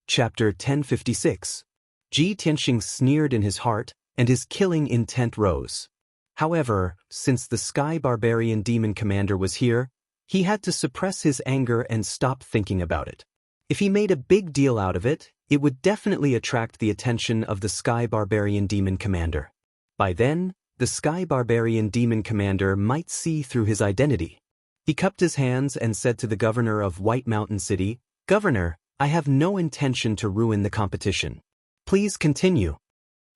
Chapter 1056. Ji Tianxing sneered in his heart, and his killing intent rose. However, since the Sky Barbarian Demon Commander was here, he had to suppress his anger and stop thinking about it. If he made a big deal out of it, it would definitely attract the attention of the Sky Barbarian Demon Commander. By then, the Sky Barbarian Demon Commander might see through his identity. He cupped his hands and said to the governor of White Mountain City, "Governor, I have no intention to ruin the competition. Please continue."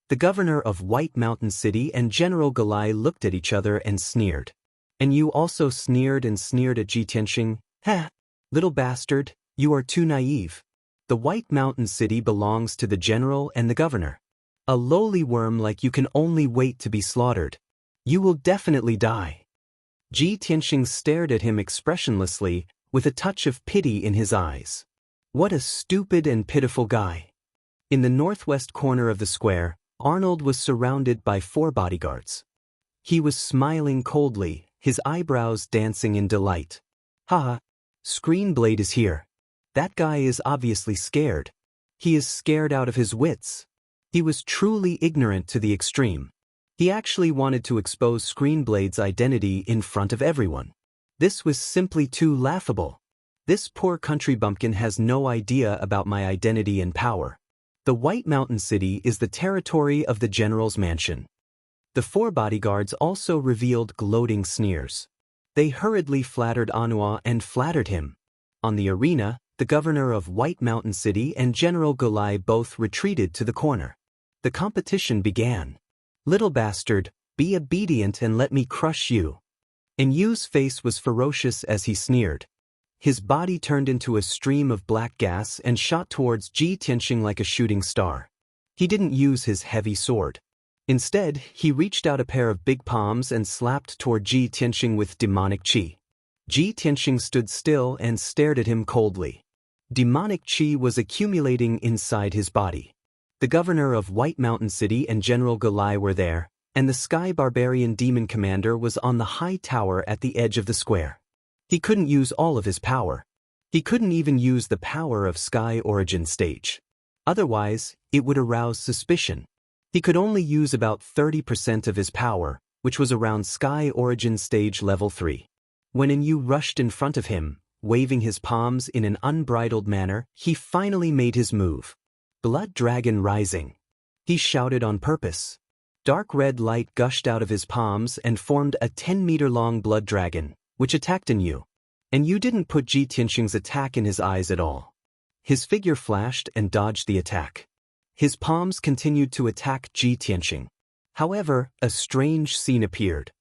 The governor of White Mountain City and General Galai looked at each other and sneered. "And you also sneered and sneered at Ji Tianxing? Ha! Little bastard, you are too naive. The White Mountain City belongs to the general and the governor. A lowly worm like you can only wait to be slaughtered. You will definitely die." Ji Tianxing stared at him expressionlessly, with a touch of pity in his eyes. What a stupid and pitiful guy. In the northwest corner of the square, Arnold was surrounded by 4 bodyguards. He was smiling coldly, his eyebrows dancing in delight. "Ha! Screenblade is here. That guy is obviously scared. He is scared out of his wits." He was truly ignorant to the extreme. He actually wanted to expose Screenblade's identity in front of everyone. This was simply too laughable. This poor country bumpkin has no idea about my identity and power. The White Mountain City is the territory of the general's mansion. The 4 bodyguards also revealed gloating sneers. They hurriedly flattered Anhua and flattered him. On the arena, the governor of White Mountain City and General Galai both retreated to the corner. The competition began. "Little bastard, be obedient and let me crush you." And Yu's face was ferocious as he sneered. His body turned into a stream of black gas and shot towards Ji Tianxing like a shooting star. He didn't use his heavy sword. Instead, he reached out a pair of big palms and slapped toward Ji Tianxing with demonic qi. Ji Tianxing stood still and stared at him coldly. Demonic qi was accumulating inside his body. The governor of White Mountain City and General Galai were there, and the Sky Barbarian Demon Commander was on the high tower at the edge of the square. He couldn't use all of his power. He couldn't even use the power of Sky Origin Stage. Otherwise, it would arouse suspicion. He could only use about 30% of his power, which was around Sky Origin Stage Level 3. When Yu rushed in front of him, waving his palms in an unbridled manner, he finally made his move. "Blood Dragon Rising." He shouted on purpose. Dark red light gushed out of his palms and formed a 10-meter-long blood dragon, which attacked Yu. And Yu didn't put Ji Tianxing's attack in his eyes at all. His figure flashed and dodged the attack. His palms continued to attack Ji Tianxing. However, a strange scene appeared.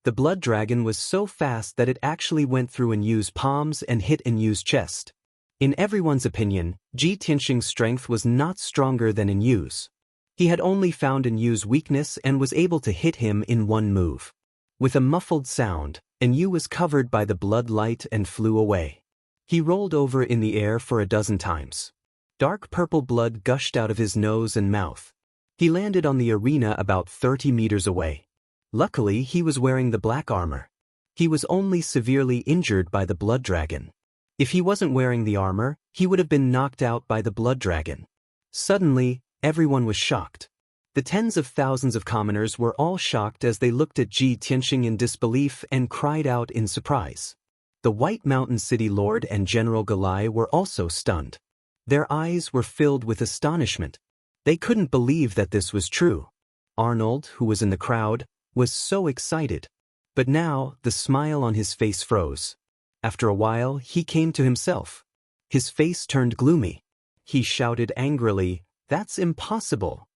The blood dragon was so fast that it actually went through Yu's palms and hit Yu's chest. In everyone's opinion, Ji Tianxing's strength was not stronger than Yu's. He had only found Yu's weakness and was able to hit him in one move. With a muffled sound, Yu was covered by the blood light and flew away. He rolled over in the air for a dozen times. Dark purple blood gushed out of his nose and mouth. He landed on the arena about 30 meters away. Luckily, he was wearing the black armor. He was only severely injured by the blood dragon. If he wasn't wearing the armor, he would have been knocked out by the blood dragon. Suddenly, everyone was shocked. The tens of thousands of commoners were all shocked as they looked at Ji Tianxing in disbelief and cried out in surprise. The White Mountain City Lord and General Galai were also stunned. Their eyes were filled with astonishment. They couldn't believe that this was true. Arnold, who was in the crowd, was so excited. But now, the smile on his face froze. After a while, he came to himself. His face turned gloomy. He shouted angrily, "That's impossible."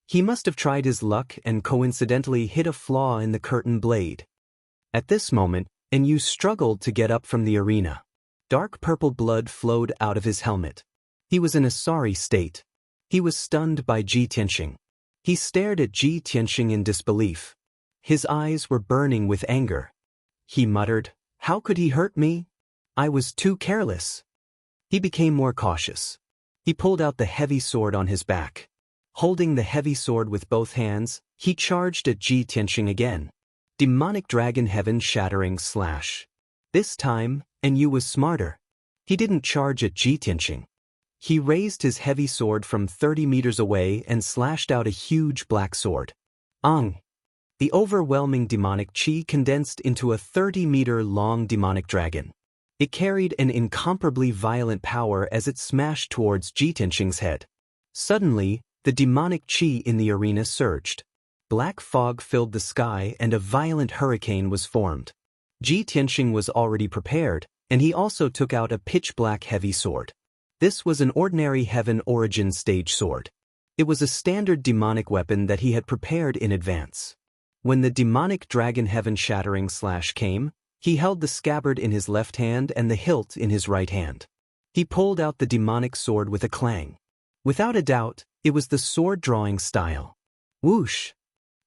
He must have tried his luck and coincidentally hit a flaw in the curtain blade. At this moment, Yu struggled to get up from the arena. Dark purple blood flowed out of his helmet. He was in a sorry state. He was stunned by Ji Tianxing. He stared at Ji Tianxing in disbelief. His eyes were burning with anger. He muttered, "How could he hurt me? I was too careless." He became more cautious. He pulled out the heavy sword on his back. Holding the heavy sword with both hands, he charged at Ji Tianxing again. Demonic dragon heaven shattering slash. This time, Yu was smarter. He didn't charge at Ji Tianxing. He raised his heavy sword from 30 meters away and slashed out a huge black sword. Ang! The overwhelming demonic chi condensed into a 30-meter-long demonic dragon. It carried an incomparably violent power as it smashed towards Ji Tianxing's head. Suddenly, the demonic chi in the arena surged. Black fog filled the sky and a violent hurricane was formed. Ji Tianxing was already prepared, and he also took out a pitch-black heavy sword. This was an ordinary Heaven Origin stage sword. It was a standard demonic weapon that he had prepared in advance. When the demonic dragon Heaven Shattering Slash came, he held the scabbard in his left hand and the hilt in his right hand. He pulled out the demonic sword with a clang. Without a doubt, it was the sword-drawing style. Whoosh!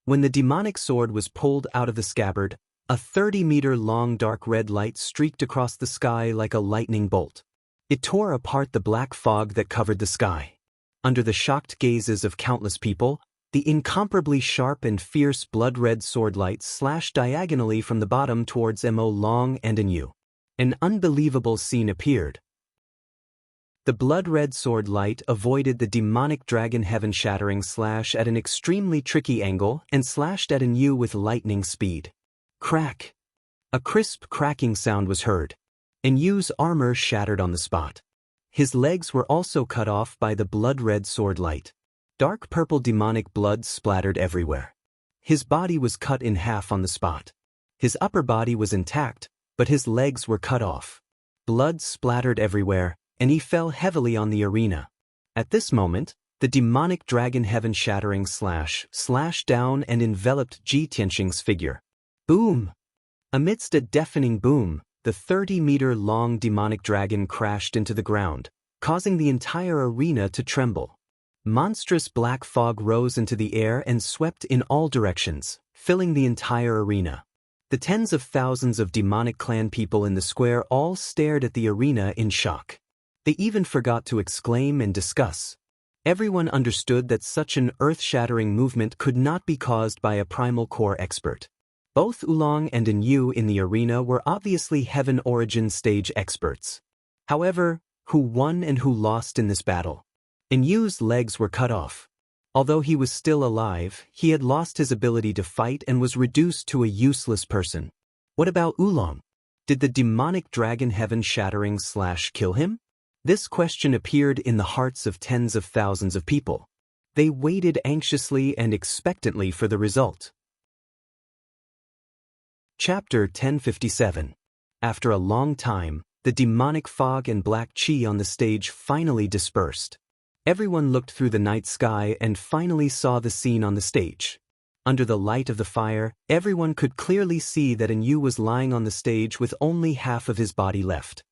When the demonic sword was pulled out of the scabbard, a 30-meter-long dark red light streaked across the sky like a lightning bolt. It tore apart the black fog that covered the sky. Under the shocked gazes of countless people, the incomparably sharp and fierce blood-red sword light slashed diagonally from the bottom towards Mo Long and Yu. An unbelievable scene appeared. The blood-red sword light avoided the demonic dragon Heaven Shattering Slash at an extremely tricky angle and slashed at Yu with lightning speed. Crack! A crisp cracking sound was heard. Yu's armor shattered on the spot. His legs were also cut off by the blood-red sword light. Dark purple demonic blood splattered everywhere. His body was cut in half on the spot. His upper body was intact, but his legs were cut off. Blood splattered everywhere, and he fell heavily on the arena. At this moment, the demonic dragon Heaven Shattering Slash slashed down and enveloped Ji Tianxing's figure. Boom! Amidst a deafening boom, the 30-meter-long demonic dragon crashed into the ground, causing the entire arena to tremble. Monstrous black fog rose into the air and swept in all directions, filling the entire arena. The tens of thousands of demonic clan people in the square all stared at the arena in shock. They even forgot to exclaim and discuss. Everyone understood that such an earth-shattering movement could not be caused by a primal core expert. Both Oolong and Yu in the arena were obviously Heaven Origin stage experts. However, who won and who lost in this battle? Yu's legs were cut off. Although he was still alive, he had lost his ability to fight and was reduced to a useless person. What about Oolong? Did the demonic dragon Heaven Shattering Slash kill him? This question appeared in the hearts of tens of thousands of people. They waited anxiously and expectantly for the result. Chapter 1057. After a long time, the demonic fog and black chi on the stage finally dispersed. Everyone looked through the night sky and finally saw the scene on the stage. Under the light of the fire, everyone could clearly see that Yu was lying on the stage with only half of his body left.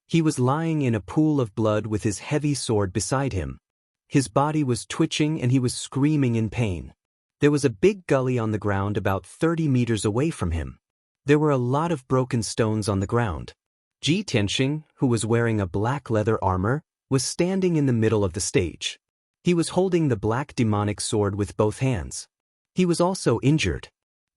He was lying in a pool of blood with his heavy sword beside him. His body was twitching and he was screaming in pain. There was a big gully on the ground about 30 meters away from him. There were a lot of broken stones on the ground. Ji Tianxing, who was wearing a black leather armor, was standing in the middle of the stage. He was holding the black demonic sword with both hands. He was also injured.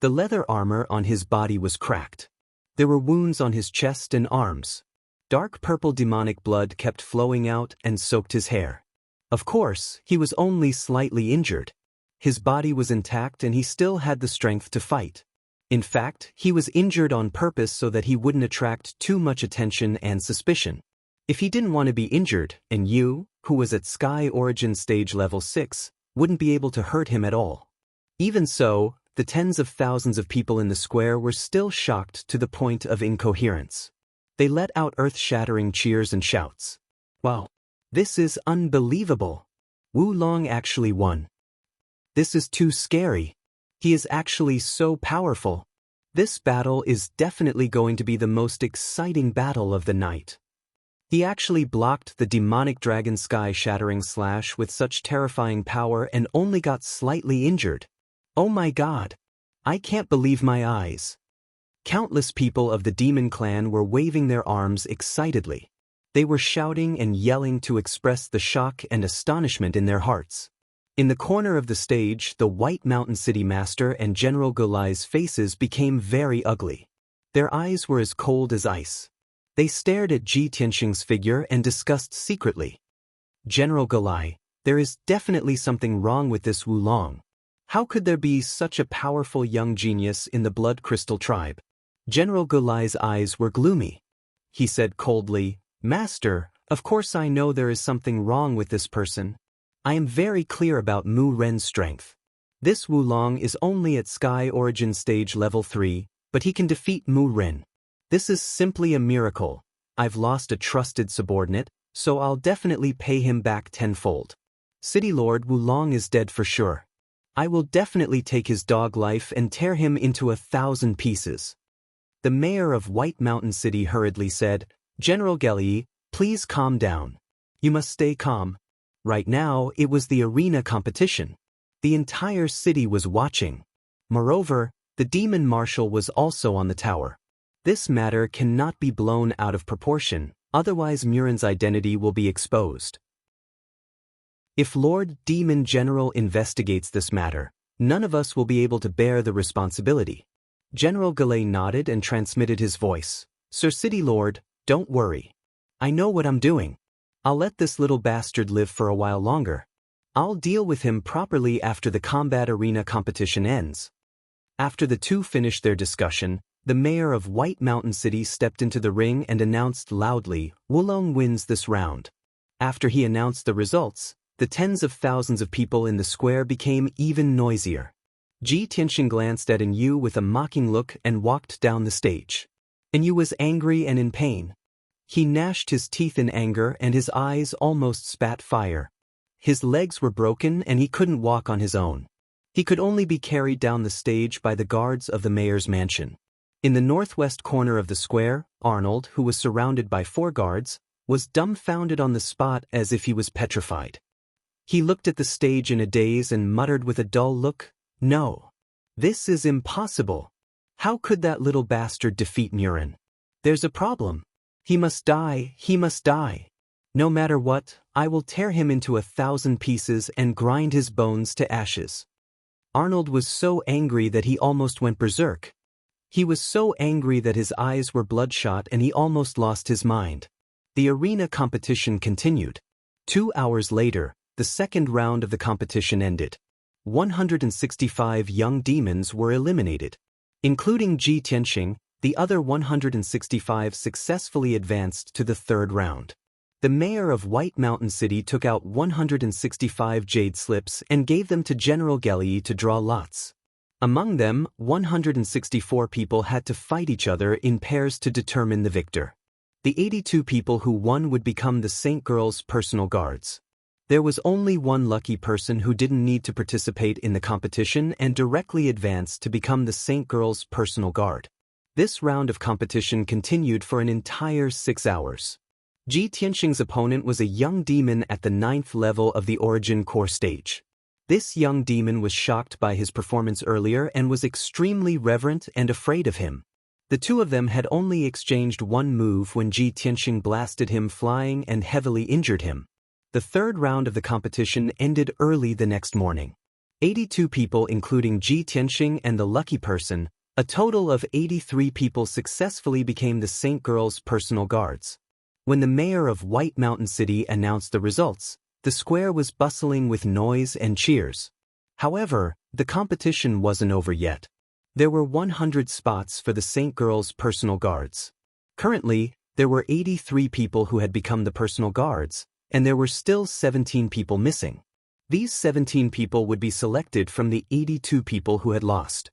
The leather armor on his body was cracked. There were wounds on his chest and arms. Dark purple demonic blood kept flowing out and soaked his hair. Of course, he was only slightly injured. His body was intact and he still had the strength to fight. In fact, he was injured on purpose so that he wouldn't attract too much attention and suspicion. If he didn't want to be injured, Yu, who was at Sky Origin Stage Level 6, wouldn't be able to hurt him at all. Even so, the tens of thousands of people in the square were still shocked to the point of incoherence. They let out earth-shattering cheers and shouts. Wow! This is unbelievable! Oolong actually won. This is too scary. He is actually so powerful. This battle is definitely going to be the most exciting battle of the night. He actually blocked the demonic dragon Sky Shattering Slash with such terrifying power and only got slightly injured. Oh my god! I can't believe my eyes. Countless people of the demon clan were waving their arms excitedly. They were shouting and yelling to express the shock and astonishment in their hearts. In the corner of the stage, the White Mountain City Master and General Gulai's faces became very ugly. Their eyes were as cold as ice. They stared at Ji Tianxing's figure and discussed secretly. General Galai, there is definitely something wrong with this Wulong. How could there be such a powerful young genius in the Blood Crystal tribe? General Galai's eyes were gloomy. He said coldly, Master, of course I know there is something wrong with this person. I am very clear about Mu Ren's strength. This Wulong is only at Sky Origin Stage Level 3, but he can defeat Mu Ren. This is simply a miracle. I've lost a trusted subordinate, so I'll definitely pay him back tenfold. City Lord Wulong is dead for sure. I will definitely take his dog life and tear him into 1,000 pieces. The mayor of White Mountain City hurriedly said, General Galai, please calm down. You must stay calm. Right now, it was the arena competition. The entire city was watching. Moreover, the demon marshal was also on the tower. This matter cannot be blown out of proportion, otherwise Muren's identity will be exposed. If Lord Demon General investigates this matter, none of us will be able to bear the responsibility. General Galai nodded and transmitted his voice. Sir City Lord, don't worry. I know what I'm doing. I'll let this little bastard live for a while longer. I'll deal with him properly after the combat arena competition ends. After the two finished their discussion, the mayor of White Mountain City stepped into the ring and announced loudly, Wulong wins this round. After he announced the results, the tens of thousands of people in the square became even noisier. Ji Tianxing glanced at Yu with a mocking look and walked down the stage. Yu was angry and in pain. He gnashed his teeth in anger and his eyes almost spat fire. His legs were broken and he couldn't walk on his own. He could only be carried down the stage by the guards of the mayor's mansion. In the northwest corner of the square, Arnold, who was surrounded by 4 guards, was dumbfounded on the spot as if he was petrified. He looked at the stage in a daze and muttered with a dull look, No. This is impossible. How could that little bastard defeat Muren? There's a problem. He must die, he must die. No matter what, I will tear him into 1,000 pieces and grind his bones to ashes. Arnold was so angry that he almost went berserk. He was so angry that his eyes were bloodshot and he almost lost his mind. The arena competition continued. 2 hours later, the second round of the competition ended. 165 young demons were eliminated. Including Ji Tianxing, the other 165 successfully advanced to the third round. The mayor of White Mountain City took out 165 jade slips and gave them to General Galai to draw lots. Among them, 164 people had to fight each other in pairs to determine the victor. The 82 people who won would become the Saint Girl's personal guards. There was only one lucky person who didn't need to participate in the competition and directly advanced to become the Saint Girl's personal guard. This round of competition continued for an entire 6 hours. Ji Tianxing's opponent was a young demon at the 9th level of the Origin Core stage. This young demon was shocked by his performance earlier and was extremely reverent and afraid of him. The two of them had only exchanged one move when Ji Tianxing blasted him flying and heavily injured him. The third round of the competition ended early the next morning. 82 people including Ji Tianxing and the lucky person, a total of 83 people successfully became the Saint Girl's personal guards. When the mayor of White Mountain City announced the results, the square was bustling with noise and cheers. However, the competition wasn't over yet. There were 100 spots for the Saint Girl's personal guards. Currently, there were 83 people who had become the personal guards, and there were still 17 people missing. These 17 people would be selected from the 82 people who had lost.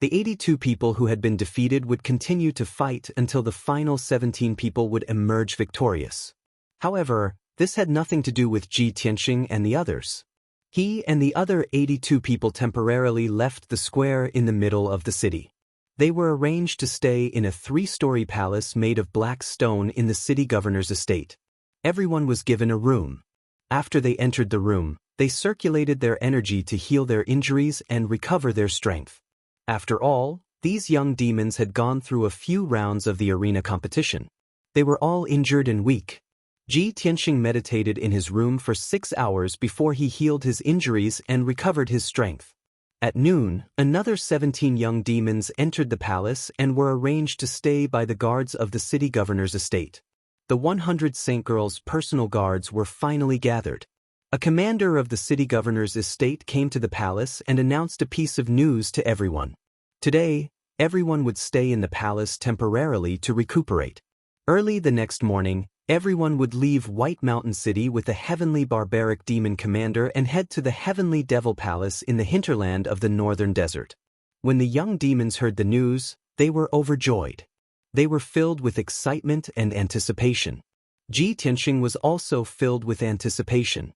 The 82 people who had been defeated would continue to fight until the final 17 people would emerge victorious. However, this had nothing to do with Ji Tianxing and the others. He and the other 82 people temporarily left the square in the middle of the city. They were arranged to stay in a 3-story palace made of black stone in the city governor's estate. Everyone was given a room. After they entered the room, they circulated their energy to heal their injuries and recover their strength. After all, these young demons had gone through a few rounds of the arena competition. They were all injured and weak. Ji Tianxing meditated in his room for 6 hours before he healed his injuries and recovered his strength. At noon, another 17 young demons entered the palace and were arranged to stay by the guards of the city governor's estate. the 100 Saint Girl's personal guards were finally gathered. A commander of the city governor's estate came to the palace and announced a piece of news to everyone. Today, everyone would stay in the palace temporarily to recuperate. Early the next morning, everyone would leave White Mountain City with the heavenly barbaric demon commander and head to the heavenly devil palace in the hinterland of the northern desert. When the young demons heard the news, they were overjoyed. They were filled with excitement and anticipation. Ji Tianxing was also filled with anticipation.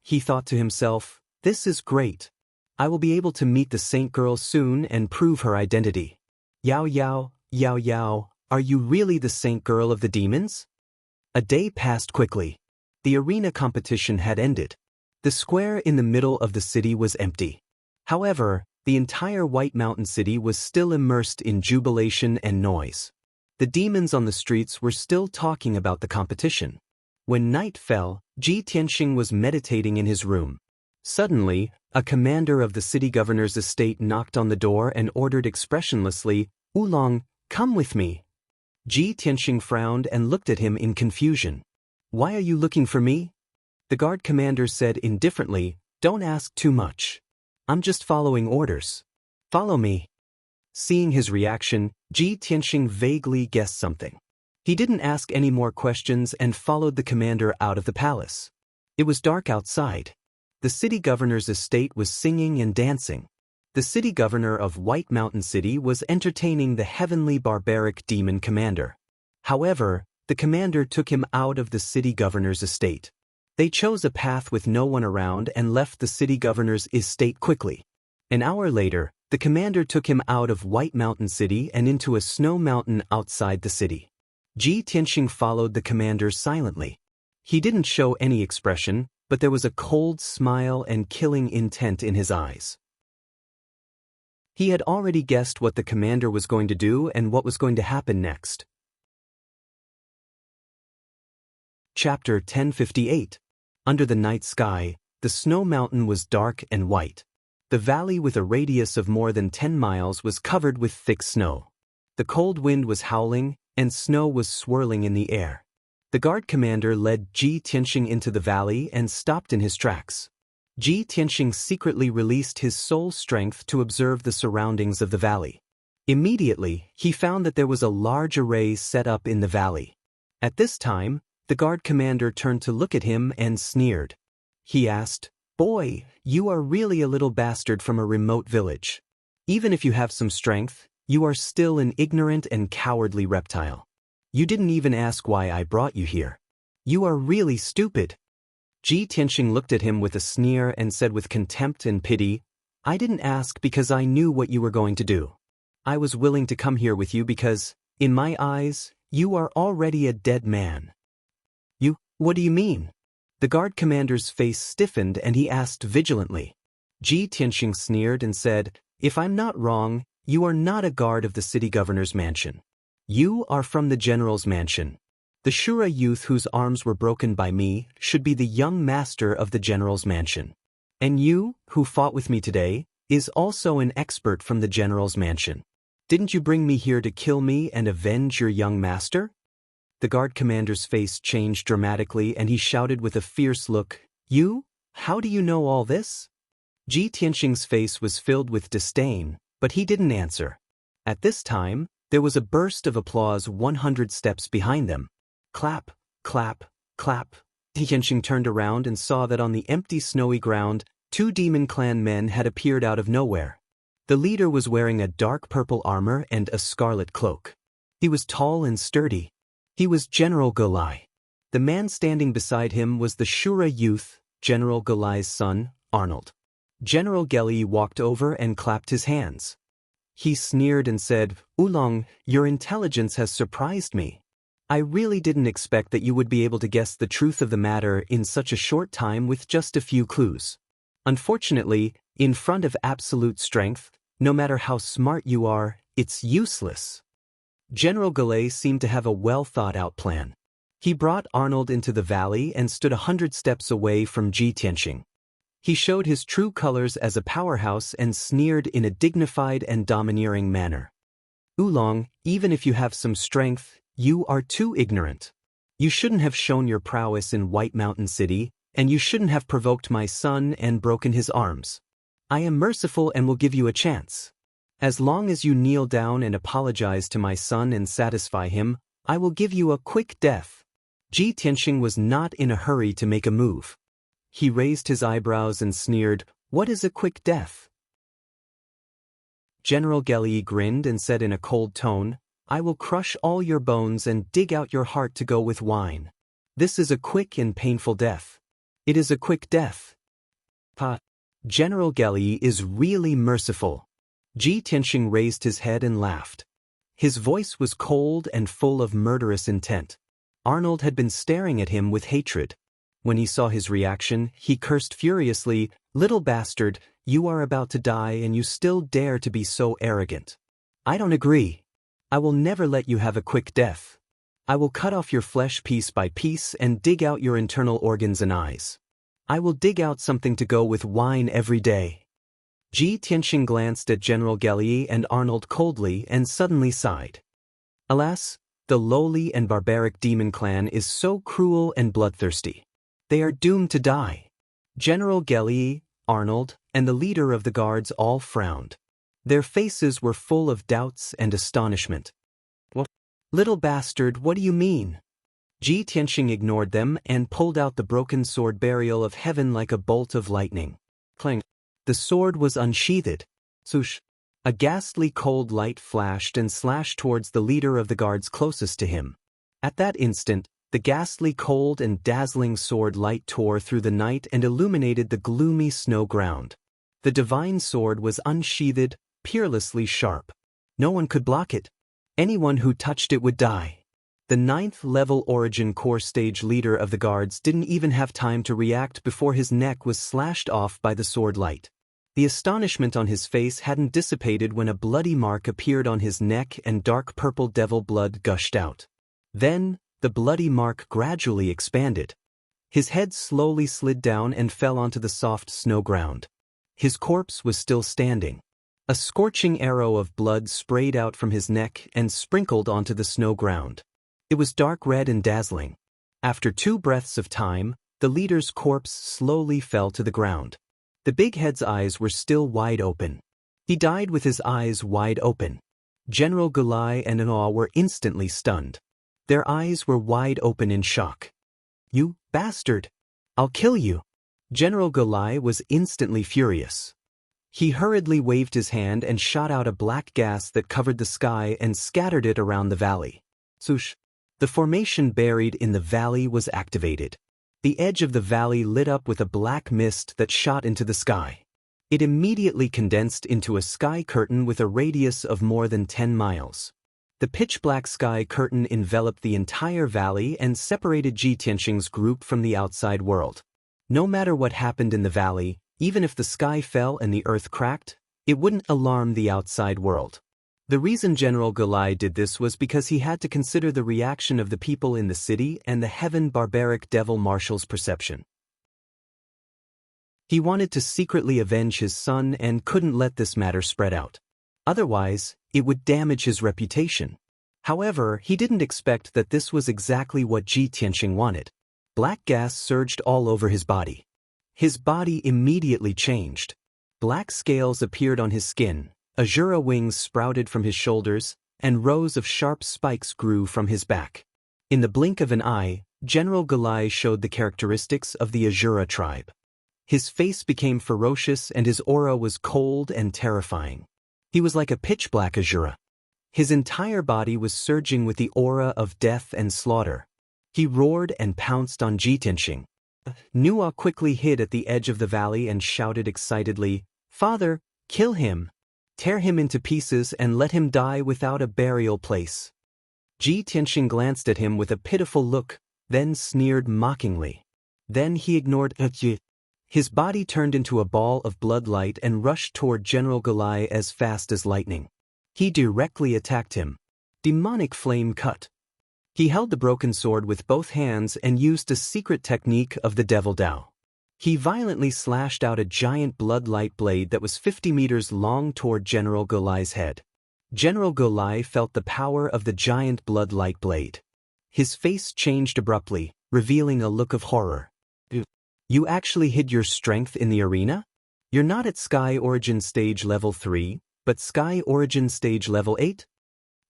He thought to himself, "This is great. I will be able to meet the Saint Girl soon and prove her identity." Yao Yao, Yao Yao, are you really the Saint Girl of the demons? A day passed quickly. The arena competition had ended. The square in the middle of the city was empty. However, the entire White Mountain City was still immersed in jubilation and noise. The demons on the streets were still talking about the competition. When night fell, Ji Tianxing was meditating in his room. Suddenly, a commander of the city governor's estate knocked on the door and ordered expressionlessly, "Oolong, come with me." Ji Tianxing frowned and looked at him in confusion. "Why are you looking for me?" The guard commander said indifferently, "Don't ask too much. I'm just following orders. Follow me." Seeing his reaction, Ji Tianxing vaguely guessed something. He didn't ask any more questions and followed the commander out of the palace. It was dark outside. The city governor's estate was singing and dancing. The city governor of White Mountain City was entertaining the heavenly barbaric demon commander. However, the commander took him out of the city governor's estate. They chose a path with no one around and left the city governor's estate quickly. An hour later, the commander took him out of White Mountain City and into a snow mountain outside the city. Ji Tianxing followed the commander silently. He didn't show any expression, but there was a cold smile and killing intent in his eyes. He had already guessed what the commander was going to do and what was going to happen next. Chapter 1058. Under the night sky, the snow mountain was dark and white. The valley with a radius of more than 10 miles was covered with thick snow. The cold wind was howling, and snow was swirling in the air. The guard commander led Ji Tianxing into the valley and stopped in his tracks. Ji Tianxing secretly released his soul strength to observe the surroundings of the valley. Immediately, he found that there was a large array set up in the valley. At this time, the guard commander turned to look at him and sneered. He asked, "Boy, you are really a little bastard from a remote village. Even if you have some strength, you are still an ignorant and cowardly reptile. You didn't even ask why I brought you here. You are really stupid." Ji Tianxing looked at him with a sneer and said with contempt and pity, "I didn't ask because I knew what you were going to do. I was willing to come here with you because, in my eyes, you are already a dead man." What do you mean?" The guard commander's face stiffened and he asked vigilantly. Ji Tianxing sneered and said, "If I'm not wrong, you are not a guard of the city governor's mansion. You are from the general's mansion. The Shura youth whose arms were broken by me should be the young master of the general's mansion. And you, who fought with me today, is also an expert from the general's mansion. Didn't you bring me here to kill me and avenge your young master?" The guard commander's face changed dramatically and he shouted with a fierce look, "You? How do you know all this?" Ji Tianxing's face was filled with disdain, but he didn't answer. At this time, there was a burst of applause 100 steps behind them. Clap, clap, clap. Ji Tianxing turned around and saw that on the empty snowy ground, 2 demon clan men had appeared out of nowhere. The leader was wearing a dark purple armor and a scarlet cloak. He was tall and sturdy. He was General Galai. The man standing beside him was the Shura youth, General Galai's son, Arnold. General Galai walked over and clapped his hands. He sneered and said, "Oolong, your intelligence has surprised me. I really didn't expect that you would be able to guess the truth of the matter in such a short time with just a few clues. Unfortunately, in front of absolute strength, no matter how smart you are, it's useless." General Galai seemed to have a well-thought-out plan. He brought Arnold into the valley and stood 100 steps away from Ji Tianxing. He showed his true colors as a powerhouse and sneered in a dignified and domineering manner. "Oolong, even if you have some strength, you are too ignorant. You shouldn't have shown your prowess in White Mountain City, and you shouldn't have provoked my son and broken his arms. I am merciful and will give you a chance. As long as you kneel down and apologize to my son and satisfy him, I will give you a quick death. Ji Tianxing was not in a hurry to make a move. He raised his eyebrows and sneered, "What is a quick death?" General Gelyi grinned and said in a cold tone, "I will crush all your bones and dig out your heart to go with wine. This is a quick and painful death. It is a quick death." General Gelyi is really merciful. Ji Tianxing raised his head and laughed. His voice was cold and full of murderous intent. Arnold had been staring at him with hatred. When he saw his reaction, he cursed furiously, "Little bastard, you are about to die and you still dare to be so arrogant. I don't agree. I will never let you have a quick death. I will cut off your flesh piece by piece and dig out your internal organs and eyes. I will dig out something to go with wine every day." Ji Tianxing glanced at General Gelyi and Arnold coldly and suddenly sighed. Alas, the lowly and barbaric demon clan is so cruel and bloodthirsty. They are doomed to die. General Gelyi, Arnold, and the leader of the guards all frowned. Their faces were full of doubts and astonishment. "What? Little bastard, what do you mean?" Ji Tianxing ignored them and pulled out the broken sword burial of heaven like a bolt of lightning. Clang. The sword was unsheathed. Swoosh. A ghastly cold light flashed and slashed towards the leader of the guards closest to him. At that instant, the ghastly cold and dazzling sword light tore through the night and illuminated the gloomy snow ground. The divine sword was unsheathed, peerlessly sharp. No one could block it. Anyone who touched it would die. The 9th level Origin Core stage leader of the guards didn't even have time to react before his neck was slashed off by the sword light. The astonishment on his face hadn't dissipated when a bloody mark appeared on his neck and dark purple devil blood gushed out. Then, the bloody mark gradually expanded. His head slowly slid down and fell onto the soft snow ground. His corpse was still standing. A scorching arrow of blood sprayed out from his neck and sprinkled onto the snow ground. It was dark red and dazzling. After 2 breaths of time, the leader's corpse slowly fell to the ground. The big head's eyes were still wide open. He died with his eyes wide open. General Gulai and Anoa were instantly stunned. Their eyes were wide open in shock. "You bastard! I'll kill you!" General Gulai was instantly furious. He hurriedly waved his hand and shot out a black gas that covered the sky and scattered it around the valley. Swoosh! The formation buried in the valley was activated. The edge of the valley lit up with a black mist that shot into the sky. It immediately condensed into a sky curtain with a radius of more than 10 miles. The pitch-black sky curtain enveloped the entire valley and separated Ji Tianxing's group from the outside world. No matter what happened in the valley, even if the sky fell and the earth cracked, it wouldn't alarm the outside world. The reason General Gulai did this was because he had to consider the reaction of the people in the city and the heaven barbaric devil marshal's perception. He wanted to secretly avenge his son and couldn't let this matter spread out. Otherwise, it would damage his reputation. However, he didn't expect that this was exactly what Ji Tianxing wanted. Black gas surged all over his body. His body immediately changed. Black scales appeared on his skin. Azura wings sprouted from his shoulders, and rows of sharp spikes grew from his back. In the blink of an eye, General Gulai showed the characteristics of the Azura tribe. His face became ferocious and his aura was cold and terrifying. He was like a pitch-black Azura. His entire body was surging with the aura of death and slaughter. He roared and pounced on Ji Tianxing. Nuo quickly hid at the edge of the valley and shouted excitedly, "Father, kill him! Tear him into pieces and let him die without a burial place." Ji Tianxing glanced at him with a pitiful look, then sneered mockingly. Then he ignored Ji. His body turned into a ball of blood light and rushed toward General Gulai as fast as lightning. He directly attacked him. Demonic flame cut. He held the broken sword with both hands and used a secret technique of the Devil Dao. He violently slashed out a giant blood light blade that was 50 meters long toward General Gulai's head. General Gulai felt the power of the giant blood light blade. His face changed abruptly, revealing a look of horror. You actually hid your strength in the arena? You're not at Sky Origin Stage Level 3, but Sky Origin Stage Level 8?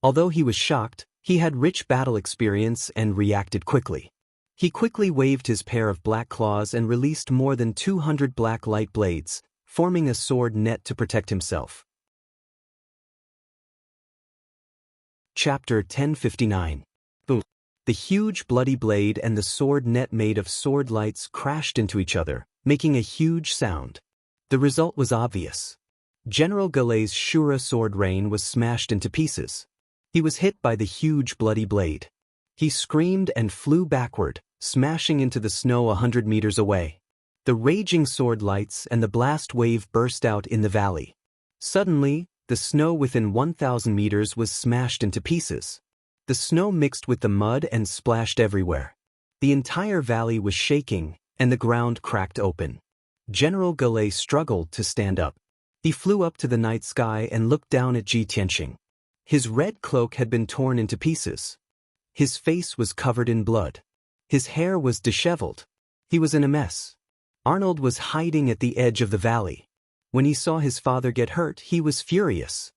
Although he was shocked, he had rich battle experience and reacted quickly. He quickly waved his pair of black claws and released more than 200 black light blades, forming a sword net to protect himself. Chapter 1059. The huge bloody blade and the sword net made of sword lights crashed into each other, making a huge sound. The result was obvious. General Galei's Shura sword rain was smashed into pieces. He was hit by the huge bloody blade. He screamed and flew backward, smashing into the snow 100 meters away. The raging sword lights and the blast wave burst out in the valley. Suddenly, the snow within 1,000 meters was smashed into pieces. The snow mixed with the mud and splashed everywhere. The entire valley was shaking, and the ground cracked open. General Galei struggled to stand up. He flew up to the night sky and looked down at Ji Tianxing. His red cloak had been torn into pieces. His face was covered in blood. His hair was disheveled. He was in a mess. Arnold was hiding at the edge of the valley. When he saw his father get hurt, he was furious.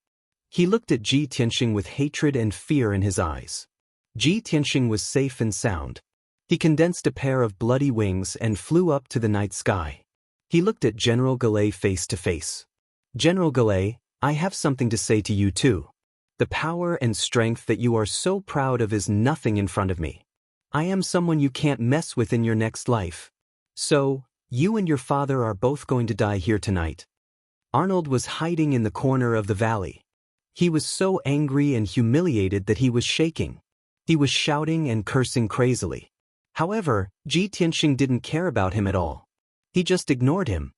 He looked at Ji Tianxing with hatred and fear in his eyes. Ji Tianxing was safe and sound. He condensed a pair of bloody wings and flew up to the night sky. He looked at General Galei face to face. General Galei, I have something to say to you too. The power and strength that you are so proud of is nothing in front of me. I am someone you can't mess with in your next life. So, you and your father are both going to die here tonight. Arnold was hiding in the corner of the valley. He was so angry and humiliated that he was shaking. He was shouting and cursing crazily. However, Ji Tianxing didn't care about him at all. He just ignored him.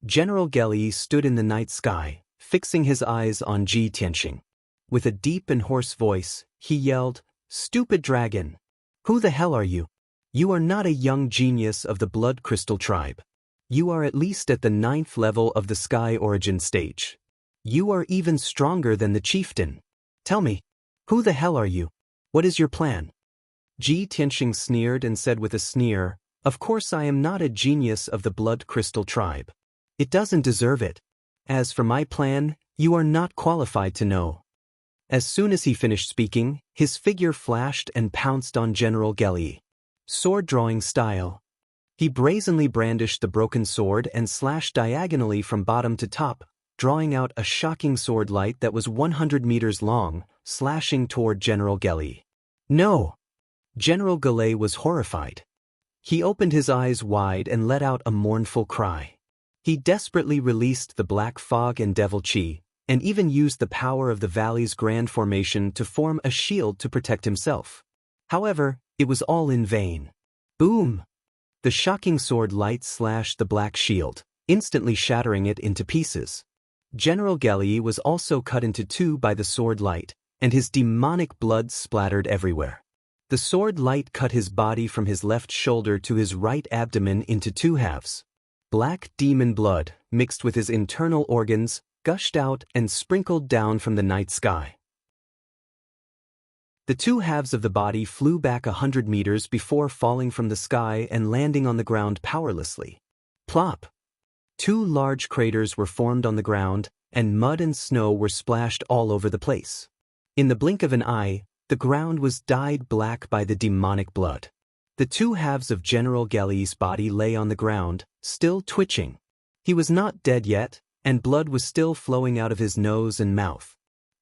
General Galei stood in the night sky, fixing his eyes on Ji Tianxing. With a deep and hoarse voice, he yelled, "Stupid dragon! Who the hell are you? You are not a young genius of the Blood Crystal tribe. You are at least at the 9th level of the Sky Origin stage. You are even stronger than the chieftain. Tell me, who the hell are you? What is your plan?" Ji Tianxing sneered and said with a sneer, "Of course I am not a genius of the Blood Crystal tribe. It doesn't deserve it. As for my plan, you are not qualified to know." As soon as he finished speaking, his figure flashed and pounced on General Galei. Sword-drawing style. He brazenly brandished the broken sword and slashed diagonally from bottom to top, drawing out a shocking sword light that was 100 meters long, slashing toward General Galei. No! General Galei was horrified. He opened his eyes wide and let out a mournful cry. He desperately released the black fog and devil chi, and even used the power of the valley's grand formation to form a shield to protect himself. However, it was all in vain. Boom! The shocking sword light slashed the black shield, instantly shattering it into pieces. General Galei was also cut into two by the sword light, and his demonic blood splattered everywhere. The sword light cut his body from his left shoulder to his right abdomen into two halves. Black demon blood, mixed with his internal organs, gushed out and sprinkled down from the night sky. The two halves of the body flew back 100 meters before falling from the sky and landing on the ground powerlessly. Plop! Two large craters were formed on the ground, and mud and snow were splashed all over the place. In the blink of an eye, the ground was dyed black by the demonic blood. The two halves of General Galei's body lay on the ground, still twitching. He was not dead yet, and blood was still flowing out of his nose and mouth.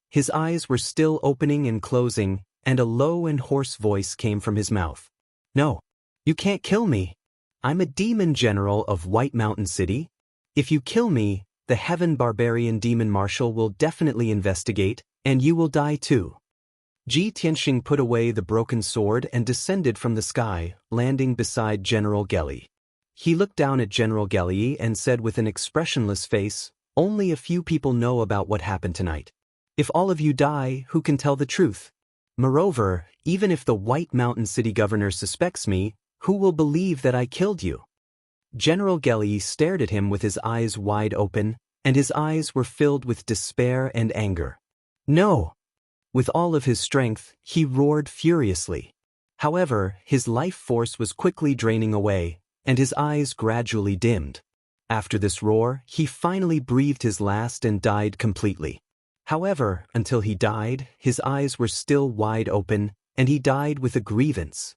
His eyes were still opening and closing, and a low and hoarse voice came from his mouth. "No, you can't kill me. I'm a demon general of White Mountain City. If you kill me, the Heaven Barbarian Demon Marshal will definitely investigate, and you will die too." Ji Tianxing put away the broken sword and descended from the sky, landing beside General Galei. He looked down at General Galei and said with an expressionless face, "Only a few people know about what happened tonight. If all of you die, who can tell the truth? Moreover, even if the White Mountain City governor suspects me, who will believe that I killed you?" General Galei stared at him with his eyes wide open, and his eyes were filled with despair and anger. "No!" With all of his strength, he roared furiously. However, his life force was quickly draining away, and his eyes gradually dimmed. After this roar, he finally breathed his last and died completely. However, until he died, his eyes were still wide open, and he died with a grievance.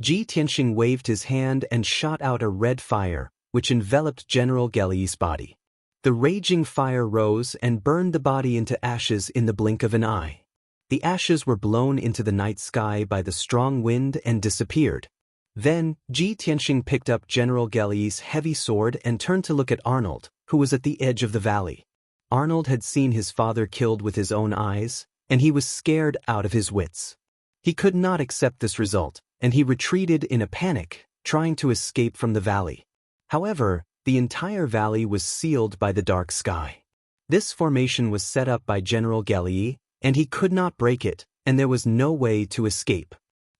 Ji Tianxing waved his hand and shot out a red fire, which enveloped General Geli's body. The raging fire rose and burned the body into ashes in the blink of an eye. The ashes were blown into the night sky by the strong wind and disappeared. Then, Ji Tianxing picked up General Geli's heavy sword and turned to look at Arnold, who was at the edge of the valley. Arnold had seen his father killed with his own eyes, and he was scared out of his wits. He could not accept this result, and he retreated in a panic, trying to escape from the valley. However, the entire valley was sealed by the dark sky. This formation was set up by General Geli, and he could not break it, and there was no way to escape.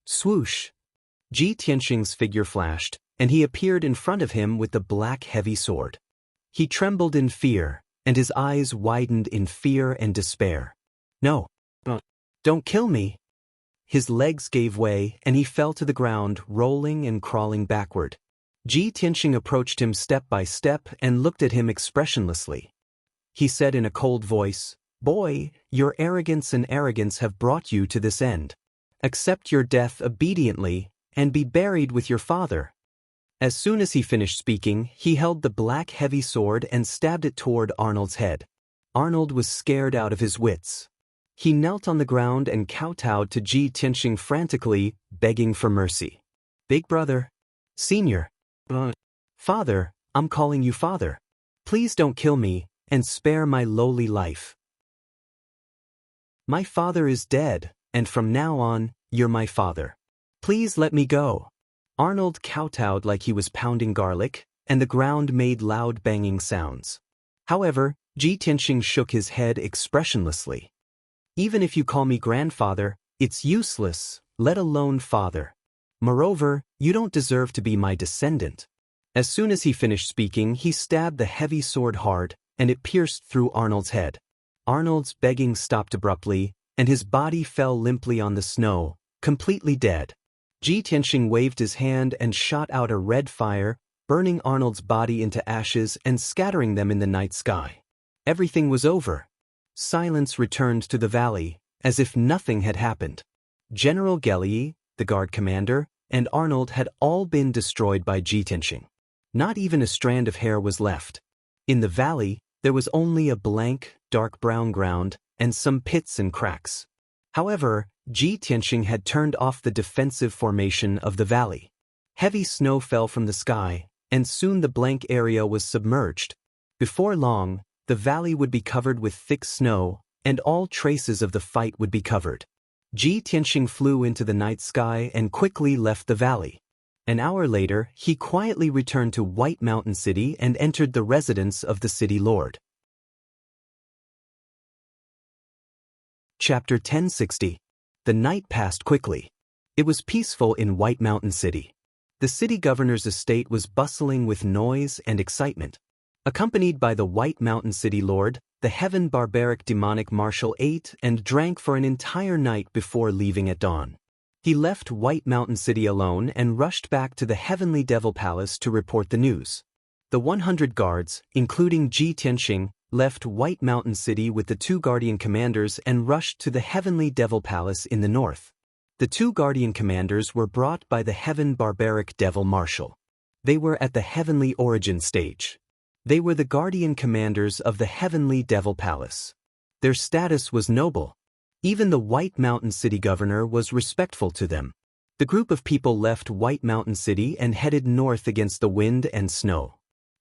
Swoosh! Ji Tianxing's figure flashed, and he appeared in front of him with the black heavy sword. He trembled in fear, and his eyes widened in fear and despair. No! Don't kill me! His legs gave way, and he fell to the ground, rolling and crawling backward. Ji Tianxing approached him step by step and looked at him expressionlessly. He said in a cold voice, "Boy, your arrogance and arrogance have brought you to this end. Accept your death obediently, and be buried with your father." As soon as he finished speaking, he held the black heavy sword and stabbed it toward Arnold's head. Arnold was scared out of his wits. He knelt on the ground and kowtowed to Ji Tianxing frantically, begging for mercy. "Big brother. Senior. Father, I'm calling you father. Please don't kill me, and spare my lowly life. My father is dead, and from now on, you're my father. Please let me go." Arnold kowtowed like he was pounding garlic, and the ground made loud banging sounds. However, Ji Tianxing shook his head expressionlessly. "Even if you call me grandfather, it's useless, let alone father. Moreover, you don't deserve to be my descendant." As soon as he finished speaking, he stabbed the heavy sword hard, and it pierced through Arnold's head. Arnold's begging stopped abruptly, and his body fell limply on the snow, completely dead. Ji Tianxing waved his hand and shot out a red fire, burning Arnold's body into ashes and scattering them in the night sky. Everything was over. Silence returned to the valley, as if nothing had happened. General Geli, the guard commander, and Arnold had all been destroyed by Ji Tianxing. Not even a strand of hair was left. In the valley, there was only a blank, dark brown ground, and some pits and cracks. However, Ji Tianxing had turned off the defensive formation of the valley. Heavy snow fell from the sky, and soon the blank area was submerged. Before long, the valley would be covered with thick snow, and all traces of the fight would be covered. Ji Tianxing flew into the night sky and quickly left the valley. An hour later, he quietly returned to White Mountain City and entered the residence of the city lord. Chapter 1060. The night passed quickly. It was peaceful in White Mountain City. The city governor's estate was bustling with noise and excitement. Accompanied by the White Mountain City lord, the heaven barbaric demonic marshal ate and drank for an entire night before leaving at dawn. He left White Mountain City alone and rushed back to the Heavenly Devil Palace to report the news. The 100 guards, including Ji Tianxing, left White Mountain City with the 2 guardian commanders and rushed to the Heavenly Devil Palace in the north. The 2 guardian commanders were brought by the Heaven Barbaric Devil Marshal. They were at the Heavenly Origin stage. They were the guardian commanders of the Heavenly Devil Palace. Their status was noble. Even the White Mountain City governor was respectful to them. The group of people left White Mountain City and headed north against the wind and snow.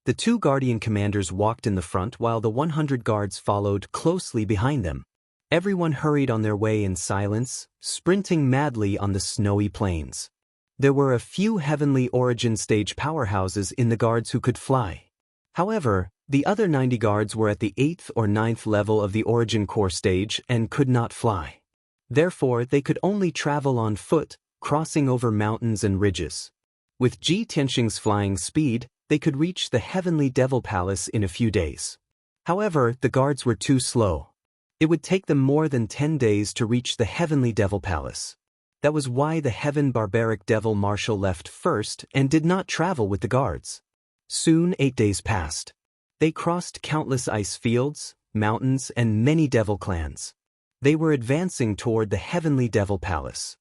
The 2 guardian commanders walked in the front while the 100 guards followed closely behind them. Everyone hurried on their way in silence, sprinting madly on the snowy plains. There were a few Heavenly Origin stage powerhouses in the guards who could fly. However, the other 90 guards were at the 8th or 9th level of the Origin Core stage and could not fly. Therefore, they could only travel on foot, crossing over mountains and ridges. With Ji Tianxing's flying speed, they could reach the Heavenly Devil Palace in a few days. However, the guards were too slow. It would take them more than 10 days to reach the Heavenly Devil Palace. That was why the heaven barbaric devil marshal left first and did not travel with the guards. Soon 8 days passed. They crossed countless ice fields, mountains, and many devil clans. They were advancing toward the heavenly devil palace.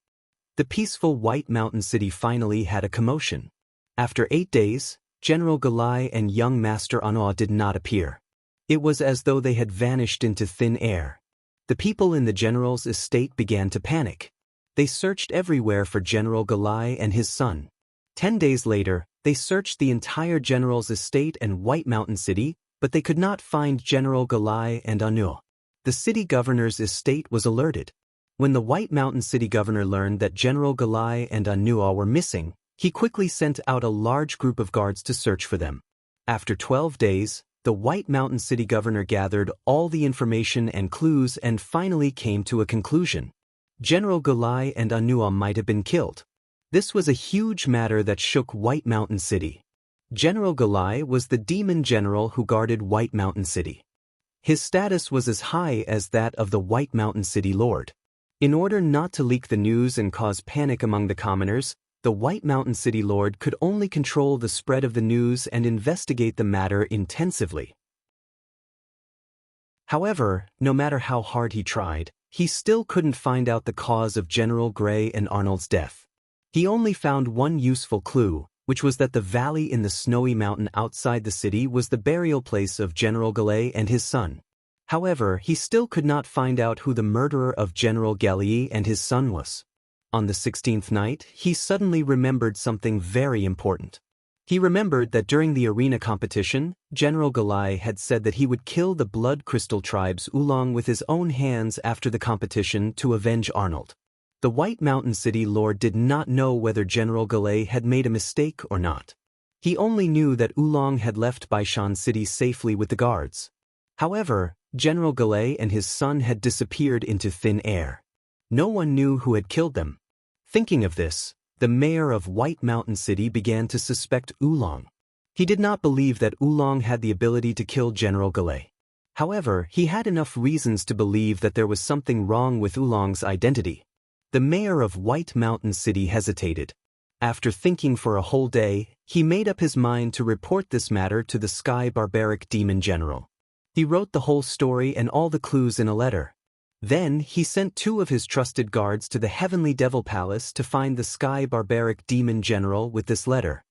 The peaceful White Mountain city finally had a commotion. After 8 days, General Galai and young Master Anua did not appear. It was as though they had vanished into thin air. The people in the general's estate began to panic. They searched everywhere for General Galai and his son. 10 days later, they searched the entire general's estate and White Mountain city, but they could not find General Galai and Anua. The city governor's estate was alerted. When the White Mountain city governor learned that General Galai and Anua were missing, he quickly sent out a large group of guards to search for them. After 12 days, the White Mountain city governor gathered all the information and clues and finally came to a conclusion. General Galai and Anua might have been killed. This was a huge matter that shook White Mountain City. General Galai was the demon general who guarded White Mountain City. His status was as high as that of the White Mountain City Lord. In order not to leak the news and cause panic among the commoners, the White Mountain City Lord could only control the spread of the news and investigate the matter intensively. However, no matter how hard he tried, he still couldn't find out the cause of General Gray and Arnold's death. He only found one useful clue, which was that the valley in the snowy mountain outside the city was the burial place of General Galai and his son. However, he still could not find out who the murderer of General Galai and his son was. On the 16th night, he suddenly remembered something very important. He remembered that during the arena competition, General Galai had said that he would kill the Blood Crystal Tribe's Oolong with his own hands after the competition to avenge Arnold. The White Mountain City Lord did not know whether General Galai had made a mistake or not. He only knew that Oolong had left Baishan City safely with the guards. However, General Galai and his son had disappeared into thin air. No one knew who had killed them. Thinking of this, the mayor of White Mountain City began to suspect Oolong. He did not believe that Oolong had the ability to kill General Galai. However, he had enough reasons to believe that there was something wrong with Oolong's identity. The mayor of White Mountain City hesitated. After thinking for a whole day, he made up his mind to report this matter to the Sky Barbaric Demon General. He wrote the whole story and all the clues in a letter. Then, he sent 2 of his trusted guards to the Heavenly Devil Palace to find the Sky Barbaric Demon General with this letter.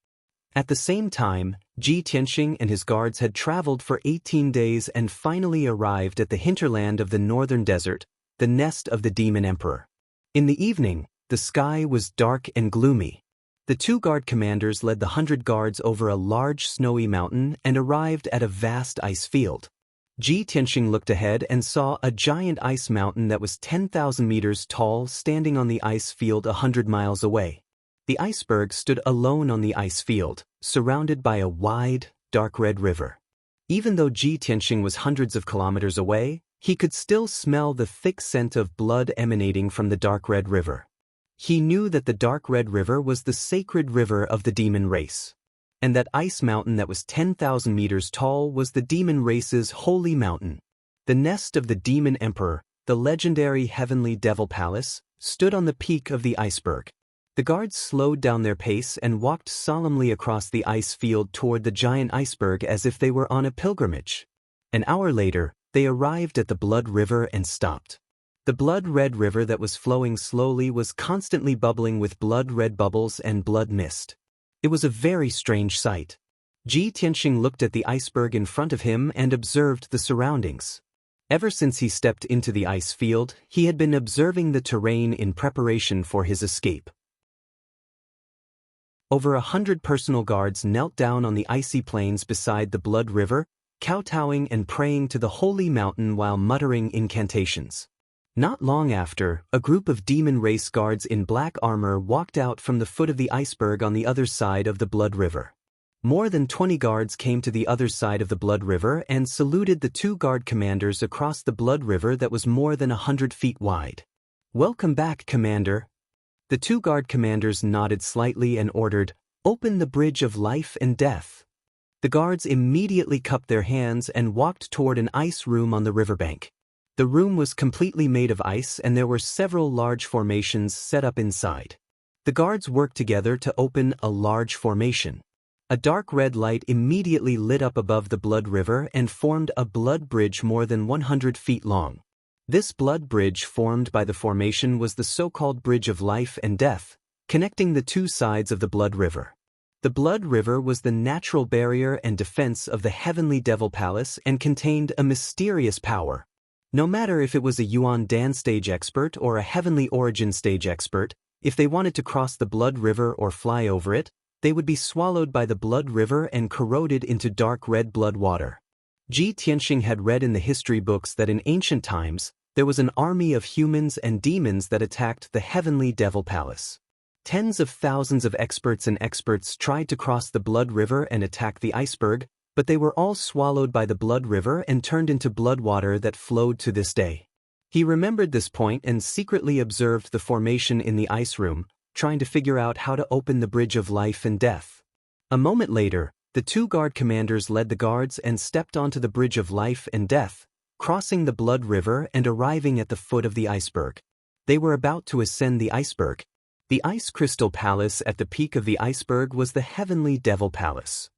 At the same time, Ji Tianxing and his guards had traveled for 18 days and finally arrived at the hinterland of the northern desert, the nest of the Demon Emperor. In the evening, the sky was dark and gloomy. The 2 guard commanders led the 100 guards over a large snowy mountain and arrived at a vast ice field. Ji Tianxing looked ahead and saw a giant ice mountain that was 10,000 meters tall standing on the ice field 100 miles away. The iceberg stood alone on the ice field, surrounded by a wide, dark red river. Even though Ji Tianxing was hundreds of kilometers away, he could still smell the thick scent of blood emanating from the dark red river. He knew that the dark red river was the sacred river of the demon race. And that ice mountain that was 10,000 meters tall was the demon race's holy mountain. The nest of the demon emperor, the legendary heavenly devil palace, stood on the peak of the iceberg. The guards slowed down their pace and walked solemnly across the ice field toward the giant iceberg as if they were on a pilgrimage. An hour later, they arrived at the Blood River and stopped. The blood-red river that was flowing slowly was constantly bubbling with blood-red bubbles and blood mist. It was a very strange sight. Ji Tianxing looked at the iceberg in front of him and observed the surroundings. Ever since he stepped into the ice field, he had been observing the terrain in preparation for his escape. Over 100 personal guards knelt down on the icy plains beside the Blood River, kowtowing and praying to the holy mountain while muttering incantations. Not long after, a group of demon race guards in black armor walked out from the foot of the iceberg on the other side of the Blood River. More than 20 guards came to the other side of the Blood River and saluted the 2 guard commanders across the Blood River that was more than 100 feet wide. "Welcome back, Commander." The 2 guard commanders nodded slightly and ordered, "Open the bridge of life and death." The guards immediately cupped their hands and walked toward an ice room on the riverbank. The room was completely made of ice and there were several large formations set up inside. The guards worked together to open a large formation. A dark red light immediately lit up above the blood river and formed a blood bridge more than 100 feet long. This blood bridge formed by the formation was the so-called Bridge of Life and Death, connecting the two sides of the blood river. The blood river was the natural barrier and defense of the Heavenly Devil Palace and contained a mysterious power. No matter if it was a Yuan Dan stage expert or a Heavenly Origin stage expert, if they wanted to cross the blood river or fly over it, they would be swallowed by the blood river and corroded into dark red blood water. Ji Tianxing had read in the history books that in ancient times, there was an army of humans and demons that attacked the Heavenly Devil Palace. Tens of thousands of experts tried to cross the blood river and attack the iceberg, but they were all swallowed by the blood river and turned into blood water that flowed to this day. He remembered this point and secretly observed the formation in the ice room, trying to figure out how to open the Bridge of Life and Death. A moment later, the two guard commanders led the guards and stepped onto the Bridge of Life and Death, crossing the blood river and arriving at the foot of the iceberg. They were about to ascend the iceberg. The Ice Crystal Palace at the peak of the iceberg was the Heavenly Devil Palace.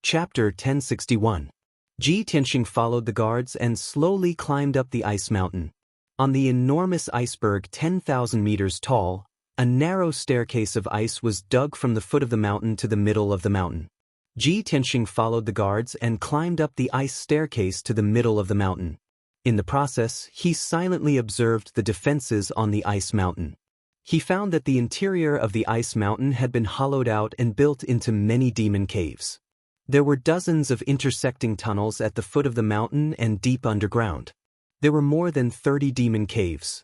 Chapter 1061. Ji Tianxing followed the guards and slowly climbed up the ice mountain. On the enormous iceberg 10,000 meters tall, a narrow staircase of ice was dug from the foot of the mountain to the middle of the mountain. Ji Tianxing followed the guards and climbed up the ice staircase to the middle of the mountain. In the process, he silently observed the defenses on the ice mountain. He found that the interior of the ice mountain had been hollowed out and built into many demon caves. There were dozens of intersecting tunnels at the foot of the mountain and deep underground. There were more than 30 demon caves.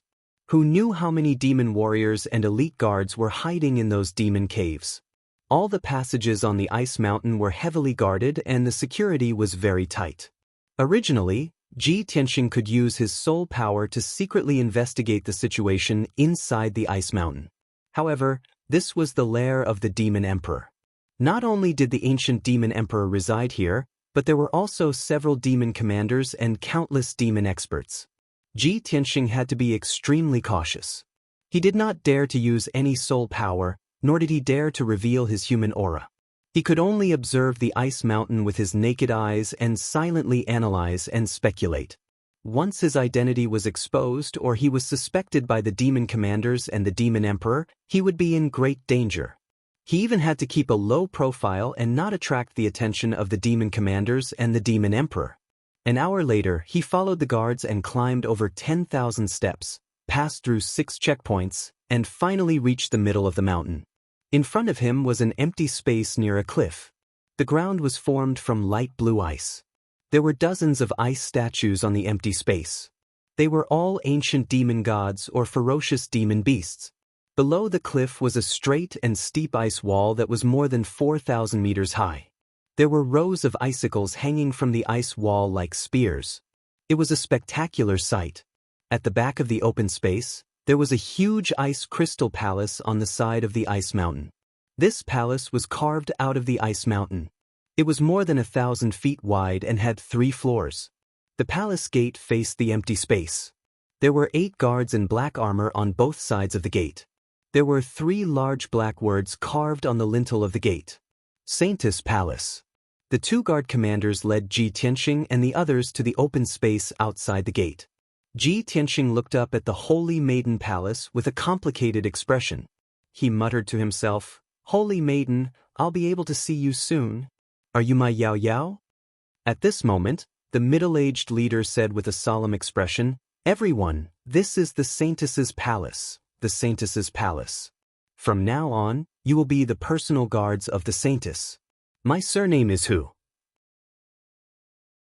Who knew how many demon warriors and elite guards were hiding in those demon caves? All the passages on the ice mountain were heavily guarded and the security was very tight. Originally, Ji Tianxing could use his soul power to secretly investigate the situation inside the ice mountain. However, this was the lair of the Demon Emperor. Not only did the ancient Demon Emperor reside here, but there were also several demon commanders and countless demon experts. Ji Tianxing had to be extremely cautious. He did not dare to use any soul power, nor did he dare to reveal his human aura. He could only observe the ice mountain with his naked eyes and silently analyze and speculate. Once his identity was exposed or he was suspected by the demon commanders and the demon emperor, he would be in great danger. He even had to keep a low profile and not attract the attention of the demon commanders and the demon emperor. An hour later, he followed the guards and climbed over 10,000 steps, passed through 6 checkpoints, and finally reached the middle of the mountain. In front of him was an empty space near a cliff. The ground was formed from light blue ice. There were dozens of ice statues on the empty space. They were all ancient demon gods or ferocious demon beasts. Below the cliff was a straight and steep ice wall that was more than 4,000 meters high. There were rows of icicles hanging from the ice wall like spears. It was a spectacular sight. At the back of the open space, there was a huge ice crystal palace on the side of the ice mountain. This palace was carved out of the ice mountain. It was more than 1,000 feet wide and had 3 floors. The palace gate faced the empty space. There were 8 guards in black armor on both sides of the gate. There were 3 large black words carved on the lintel of the gate. Saintess Palace. The 2 guard commanders led Ji Tianxing and the others to the open space outside the gate. Ji Tianxing looked up at the Holy Maiden Palace with a complicated expression. He muttered to himself, "Holy Maiden, I'll be able to see you soon. Are you my Yao Yao?" At this moment, the middle-aged leader said with a solemn expression, "Everyone, this is the Saintess's Palace, the Saintess's Palace. From now on, you will be the personal guards of the Saintess. My surname is Hu.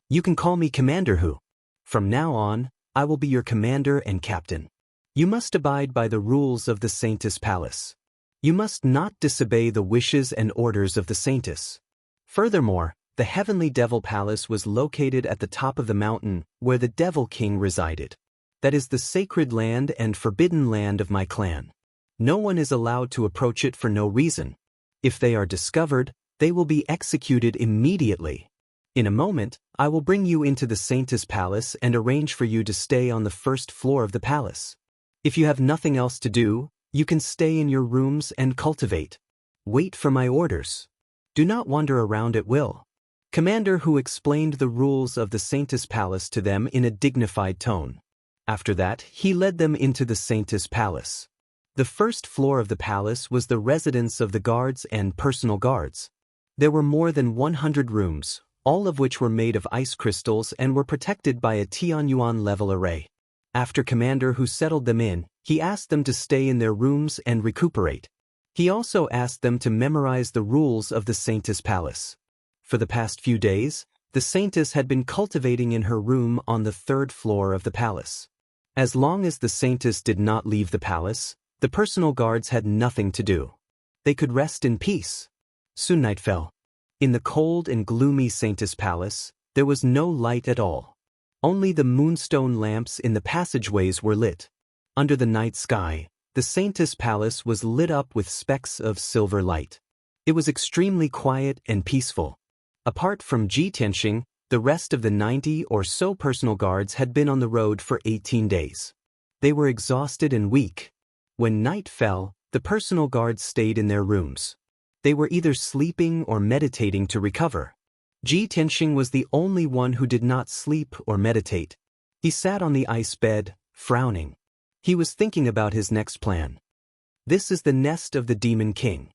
You can call me Commander Hu. From now on, I will be your commander and captain. You must abide by the rules of the Saintess Palace. You must not disobey the wishes and orders of the Saintess." Furthermore, the Heavenly Devil Palace was located at the top of the mountain where the Devil King resided. That is the sacred land and forbidden land of my clan. No one is allowed to approach it for no reason. If they are discovered, they will be executed immediately. In a moment, I will bring you into the Saintess Palace and arrange for you to stay on the first floor of the palace. If you have nothing else to do, you can stay in your rooms and cultivate. Wait for my orders. Do not wander around at will. Commander Hu explained the rules of the Saintess Palace to them in a dignified tone. After that, he led them into the Saintess Palace. The first floor of the palace was the residence of the guards and personal guards. There were more than 100 rooms, all of which were made of ice crystals and were protected by a Tianyuan-level array. After Commander Hu settled them in, he asked them to stay in their rooms and recuperate. He also asked them to memorize the rules of the Saintess Palace. For the past few days, the Saintess had been cultivating in her room on the third floor of the palace. As long as the Saintess did not leave the palace, the personal guards had nothing to do. They could rest in peace. Soon night fell. In the cold and gloomy Saintess Palace, there was no light at all. Only the moonstone lamps in the passageways were lit. Under the night sky, the Saintess Palace was lit up with specks of silver light. It was extremely quiet and peaceful. Apart from Ji Tianxing, the rest of the 90 or so personal guards had been on the road for 18 days. They were exhausted and weak. When night fell, the personal guards stayed in their rooms. They were either sleeping or meditating to recover. Ji Tianxing was the only one who did not sleep or meditate. He sat on the ice bed, frowning. He was thinking about his next plan. This is the nest of the Demon King.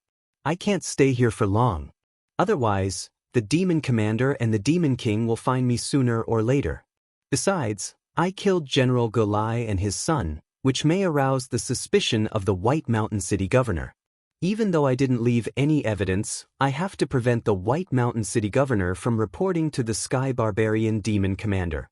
I can't stay here for long. Otherwise, the Demon Commander and the Demon King will find me sooner or later. Besides, I killed General Gulai and his son, which may arouse the suspicion of the White Mountain City Governor. Even though I didn't leave any evidence, I have to prevent the White Mountain City Governor from reporting to the Sky Barbarian Demon Commander.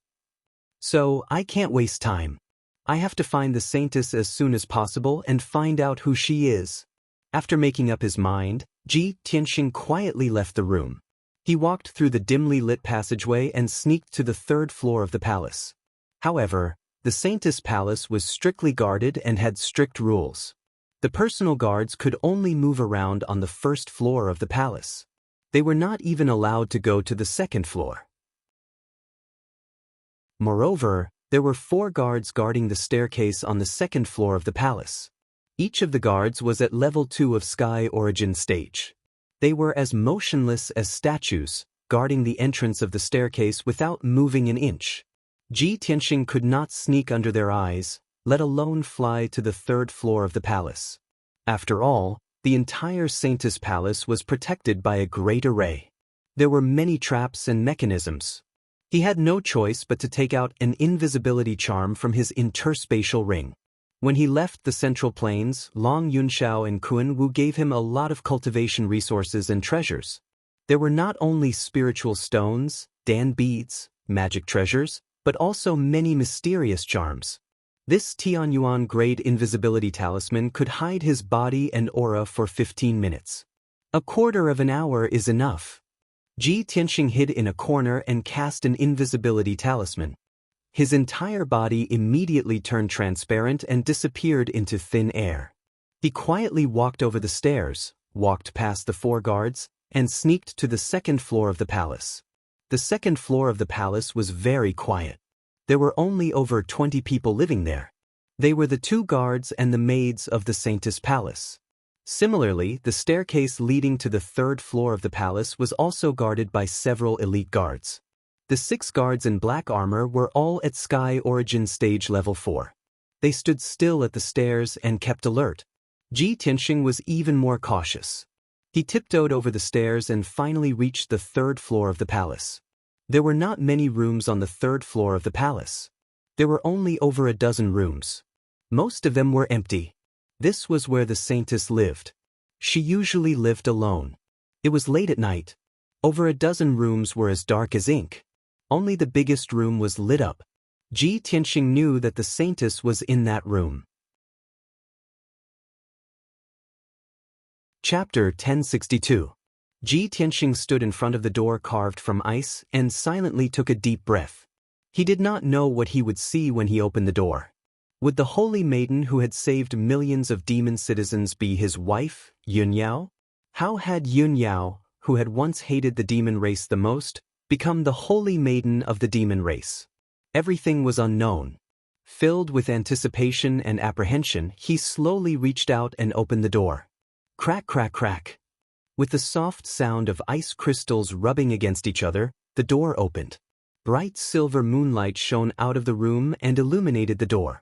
So, I can't waste time. I have to find the Saintess as soon as possible and find out who she is. After making up his mind, Ji Tianxing quietly left the room. He walked through the dimly lit passageway and sneaked to the third floor of the palace. However, the Saintess Palace was strictly guarded and had strict rules. The personal guards could only move around on the first floor of the palace. They were not even allowed to go to the second floor. Moreover, there were 4 guards guarding the staircase on the second floor of the palace. Each of the guards was at level 2 of Sky Origin Stage. They were as motionless as statues, guarding the entrance of the staircase without moving an inch. Ji Tianxing could not sneak under their eyes, let alone fly to the third floor of the palace. After all, the entire Saintess Palace was protected by a great array. There were many traps and mechanisms. He had no choice but to take out an invisibility charm from his interspatial ring. When he left the Central Plains, Long Yunxiao and Kun Wu gave him a lot of cultivation resources and treasures. There were not only spiritual stones, Dan beads, magic treasures, but also many mysterious charms. This Tianyuan grade invisibility talisman could hide his body and aura for 15 minutes. A quarter of an hour is enough. Ji Tianxing hid in a corner and cast an invisibility talisman. His entire body immediately turned transparent and disappeared into thin air. He quietly walked over the stairs, walked past the 4 guards, and sneaked to the second floor of the palace. The second floor of the palace was very quiet. There were only over 20 people living there. They were the 2 guards and the maids of the Saintess Palace. Similarly, the staircase leading to the third floor of the palace was also guarded by several elite guards. The 6 guards in black armor were all at Sky Origin Stage Level 4. They stood still at the stairs and kept alert. Ji Tianxing was even more cautious. He tiptoed over the stairs and finally reached the third floor of the palace. There were not many rooms on the third floor of the palace. There were only over a dozen rooms. Most of them were empty. This was where the Saintess lived. She usually lived alone. It was late at night. Over a dozen rooms were as dark as ink. Only the biggest room was lit up. Ji Tianxing knew that the Saintess was in that room. Chapter 1062. Ji Tianxing stood in front of the door carved from ice and silently took a deep breath. He did not know what he would see when he opened the door. Would the holy maiden who had saved millions of demon citizens be his wife, Yunyao? How had Yunyao, who had once hated the demon race the most, become the holy maiden of the demon race. Everything was unknown. Filled with anticipation and apprehension, he slowly reached out and opened the door. Crack, crack, crack. With the soft sound of ice crystals rubbing against each other, the door opened. Bright silver moonlight shone out of the room and illuminated the door.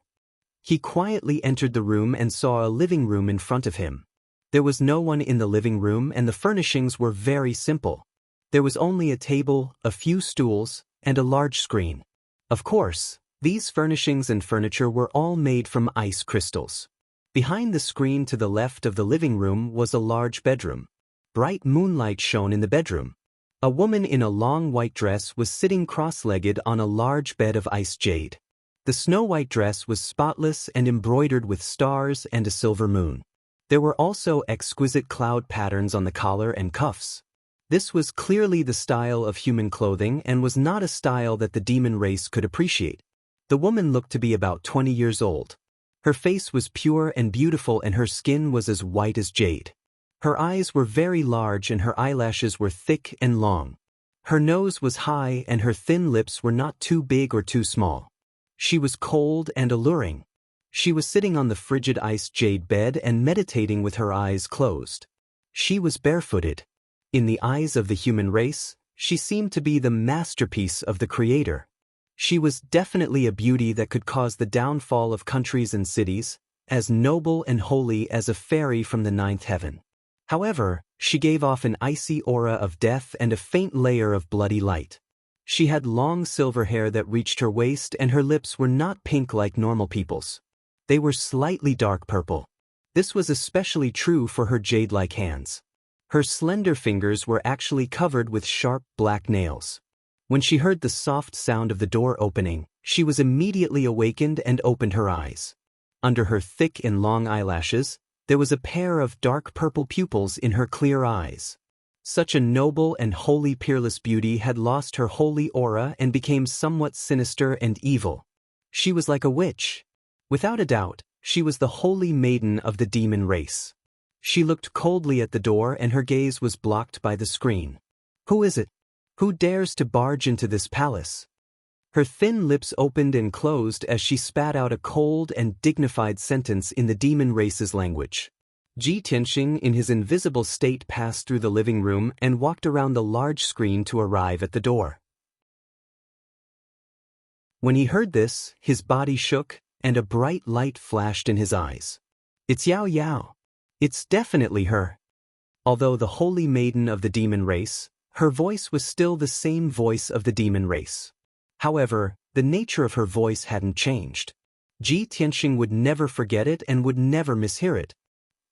He quietly entered the room and saw a living room in front of him. There was no one in the living room and the furnishings were very simple. There was only a table, a few stools, and a large screen. Of course, these furnishings and furniture were all made from ice crystals. Behind the screen to the left of the living room was a large bedroom. Bright moonlight shone in the bedroom. A woman in a long white dress was sitting cross-legged on a large bed of ice jade. The snow-white dress was spotless and embroidered with stars and a silver moon. There were also exquisite cloud patterns on the collar and cuffs. This was clearly the style of human clothing and was not a style that the demon race could appreciate. The woman looked to be about 20 years old. Her face was pure and beautiful and her skin was as white as jade. Her eyes were very large and her eyelashes were thick and long. Her nose was high and her thin lips were not too big or too small. She was cold and alluring. She was sitting on the frigid ice jade bed and meditating with her eyes closed. She was barefooted. In the eyes of the human race, she seemed to be the masterpiece of the Creator. She was definitely a beauty that could cause the downfall of countries and cities, as noble and holy as a fairy from the ninth heaven. However, she gave off an icy aura of death and a faint layer of bloody light. She had long silver hair that reached her waist and her lips were not pink like normal people's. They were slightly dark purple. This was especially true for her jade-like hands. Her slender fingers were actually covered with sharp black nails. When she heard the soft sound of the door opening, she was immediately awakened and opened her eyes. Under her thick and long eyelashes, there was a pair of dark purple pupils in her clear eyes. Such a noble and holy peerless beauty had lost her holy aura and became somewhat sinister and evil. She was like a witch. Without a doubt, she was the holy maiden of the demon race. She looked coldly at the door and her gaze was blocked by the screen. Who is it? Who dares to barge into this palace? Her thin lips opened and closed as she spat out a cold and dignified sentence in the demon race's language. Ji Tianxing in his invisible state passed through the living room and walked around the large screen to arrive at the door. When he heard this, his body shook and a bright light flashed in his eyes. It's Yao Yao. It's definitely her. Although the holy maiden of the demon race, her voice was still the same voice of the demon race. However, the nature of her voice hadn't changed. Ji Tianxing would never forget it and would never mishear it.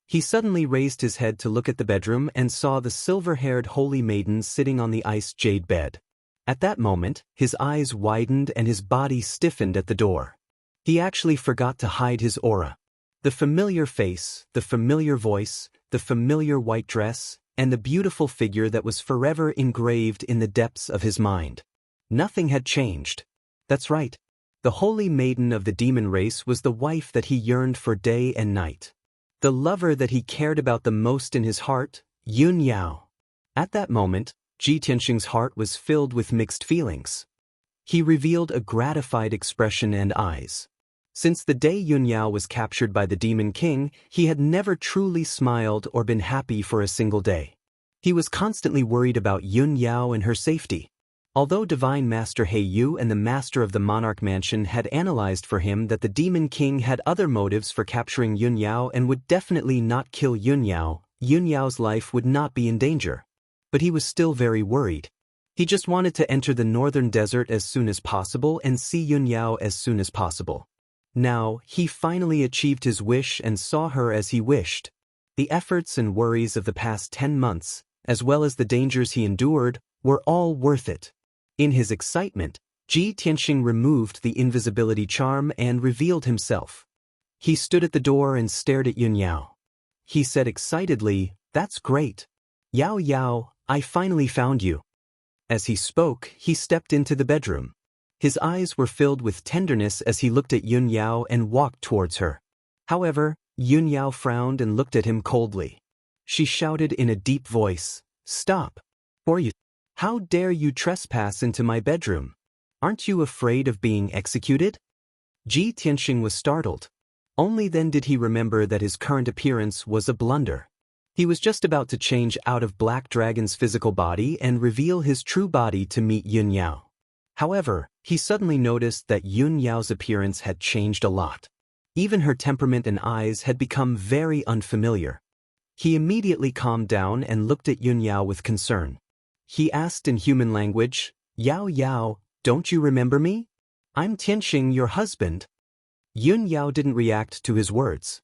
He suddenly raised his head to look at the bedroom and saw the silver-haired holy maiden sitting on the ice jade bed. At that moment, his eyes widened and his body stiffened at the door. He actually forgot to hide his aura. The familiar face, the familiar voice, the familiar white dress, and the beautiful figure that was forever engraved in the depths of his mind. Nothing had changed. That's right. The holy maiden of the demon race was the wife that he yearned for day and night. The lover that he cared about the most in his heart, Yun Yao. At that moment, Ji Tianxing's heart was filled with mixed feelings. He revealed a gratified expression and eyes. Since the day Yun Yao was captured by the Demon King, he had never truly smiled or been happy for a single day. He was constantly worried about Yun Yao and her safety. Although Divine Master He Yu and the Master of the Monarch Mansion had analyzed for him that the Demon King had other motives for capturing Yun Yao and would definitely not kill Yun Yao's life would not be in danger. But he was still very worried. He just wanted to enter the northern desert as soon as possible and see Yun Yao as soon as possible. Now, he finally achieved his wish and saw her as he wished. The efforts and worries of the past 10 months, as well as the dangers he endured, were all worth it. In his excitement, Ji Tianxing removed the invisibility charm and revealed himself. He stood at the door and stared at Yun Yao. He said excitedly, "That's great. Yao Yao, I finally found you." As he spoke, he stepped into the bedroom. His eyes were filled with tenderness as he looked at Yun Yao and walked towards her. However, Yun Yao frowned and looked at him coldly. She shouted in a deep voice, "Stop! Or you." How dare you trespass into my bedroom? Aren't you afraid of being executed? Ji Tianxing was startled. Only then did he remember that his current appearance was a blunder. He was just about to change out of Black Dragon's physical body and reveal his true body to meet Yun Yao. However, he suddenly noticed that Yun Yao's appearance had changed a lot. Even her temperament and eyes had become very unfamiliar. He immediately calmed down and looked at Yun Yao with concern. He asked in human language, "Yao Yao, don't you remember me? I'm Tianxing, your husband." Yun Yao didn't react to his words.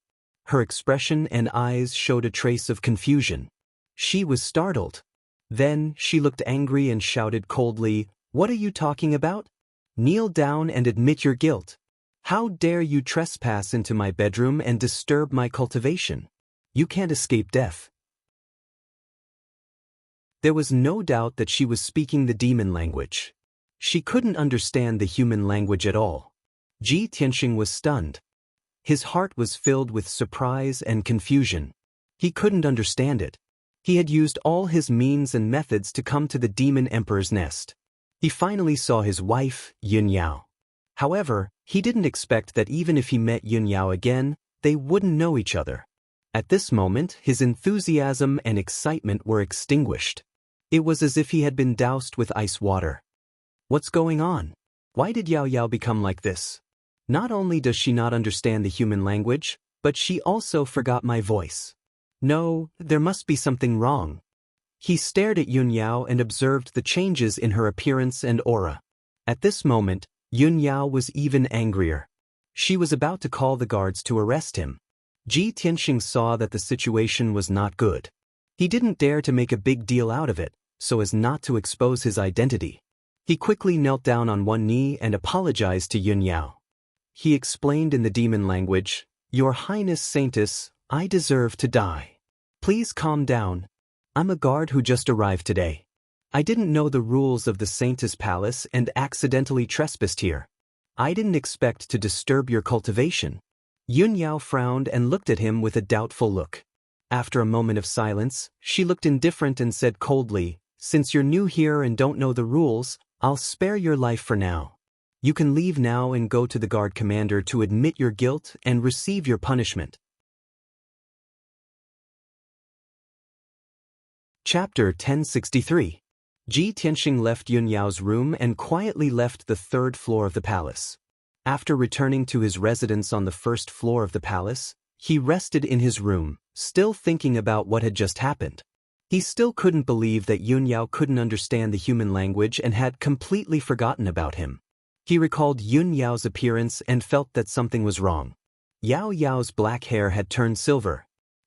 Her expression and eyes showed a trace of confusion. She was startled. Then she looked angry and shouted coldly, "What are you talking about? Kneel down and admit your guilt. How dare you trespass into my bedroom and disturb my cultivation? You can't escape death." There was no doubt that she was speaking the demon language. She couldn't understand the human language at all. Ji Tianxing was stunned. His heart was filled with surprise and confusion. He couldn't understand it. He had used all his means and methods to come to the demon emperor's nest. He finally saw his wife, Yun Yao. However, he didn't expect that even if he met Yun Yao again, they wouldn't know each other. At this moment, his enthusiasm and excitement were extinguished. It was as if he had been doused with ice water. What's going on? Why did Yao Yao become like this? Not only does she not understand the human language, but she also forgot my voice. No, there must be something wrong. He stared at Yun Yao and observed the changes in her appearance and aura. At this moment, Yun Yao was even angrier. She was about to call the guards to arrest him. Ji Tianxing saw that the situation was not good. He didn't dare to make a big deal out of it, so as not to expose his identity. He quickly knelt down on one knee and apologized to Yun Yao. He explained in the demon language, "Your Highness Saintess, I deserve to die. Please calm down. I'm a guard who just arrived today. I didn't know the rules of the Saintess Palace and accidentally trespassed here. I didn't expect to disturb your cultivation." Yun Yao frowned and looked at him with a doubtful look. After a moment of silence, she looked indifferent and said coldly, "Since you're new here and don't know the rules, I'll spare your life for now. You can leave now and go to the guard commander to admit your guilt and receive your punishment." Chapter 1063. Ji Tianxing left Yun Yao's room and quietly left the third floor of the palace. After returning to his residence on the first floor of the palace, he rested in his room, still thinking about what had just happened. He still couldn't believe that Yun Yao couldn't understand the human language and had completely forgotten about him. He recalled Yun Yao's appearance and felt that something was wrong. Yao Yao's black hair had turned silver.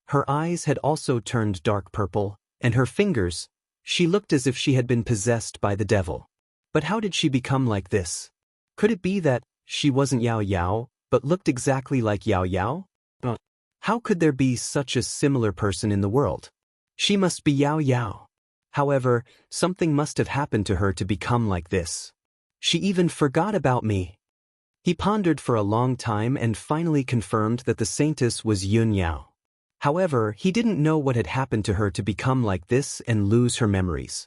Her eyes had also turned dark purple, and her fingers, she looked as if she had been possessed by the devil. But how did she become like this? Could it be that she wasn't Yao Yao, but looked exactly like Yao Yao? How could there be such a similar person in the world? She must be Yao Yao. However, something must have happened to her to become like this. She even forgot about me. He pondered for a long time and finally confirmed that the saintess was Yun Yao. However, he didn't know what had happened to her to become like this and lose her memories.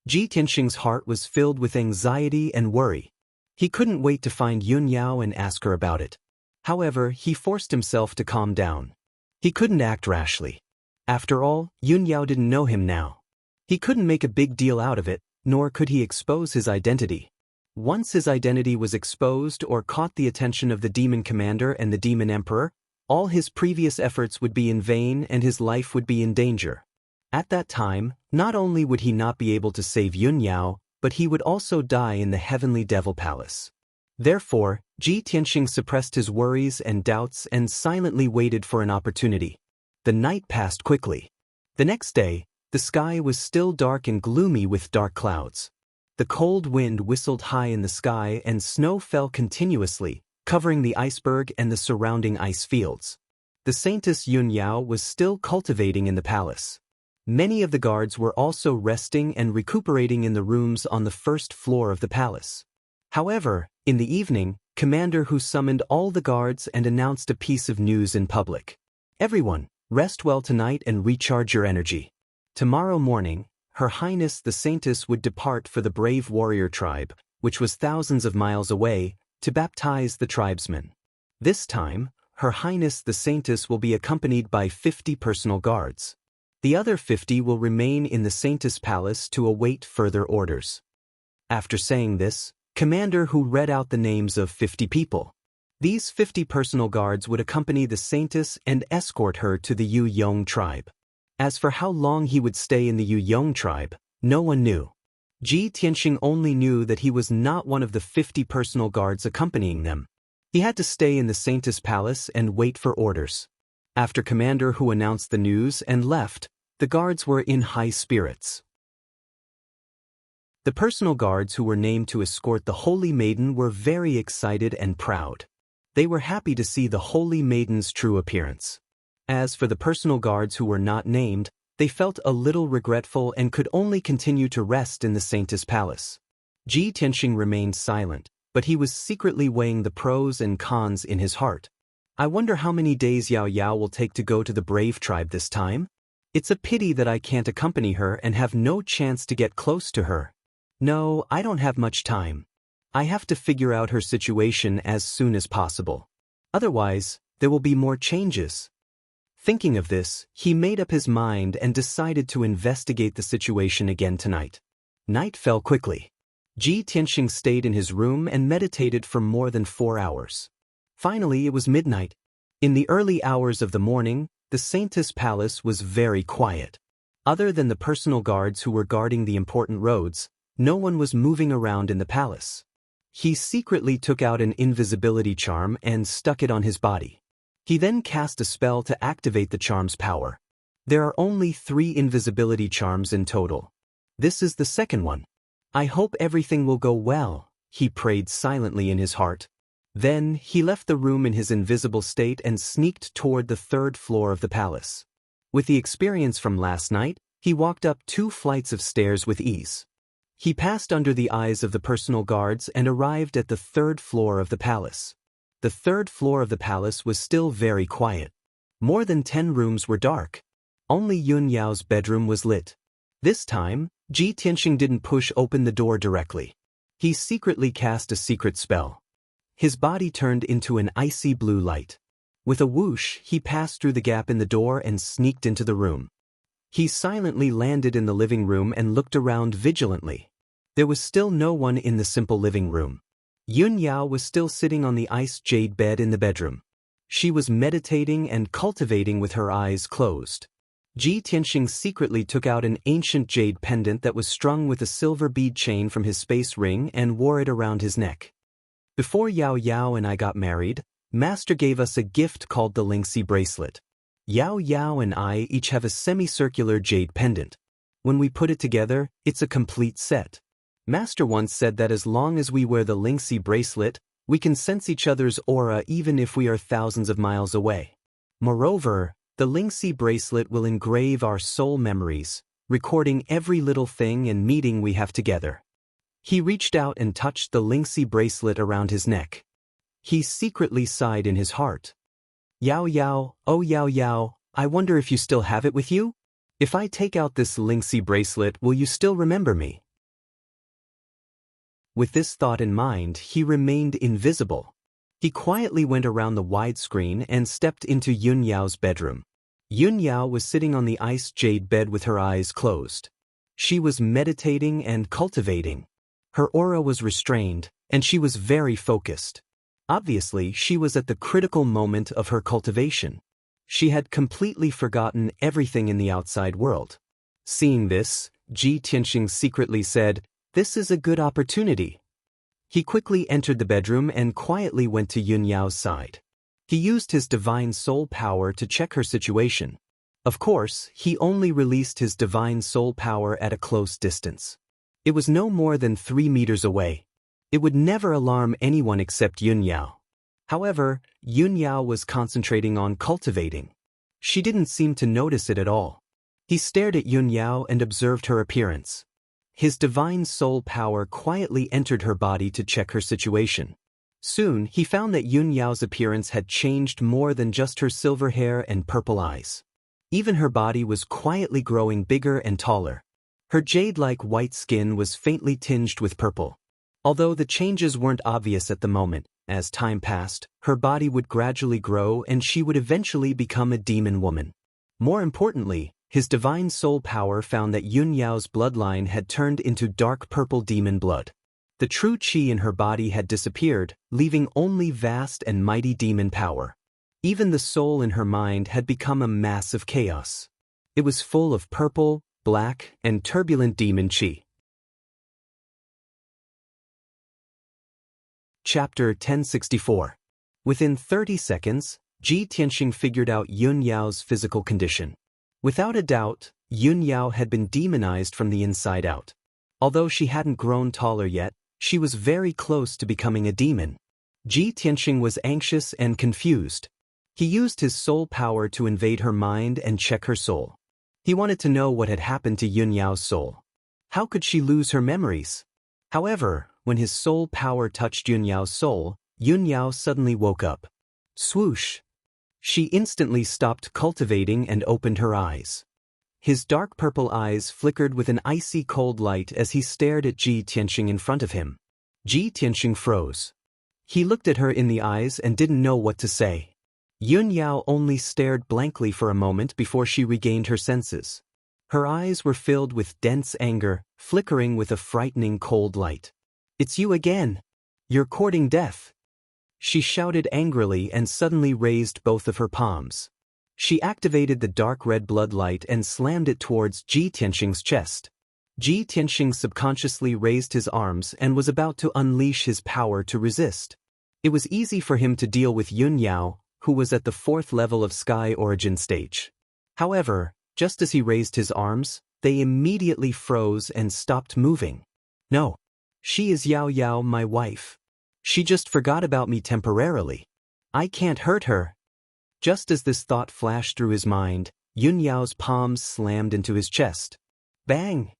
Ji Tianxing's heart was filled with anxiety and worry. He couldn't wait to find Yun Yao and ask her about it. However, he forced himself to calm down. He couldn't act rashly. After all, Yun Yao didn't know him now. He couldn't make a big deal out of it, nor could he expose his identity. Once his identity was exposed or caught the attention of the demon commander and the demon emperor, all his previous efforts would be in vain and his life would be in danger. At that time, not only would he not be able to save Yun Yao, but he would also die in the heavenly devil palace. Therefore, Ji Tianxing suppressed his worries and doubts and silently waited for an opportunity. The night passed quickly. The next day, the sky was still dark and gloomy with dark clouds. The cold wind whistled high in the sky and snow fell continuously, covering the iceberg and the surrounding ice fields. The saintess Yun Yao was still cultivating in the palace. Many of the guards were also resting and recuperating in the rooms on the first floor of the palace. However, in the evening, Commander Hu summoned all the guards and announced a piece of news in public. "Everyone, rest well tonight and recharge your energy. Tomorrow morning, Her Highness the Saintess would depart for the brave warrior tribe, which was thousands of miles away, to baptize the tribesmen. This time, Her Highness the Saintess will be accompanied by 50 personal guards. The other 50 will remain in the Saintess Palace to await further orders. After saying this, Commander Hu read out the names of 50 people. These 50 personal guards would accompany the Saintess and escort her to the Yu Yong tribe. As for how long he would stay in the Yu Yong tribe, no one knew. Ji Tianxing only knew that he was not one of the 50 personal guards accompanying them. He had to stay in the Saintess Palace and wait for orders. After Commander Hu announced the news and left, the guards were in high spirits. The personal guards who were named to escort the Holy Maiden were very excited and proud. They were happy to see the Holy Maiden's true appearance. As for the personal guards who were not named, they felt a little regretful and could only continue to rest in the Saintess Palace. Ji Tianxing remained silent, but he was secretly weighing the pros and cons in his heart. I wonder how many days Yao Yao will take to go to the brave tribe this time? It's a pity that I can't accompany her and have no chance to get close to her. No, I don't have much time. I have to figure out her situation as soon as possible. Otherwise, there will be more changes. Thinking of this, he made up his mind and decided to investigate the situation again tonight. Night fell quickly. Ji Tianxing stayed in his room and meditated for more than 4 hours. Finally, it was midnight. In the early hours of the morning, the Saintess Palace was very quiet. Other than the personal guards who were guarding the important roads, no one was moving around in the palace. He secretly took out an invisibility charm and stuck it on his body. He then cast a spell to activate the charm's power. There are only 3 invisibility charms in total. This is the second one. I hope everything will go well, he prayed silently in his heart. Then, he left the room in his invisible state and sneaked toward the 3rd floor of the palace. With the experience from last night, he walked up 2 flights of stairs with ease. He passed under the eyes of the personal guards and arrived at the 3rd floor of the palace. The 3rd floor of the palace was still very quiet. More than 10 rooms were dark. Only Yun Yao's bedroom was lit. This time, Ji Tianxing didn't push open the door directly. He secretly cast a secret spell. His body turned into an icy blue light. With a whoosh, he passed through the gap in the door and sneaked into the room. He silently landed in the living room and looked around vigilantly. There was still no one in the simple living room. Yun Yao was still sitting on the iced jade bed in the bedroom. She was meditating and cultivating with her eyes closed. Ji Tianxing secretly took out an ancient jade pendant that was strung with a silver bead chain from his space ring and wore it around his neck. Before Yao Yao and I got married, Master gave us a gift called the Lingxi bracelet. Yao Yao and I each have a semicircular jade pendant. When we put it together, it's a complete set. Master once said that as long as we wear the Lingxi bracelet, we can sense each other's aura even if we are thousands of miles away. Moreover, the Lingxi bracelet will engrave our soul memories, recording every little thing and meeting we have together. He reached out and touched the Lingxi bracelet around his neck. He secretly sighed in his heart. Yao Yao, oh Yao Yao, I wonder if you still have it with you? If I take out this Lingxi bracelet, will you still remember me? With this thought in mind, he remained invisible. He quietly went around the wide screen and stepped into Yun Yao's bedroom. Yun Yao was sitting on the iced jade bed with her eyes closed. She was meditating and cultivating. Her aura was restrained, and she was very focused. Obviously, she was at the critical moment of her cultivation. She had completely forgotten everything in the outside world. Seeing this, Ji Tianxing secretly said, "This is a good opportunity." He quickly entered the bedroom and quietly went to Yun Yao's side. He used his divine soul power to check her situation. Of course, he only released his divine soul power at a close distance. It was no more than 3 meters away. It would never alarm anyone except Yun Yao. However, Yun Yao was concentrating on cultivating. She didn't seem to notice it at all. He stared at Yun Yao and observed her appearance. His divine soul power quietly entered her body to check her situation. Soon, he found that Yun Yao's appearance had changed more than just her silver hair and purple eyes. Even her body was quietly growing bigger and taller. Her jade-like white skin was faintly tinged with purple. Although the changes weren't obvious at the moment, as time passed, her body would gradually grow and she would eventually become a demon woman. More importantly, his divine soul power found that Yunyao's bloodline had turned into dark purple demon blood. The true qi in her body had disappeared, leaving only vast and mighty demon power. Even the soul in her mind had become a mass of chaos. It was full of purple, black, and turbulent demon qi. Chapter 1064. Within 30 seconds, Ji Tianxing figured out Yunyao's physical condition. Without a doubt, Yunyao had been demonized from the inside out. Although she hadn't grown taller yet, she was very close to becoming a demon. Ji Tianxing was anxious and confused. He used his soul power to invade her mind and check her soul. He wanted to know what had happened to Yunyao's soul. How could she lose her memories? However, when his soul power touched Yunyao's soul, Yunyao suddenly woke up. Swoosh! She instantly stopped cultivating and opened her eyes. His dark purple eyes flickered with an icy cold light as he stared at Ji Tianxing in front of him. Ji Tianxing froze. He looked at her in the eyes and didn't know what to say. Yunyao only stared blankly for a moment before she regained her senses. Her eyes were filled with dense anger, flickering with a frightening cold light. "It's you again! You're courting death!" She shouted angrily and suddenly raised both of her palms. She activated the dark red blood light and slammed it towards Ji Tianxing's chest. Ji Tianxing subconsciously raised his arms and was about to unleash his power to resist. It was easy for him to deal with Yunyao, who was at the 4th level of Sky Origin stage. However, just as he raised his arms, they immediately froze and stopped moving. "No. She is Yao Yao, my wife. She just forgot about me temporarily. I can't hurt her." Just as this thought flashed through his mind, Yunyao's palms slammed into his chest. Bang!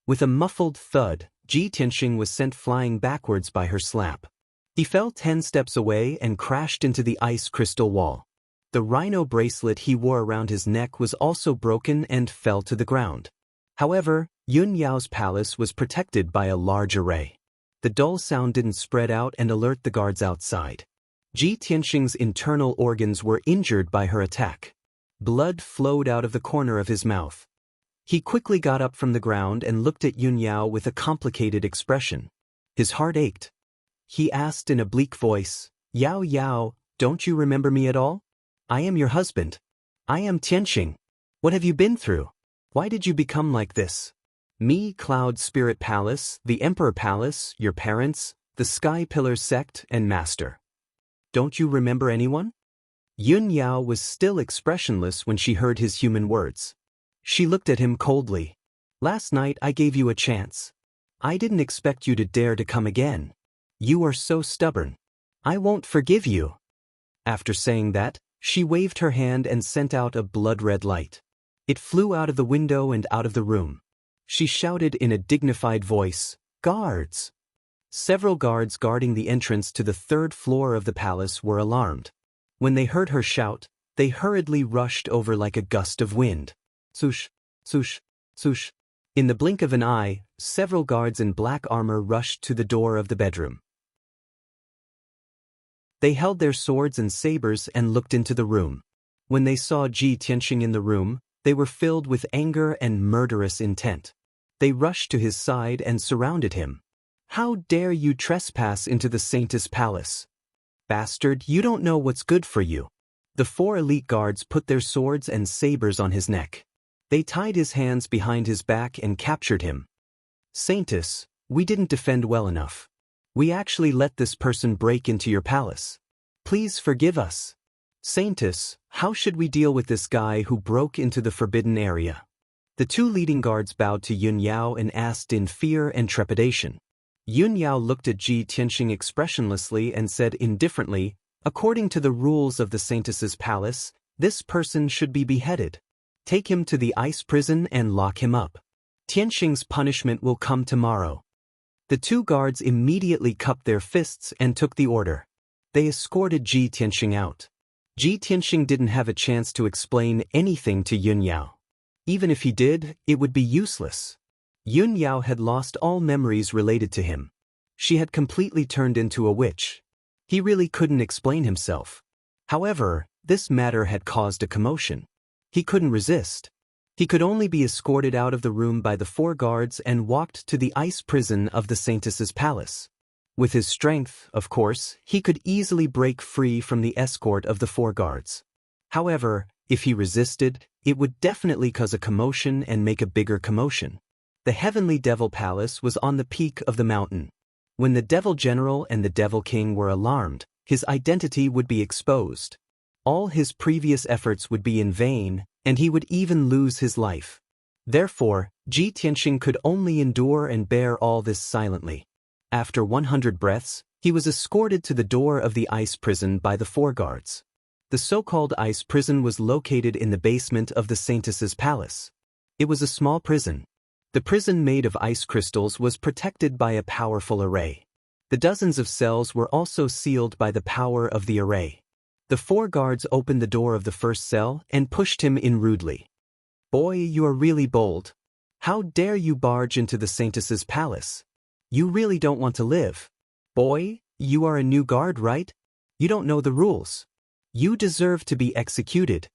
With a muffled thud, Ji Tianxing was sent flying backwards by her slap. He fell 10 steps away and crashed into the ice crystal wall. The rhino bracelet he wore around his neck was also broken and fell to the ground. However, Yunyao's palace was protected by a large array. The dull sound didn't spread out and alert the guards outside. Ji Tianxing's internal organs were injured by her attack. Blood flowed out of the corner of his mouth. He quickly got up from the ground and looked at Yunyao with a complicated expression. His heart ached. He asked in a bleak voice, "Yao Yao, don't you remember me at all? I am your husband. I am Tianxing. What have you been through? Why did you become like this?" "Me, Cloud Spirit Palace, the Emperor Palace, your parents, the Sky Pillar Sect, and Master. Don't you remember anyone?" Yunyao was still expressionless when she heard his human words. She looked at him coldly. "Last night I gave you a chance. I didn't expect you to dare to come again. You are so stubborn. I won't forgive you." After saying that, she waved her hand and sent out a blood-red light. It flew out of the window and out of the room. She shouted in a dignified voice, "Guards!" Several guards guarding the entrance to the 3rd floor of the palace were alarmed. When they heard her shout, they hurriedly rushed over like a gust of wind. Swoosh, swoosh, swoosh. In the blink of an eye, several guards in black armor rushed to the door of the bedroom. They held their swords and sabers and looked into the room. When they saw Ji Tianxing in the room, they were filled with anger and murderous intent. They rushed to his side and surrounded him. "How dare you trespass into the Saintess Palace? Bastard, you don't know what's good for you." The 4 elite guards put their swords and sabers on his neck. They tied his hands behind his back and captured him. "Saintess, we didn't defend well enough. We actually let this person break into your palace. Please forgive us. Saintess, how should we deal with this guy who broke into the forbidden area?" The 2 leading guards bowed to Yunyao and asked in fear and trepidation. Yunyao looked at Ji Tianxing expressionlessly and said indifferently, "According to the rules of the Saintess's palace, this person should be beheaded. Take him to the ice prison and lock him up. Tianxing's punishment will come tomorrow." The 2 guards immediately cupped their fists and took the order. They escorted Ji Tianxing out. Ji Tianxing didn't have a chance to explain anything to Yunyao. Even if he did, it would be useless. Yun Yao had lost all memories related to him. She had completely turned into a witch. He really couldn't explain himself. However, this matter had caused a commotion. He couldn't resist. He could only be escorted out of the room by the 4 guards and walked to the ice prison of the Saintess's palace. With his strength, of course, he could easily break free from the escort of the 4 guards. However, if he resisted, it would definitely cause a commotion and make a bigger commotion. The Heavenly Devil Palace was on the peak of the mountain. When the Devil General and the Devil King were alarmed, his identity would be exposed. All his previous efforts would be in vain, and he would even lose his life. Therefore, Ji Tianxing could only endure and bear all this silently. After 100 breaths, he was escorted to the door of the ice prison by the 4 guards. The so-called ice prison was located in the basement of the Saintess's palace. It was a small prison. The prison made of ice crystals was protected by a powerful array. The dozens of cells were also sealed by the power of the array. The 4 guards opened the door of the first cell and pushed him in rudely. "Boy, you are really bold. How dare you barge into the Saintess's palace? You really don't want to live. Boy, you are a new guard, right? You don't know the rules. You deserve to be executed.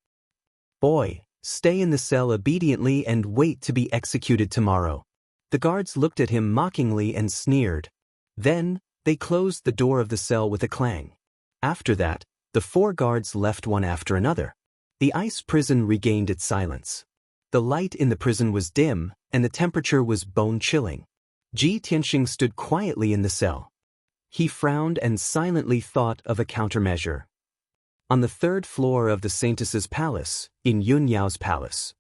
Boy, stay in the cell obediently and wait to be executed tomorrow." The guards looked at him mockingly and sneered. Then, they closed the door of the cell with a clang. After that, the 4 guards left one after another. The ice prison regained its silence. The light in the prison was dim, and the temperature was bone-chilling. Ji Tianxing stood quietly in the cell. He frowned and silently thought of a countermeasure. On the 3rd floor of the Saintess's palace, in Yun Yao's palace,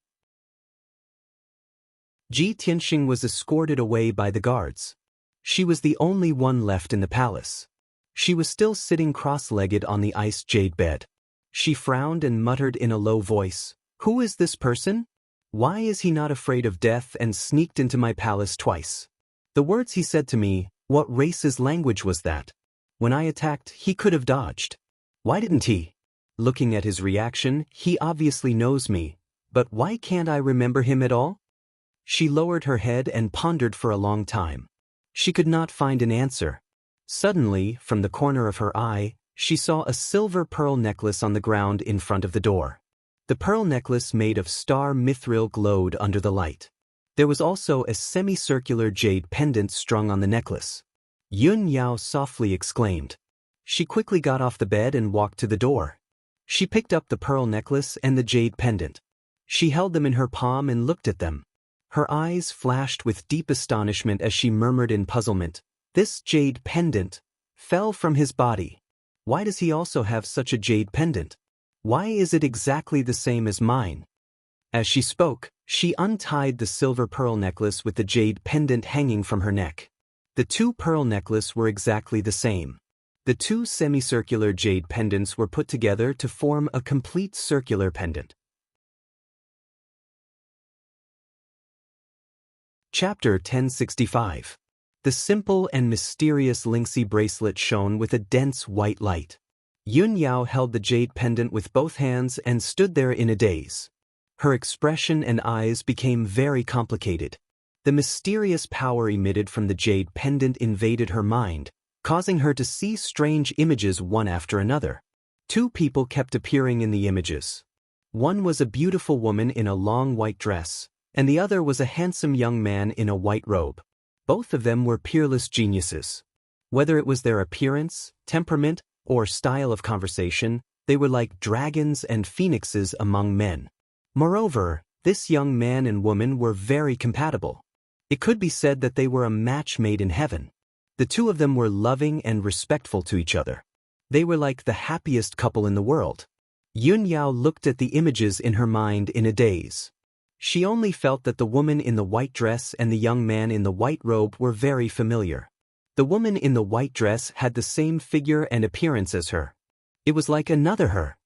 Ji Tianxing was escorted away by the guards. She was the only one left in the palace. She was still sitting cross-legged on the ice jade bed. She frowned and muttered in a low voice, "Who is this person? Why is he not afraid of death and sneaked into my palace twice? The words he said to me, what race's language was that? When I attacked, he could have dodged. Why didn't he? Looking at his reaction, he obviously knows me, but why can't I remember him at all?" She lowered her head and pondered for a long time. She could not find an answer. Suddenly, from the corner of her eye, she saw a silver pearl necklace on the ground in front of the door. The pearl necklace made of star mithril glowed under the light. There was also a semicircular jade pendant strung on the necklace. Yun Yao softly exclaimed. She quickly got off the bed and walked to the door. She picked up the pearl necklace and the jade pendant. She held them in her palm and looked at them. Her eyes flashed with deep astonishment as she murmured in puzzlement, "This jade pendant fell from his body. Why does he also have such a jade pendant? Why is it exactly the same as mine?" As she spoke, she untied the silver pearl necklace with the jade pendant hanging from her neck. The 2 pearl necklaces were exactly the same. The 2 semicircular jade pendants were put together to form a complete circular pendant. Chapter 1065. The simple and mysterious Lingxi bracelet shone with a dense white light. Yun Yao held the jade pendant with both hands and stood there in a daze. Her expression and eyes became very complicated. The mysterious power emitted from the jade pendant invaded her mind, causing her to see strange images one after another. 2 people kept appearing in the images. One was a beautiful woman in a long white dress, and the other was a handsome young man in a white robe. Both of them were peerless geniuses. Whether it was their appearance, temperament, or style of conversation, they were like dragons and phoenixes among men. Moreover, this young man and woman were very compatible. It could be said that they were a match made in heaven. The 2 of them were loving and respectful to each other. They were like the happiest couple in the world. Yun Yao looked at the images in her mind in a daze. She only felt that the woman in the white dress and the young man in the white robe were very familiar. The woman in the white dress had the same figure and appearance as her. It was like another her.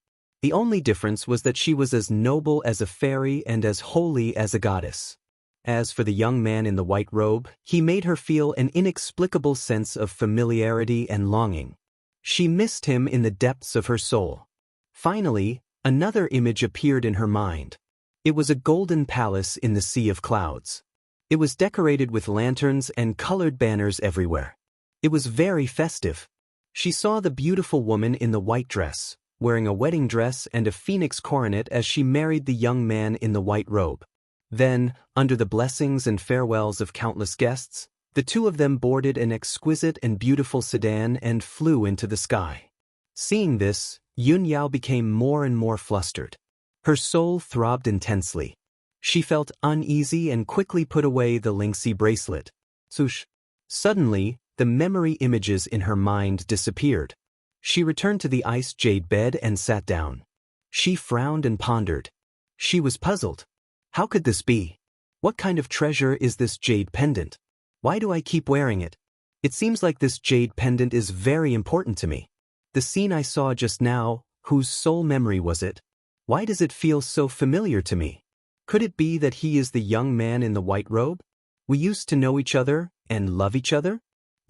The only difference was that she was as noble as a fairy and as holy as a goddess. As for the young man in the white robe, he made her feel an inexplicable sense of familiarity and longing. She missed him in the depths of her soul. Finally, another image appeared in her mind. It was a golden palace in the sea of clouds. It was decorated with lanterns and colored banners everywhere. It was very festive. She saw the beautiful woman in the white dress, wearing a wedding dress and a phoenix coronet as she married the young man in the white robe. Then, under the blessings and farewells of countless guests, the two of them boarded an exquisite and beautiful sedan and flew into the sky. Seeing this, Yunyao became more and more flustered. Her soul throbbed intensely. She felt uneasy and quickly put away the Lingxi bracelet. Swoosh! Suddenly, the memory images in her mind disappeared. She returned to the ice jade bed and sat down. She frowned and pondered. She was puzzled. How could this be? What kind of treasure is this jade pendant? Why do I keep wearing it? It seems like this jade pendant is very important to me. The scene I saw just now, whose soul memory was it? Why does it feel so familiar to me? Could it be that he is the young man in the white robe? We used to know each other and love each other?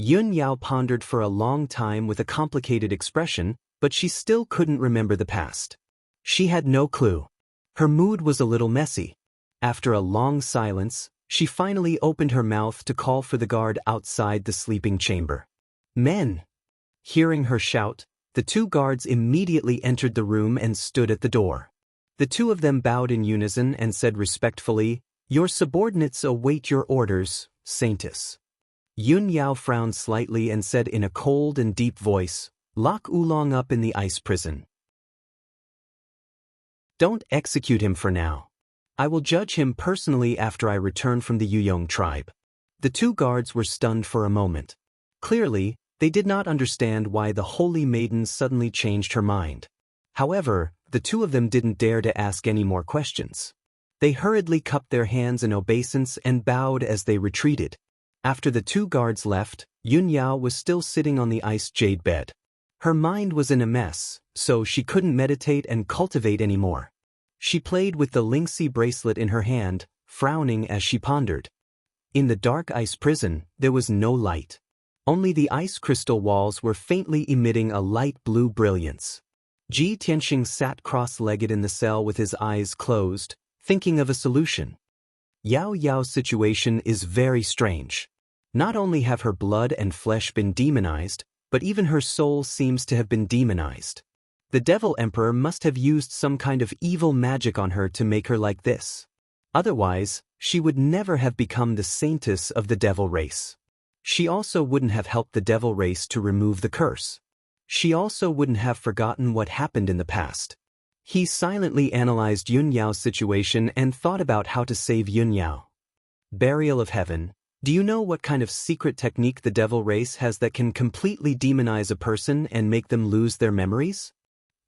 Yunyao pondered for a long time with a complicated expression, but she still couldn't remember the past. She had no clue. Her mood was a little messy. After a long silence, she finally opened her mouth to call for the guard outside the sleeping chamber. Men! Hearing her shout, the two guards immediately entered the room and stood at the door. The two of them bowed in unison and said respectfully, "Your subordinates await your orders, Saintess." Yunyao frowned slightly and said in a cold and deep voice, "Lock Oolong up in the ice prison. Don't execute him for now. I will judge him personally after I return from the Yuyong tribe." The two guards were stunned for a moment. Clearly, they did not understand why the holy maiden suddenly changed her mind. However, the two of them didn't dare to ask any more questions. They hurriedly cupped their hands in obeisance and bowed as they retreated. After the two guards left, Yunyao was still sitting on the ice jade bed. Her mind was in a mess, so she couldn't meditate and cultivate anymore. She played with the Lingxi bracelet in her hand, frowning as she pondered. In the dark ice prison, there was no light. Only the ice crystal walls were faintly emitting a light blue brilliance. Ji Tianxing sat cross-legged in the cell with his eyes closed, thinking of a solution. Yao Yao's situation is very strange. Not only have her blood and flesh been demonized, but even her soul seems to have been demonized. The Devil Emperor must have used some kind of evil magic on her to make her like this. Otherwise, she would never have become the saintess of the devil race. She also wouldn't have helped the devil race to remove the curse. She also wouldn't have forgotten what happened in the past. He silently analyzed Yunyao's situation and thought about how to save Yunyao. Burial of Heaven. Do you know what kind of secret technique the devil race has that can completely demonize a person and make them lose their memories?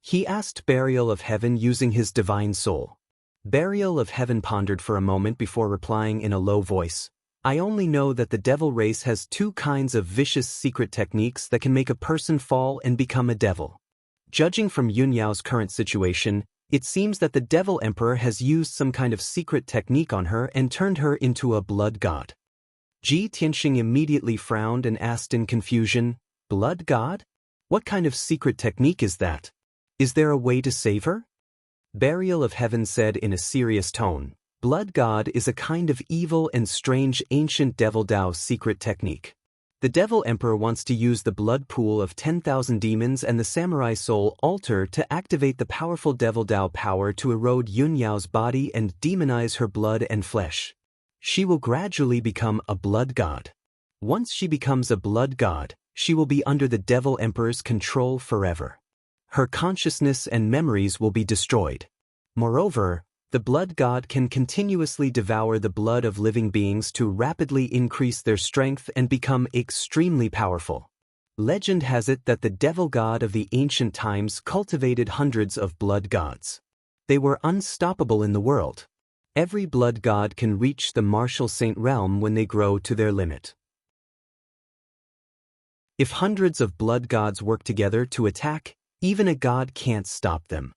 He asked Burial of Heaven using his divine soul. Burial of Heaven pondered for a moment before replying in a low voice, "I only know that the devil race has two kinds of vicious secret techniques that can make a person fall and become a devil." Judging from Yunyao's current situation, it seems that the Devil Emperor has used some kind of secret technique on her and turned her into a blood god. Ji Tianxing immediately frowned and asked in confusion, "Blood god? What kind of secret technique is that? Is there a way to save her?" Burial of Heaven said in a serious tone, "Blood god is a kind of evil and strange ancient devil Dao secret technique. The Devil Emperor wants to use the blood pool of 10,000 demons and the Samurai Soul altar to activate the powerful Devil Dao power to erode Yunyao's body and demonize her blood and flesh. She will gradually become a blood god. Once she becomes a blood god, she will be under the Devil Emperor's control forever. Her consciousness and memories will be destroyed. Moreover, the blood god can continuously devour the blood of living beings to rapidly increase their strength and become extremely powerful. Legend has it that the devil god of the ancient times cultivated hundreds of blood gods. They were unstoppable in the world. Every blood god can reach the martial saint realm when they grow to their limit. If hundreds of blood gods work together to attack, even a god can't stop them.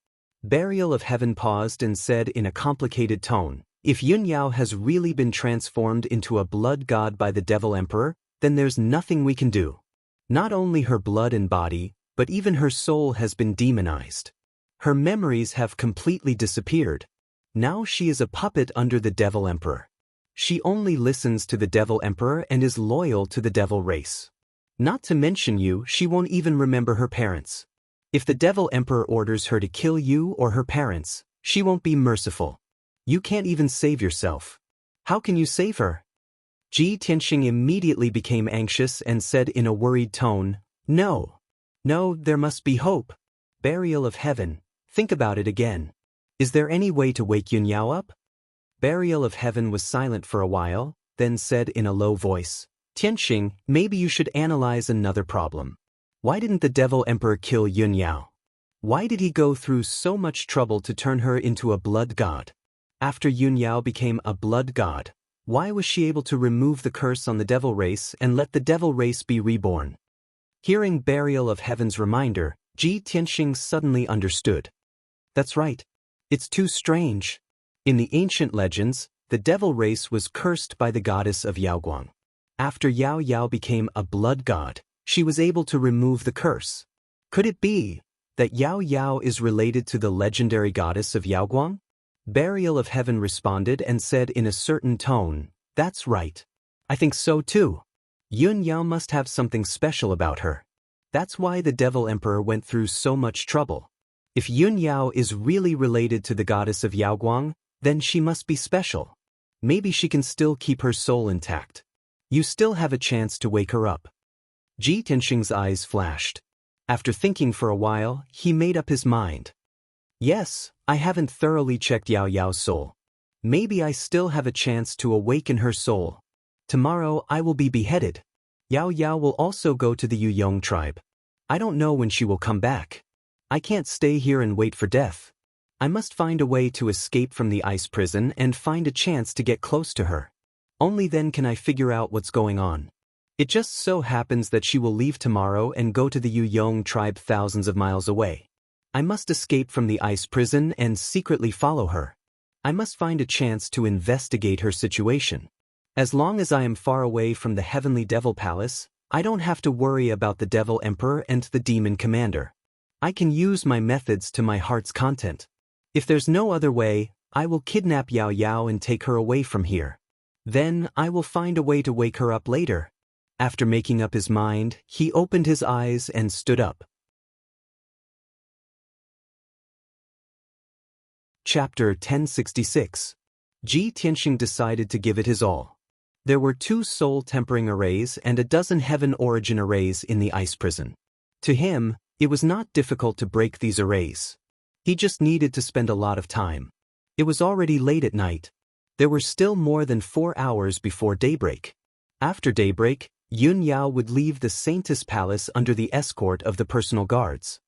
Burial of Heaven paused and said in a complicated tone, "If Yunyao has really been transformed into a blood god by the Devil Emperor, then there's nothing we can do. Not only her blood and body, but even her soul has been demonized. Her memories have completely disappeared. Now she is a puppet under the Devil Emperor. She only listens to the Devil Emperor and is loyal to the Devil race. Not to mention you, she won't even remember her parents. If the Devil Emperor orders her to kill you or her parents, she won't be merciful. You can't even save yourself. How can you save her? Ji Tianxing immediately became anxious and said in a worried tone, No. No, there must be hope. Burial of Heaven, think about it again. Is there any way to wake Yunyao up? Burial of Heaven was silent for a while, then said in a low voice, Tianxing, maybe you should analyze another problem. Why didn't the Devil Emperor kill Yunyao? Why did he go through so much trouble to turn her into a blood god? After Yunyao became a blood god, why was she able to remove the curse on the devil race and let the devil race be reborn? Hearing Burial of Heaven's reminder, Ji Tianxing suddenly understood. That's right. It's too strange. In the ancient legends, the devil race was cursed by the goddess of Yaoguang. After Yao Yao became a blood god, she was able to remove the curse. Could it be that Yao Yao is related to the legendary goddess of Yaoguang? Burial of Heaven responded and said in a certain tone, That's right. I think so too. Yunyao must have something special about her. That's why the Devil Emperor went through so much trouble. If Yunyao is really related to the goddess of Yaoguang, then she must be special. Maybe she can still keep her soul intact. You still have a chance to wake her up. Ji Tianxing's eyes flashed. After thinking for a while, he made up his mind. Yes, I haven't thoroughly checked Yao Yao's soul. Maybe I still have a chance to awaken her soul. Tomorrow I will be beheaded. Yao Yao will also go to the Yuyong tribe. I don't know when she will come back. I can't stay here and wait for death. I must find a way to escape from the ice prison and find a chance to get close to her. Only then can I figure out what's going on. It just so happens that she will leave tomorrow and go to the Yuyong tribe thousands of miles away. I must escape from the ice prison and secretly follow her. I must find a chance to investigate her situation. As long as I am far away from the Heavenly Devil Palace, I don't have to worry about the Devil Emperor and the Demon Commander. I can use my methods to my heart's content. If there's no other way, I will kidnap Yao Yao and take her away from here. Then I will find a way to wake her up later. After making up his mind, he opened his eyes and stood up. Chapter 1066. Ji Tianxing decided to give it his all. There were 2 soul-tempering arrays and a dozen heaven-origin arrays in the ice prison. To him, it was not difficult to break these arrays. He just needed to spend a lot of time. It was already late at night. There were still more than 4 hours before daybreak. After daybreak, Yunyao would leave the Saintess Palace under the escort of the personal guards.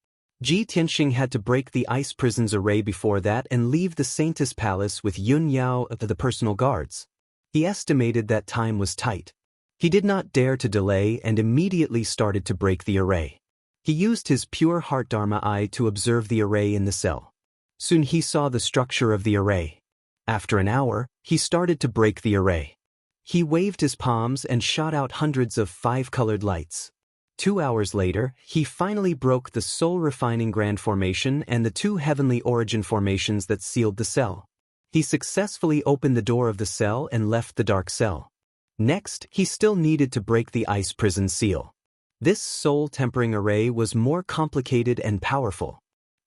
Ji Tianxing had to break the ice prison's array before that and leave the Saintess Palace with Yunyao of the personal guards. He estimated that time was tight. He did not dare to delay and immediately started to break the array. He used his pure heart Dharma eye to observe the array in the cell. Soon he saw the structure of the array. After an hour, he started to break the array. He waved his palms and shot out hundreds of 5-colored lights. 2 hours later, he finally broke the soul-refining grand formation and the 2 heavenly origin formations that sealed the cell. He successfully opened the door of the cell and left the dark cell. Next, he still needed to break the ice prison seal. This soul-tempering array was more complicated and powerful.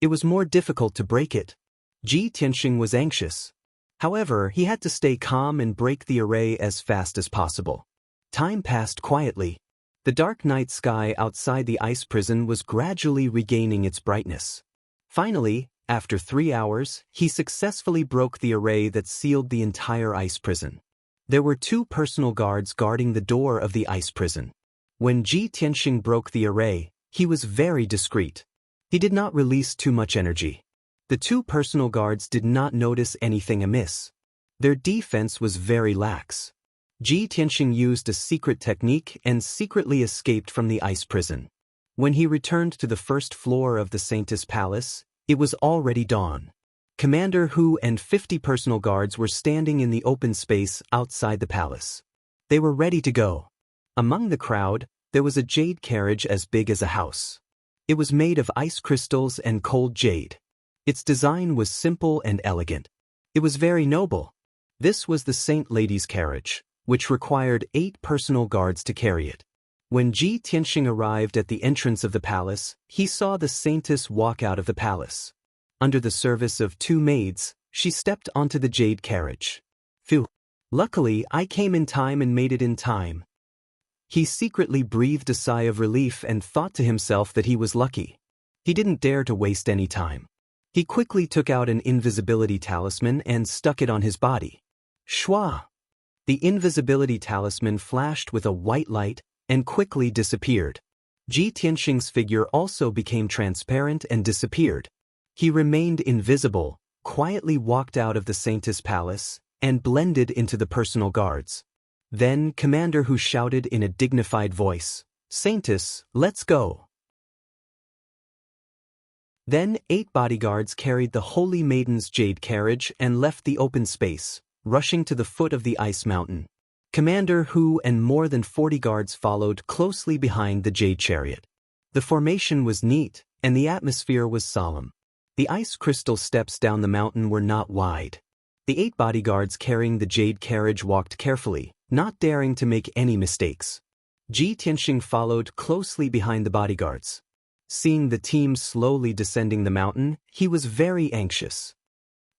It was more difficult to break it. Ji Tianxing was anxious. However, he had to stay calm and break the array as fast as possible. Time passed quietly. The dark night sky outside the ice prison was gradually regaining its brightness. Finally, after 3 hours, he successfully broke the array that sealed the entire ice prison. There were 2 personal guards guarding the door of the ice prison. When Ji Tianxing broke the array, he was very discreet. He did not release too much energy. The 2 personal guards did not notice anything amiss. Their defense was very lax. Ji Tianxing used a secret technique and secretly escaped from the ice prison. When he returned to the first floor of the Saintess Palace, it was already dawn. Commander Hu and 50 personal guards were standing in the open space outside the palace. They were ready to go. Among the crowd, there was a jade carriage as big as a house. It was made of ice crystals and cold jade. Its design was simple and elegant. It was very noble. This was the Saint Lady's carriage, which required 8 personal guards to carry it. When Ji Tianxing arrived at the entrance of the palace, he saw the saintess walk out of the palace. Under the service of 2 maids, she stepped onto the jade carriage. Phew! Luckily, I came in time and made it in time. He secretly breathed a sigh of relief and thought to himself that he was lucky. He didn't dare to waste any time. He quickly took out an invisibility talisman and stuck it on his body. Shwa! The invisibility talisman flashed with a white light and quickly disappeared. Ji Tianxing's figure also became transparent and disappeared. He remained invisible, quietly walked out of the saintess palace, and blended into the personal guards. Then Commander Hu shouted in a dignified voice, "Saintess, let's go." Then 8 bodyguards carried the Holy Maiden's jade carriage and left the open space, rushing to the foot of the ice mountain. Commander Hu and more than 40 guards followed closely behind the jade chariot. The formation was neat, and the atmosphere was solemn. The ice crystal steps down the mountain were not wide. The 8 bodyguards carrying the jade carriage walked carefully, not daring to make any mistakes. Ji Tianxing followed closely behind the bodyguards. Seeing the team slowly descending the mountain, he was very anxious.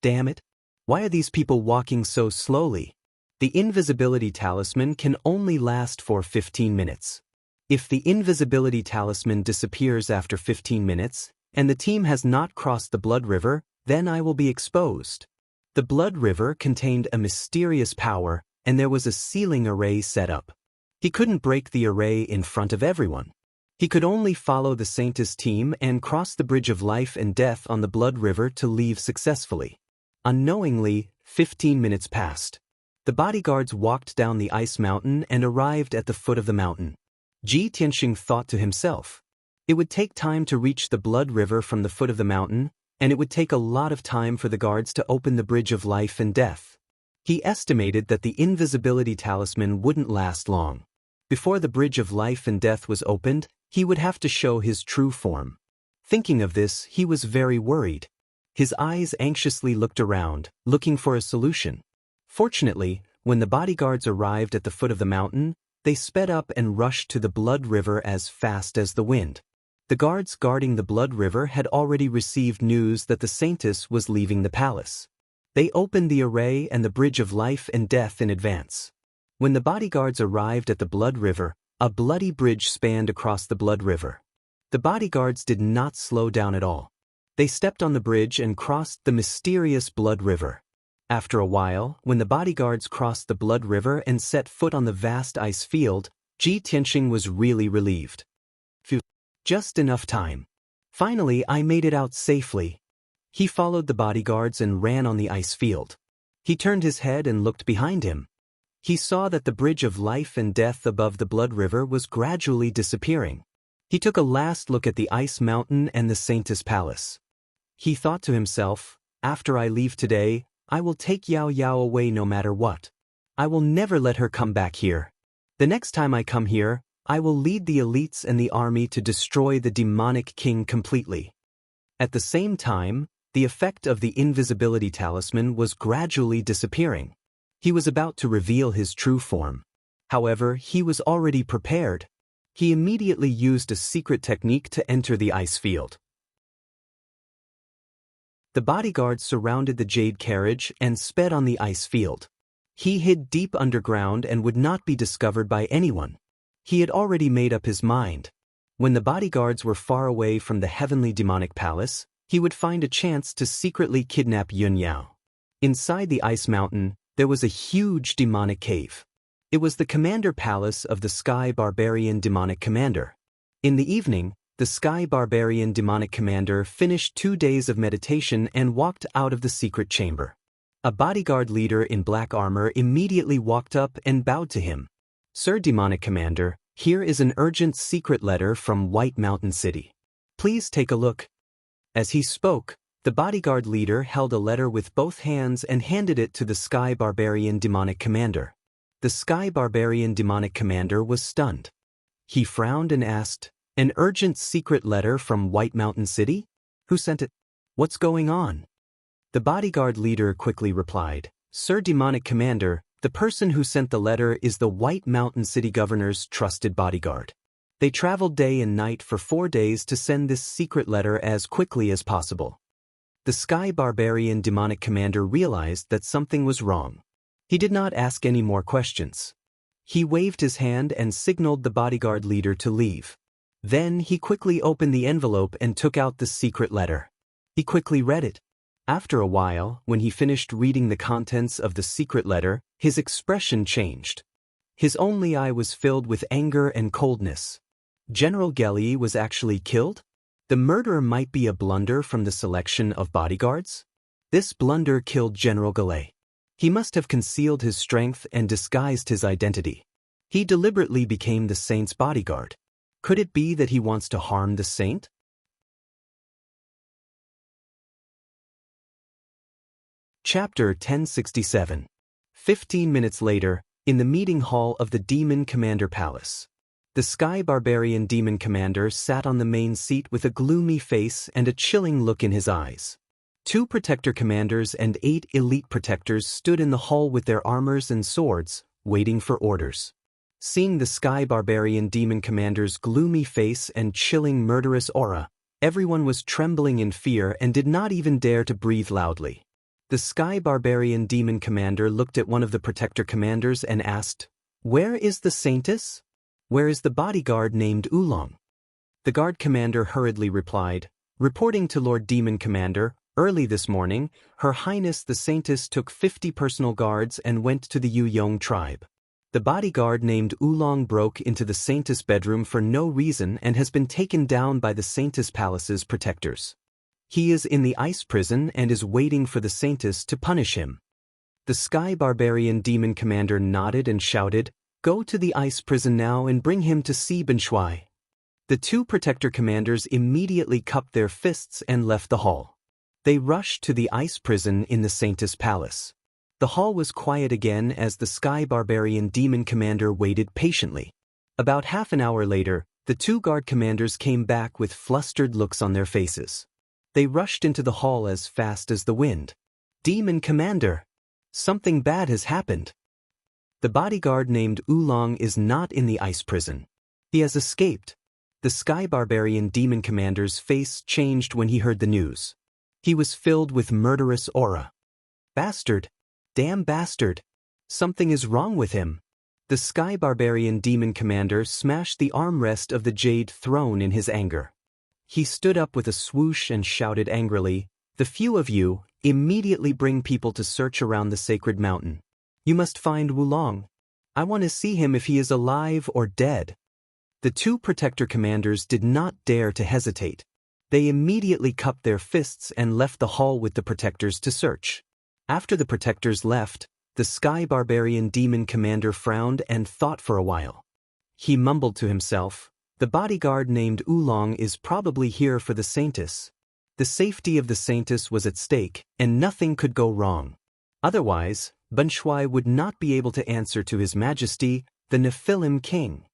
Damn it! Why are these people walking so slowly? The invisibility talisman can only last for 15 minutes. If the invisibility talisman disappears after 15 minutes, and the team has not crossed the Blood River, then I will be exposed. The Blood River contained a mysterious power, and there was a sealing array set up. He couldn't break the array in front of everyone. He could only follow the Saintess team and cross the bridge of life and death on the Blood River to leave successfully. Unknowingly, 15 minutes passed. The bodyguards walked down the ice mountain and arrived at the foot of the mountain. Ji Tianxing thought to himself, it would take time to reach the Blood River from the foot of the mountain, and it would take a lot of time for the guards to open the bridge of life and death. He estimated that the invisibility talisman wouldn't last long. Before the bridge of life and death was opened, he would have to show his true form. Thinking of this, he was very worried. His eyes anxiously looked around, looking for a solution. Fortunately, when the bodyguards arrived at the foot of the mountain, they sped up and rushed to the Blood River as fast as the wind. The guards guarding the Blood River had already received news that the Saintess was leaving the palace. They opened the array and the bridge of life and death in advance. When the bodyguards arrived at the Blood River, a bloody bridge spanned across the Blood River. The bodyguards did not slow down at all. They stepped on the bridge and crossed the mysterious Blood River. After a while, when the bodyguards crossed the Blood River and set foot on the vast ice field, Ji Tianxing was really relieved. Phew! Just enough time. Finally, I made it out safely. He followed the bodyguards and ran on the ice field. He turned his head and looked behind him. He saw that the bridge of life and death above the Blood River was gradually disappearing. He took a last look at the ice mountain and the Saintess Palace. He thought to himself, after I leave today, I will take Yao Yao away no matter what. I will never let her come back here. The next time I come here, I will lead the elites and the army to destroy the demonic king completely. At the same time, the effect of the invisibility talisman was gradually disappearing. He was about to reveal his true form. However, he was already prepared. He immediately used a secret technique to enter the ice field. The bodyguards surrounded the jade carriage and sped on the ice field. He hid deep underground and would not be discovered by anyone. He had already made up his mind. When the bodyguards were far away from the heavenly demonic palace, he would find a chance to secretly kidnap Yun Yao. Inside the ice mountain, there was a huge demonic cave. It was the commander palace of the Sky Barbarian Demonic Commander. In the evening, the Sky Barbarian Demonic Commander finished 2 days of meditation and walked out of the secret chamber. A bodyguard leader in black armor immediately walked up and bowed to him. Sir Demonic Commander, here is an urgent secret letter from White Mountain City. Please take a look. As he spoke, the bodyguard leader held a letter with both hands and handed it to the Sky Barbarian Demonic Commander. The Sky Barbarian Demonic Commander was stunned. He frowned and asked, "An urgent secret letter from White Mountain City? Who sent it? What's going on?" The bodyguard leader quickly replied, Sir Demonic Commander, the person who sent the letter is the White Mountain City Governor's trusted bodyguard. They traveled day and night for 4 days to send this secret letter as quickly as possible. The Sky Barbarian Demonic Commander realized that something was wrong. He did not ask any more questions. He waved his hand and signaled the bodyguard leader to leave. Then he quickly opened the envelope and took out the secret letter. He quickly read it. After a while, when he finished reading the contents of the secret letter, his expression changed. His only eye was filled with anger and coldness. General Gelli was actually killed? The murder might be a blunder from the selection of bodyguards? This blunder killed General Gelli. He must have concealed his strength and disguised his identity. He deliberately became the saint's bodyguard. Could it be that he wants to harm the saint? Chapter 1067. 15 minutes later, in the meeting hall of the Demon Commander Palace. The Sky Barbarian Demon Commander sat on the main seat with a gloomy face and a chilling look in his eyes. 2 Protector Commanders and 8 Elite Protectors stood in the hall with their armors and swords, waiting for orders. Seeing the Sky Barbarian Demon Commander's gloomy face and chilling murderous aura, everyone was trembling in fear and did not even dare to breathe loudly. The Sky Barbarian Demon Commander looked at one of the Protector Commanders and asked, "Where is the Saintess? Where is the bodyguard named Oolong?" The Guard Commander hurriedly replied, "Reporting to Lord Demon Commander, early this morning, Her Highness the Saintess took 50 personal guards and went to the Yuyong tribe. The bodyguard named Oolong broke into the Saintess' bedroom for no reason and has been taken down by the Saintess Palace's protectors. He is in the ice prison and is waiting for the Saintess to punish him." The Sky Barbarian Demon Commander nodded and shouted, "Go to the ice prison now and bring him to see Benshui." The 2 Protector Commanders immediately cupped their fists and left the hall. They rushed to the ice prison in the Saintess Palace. The hall was quiet again as the Sky Barbarian Demon Commander waited patiently. About half an hour later, the 2 Guard Commanders came back with flustered looks on their faces. They rushed into the hall as fast as the wind. "Demon Commander! Something bad has happened. The bodyguard named Oolong is not in the ice prison. He has escaped." The Sky Barbarian Demon Commander's face changed when he heard the news. He was filled with murderous aura. "Bastard! Damn bastard! Something is wrong with him." The Sky Barbarian Demon Commander smashed the armrest of the Jade Throne in his anger. He stood up with a swoosh and shouted angrily, "The few of you, immediately bring people to search around the sacred mountain. You must find Oolong. I want to see him if he is alive or dead." The 2 Protector Commanders did not dare to hesitate. They immediately cupped their fists and left the hall with the Protectors to search. After the Protectors left, the Sky Barbarian Demon Commander frowned and thought for a while. He mumbled to himself, "The bodyguard named Oolong is probably here for the Saintess." The safety of the Saintess was at stake, and nothing could go wrong. Otherwise, Benshui would not be able to answer to His Majesty, the Nephilim King.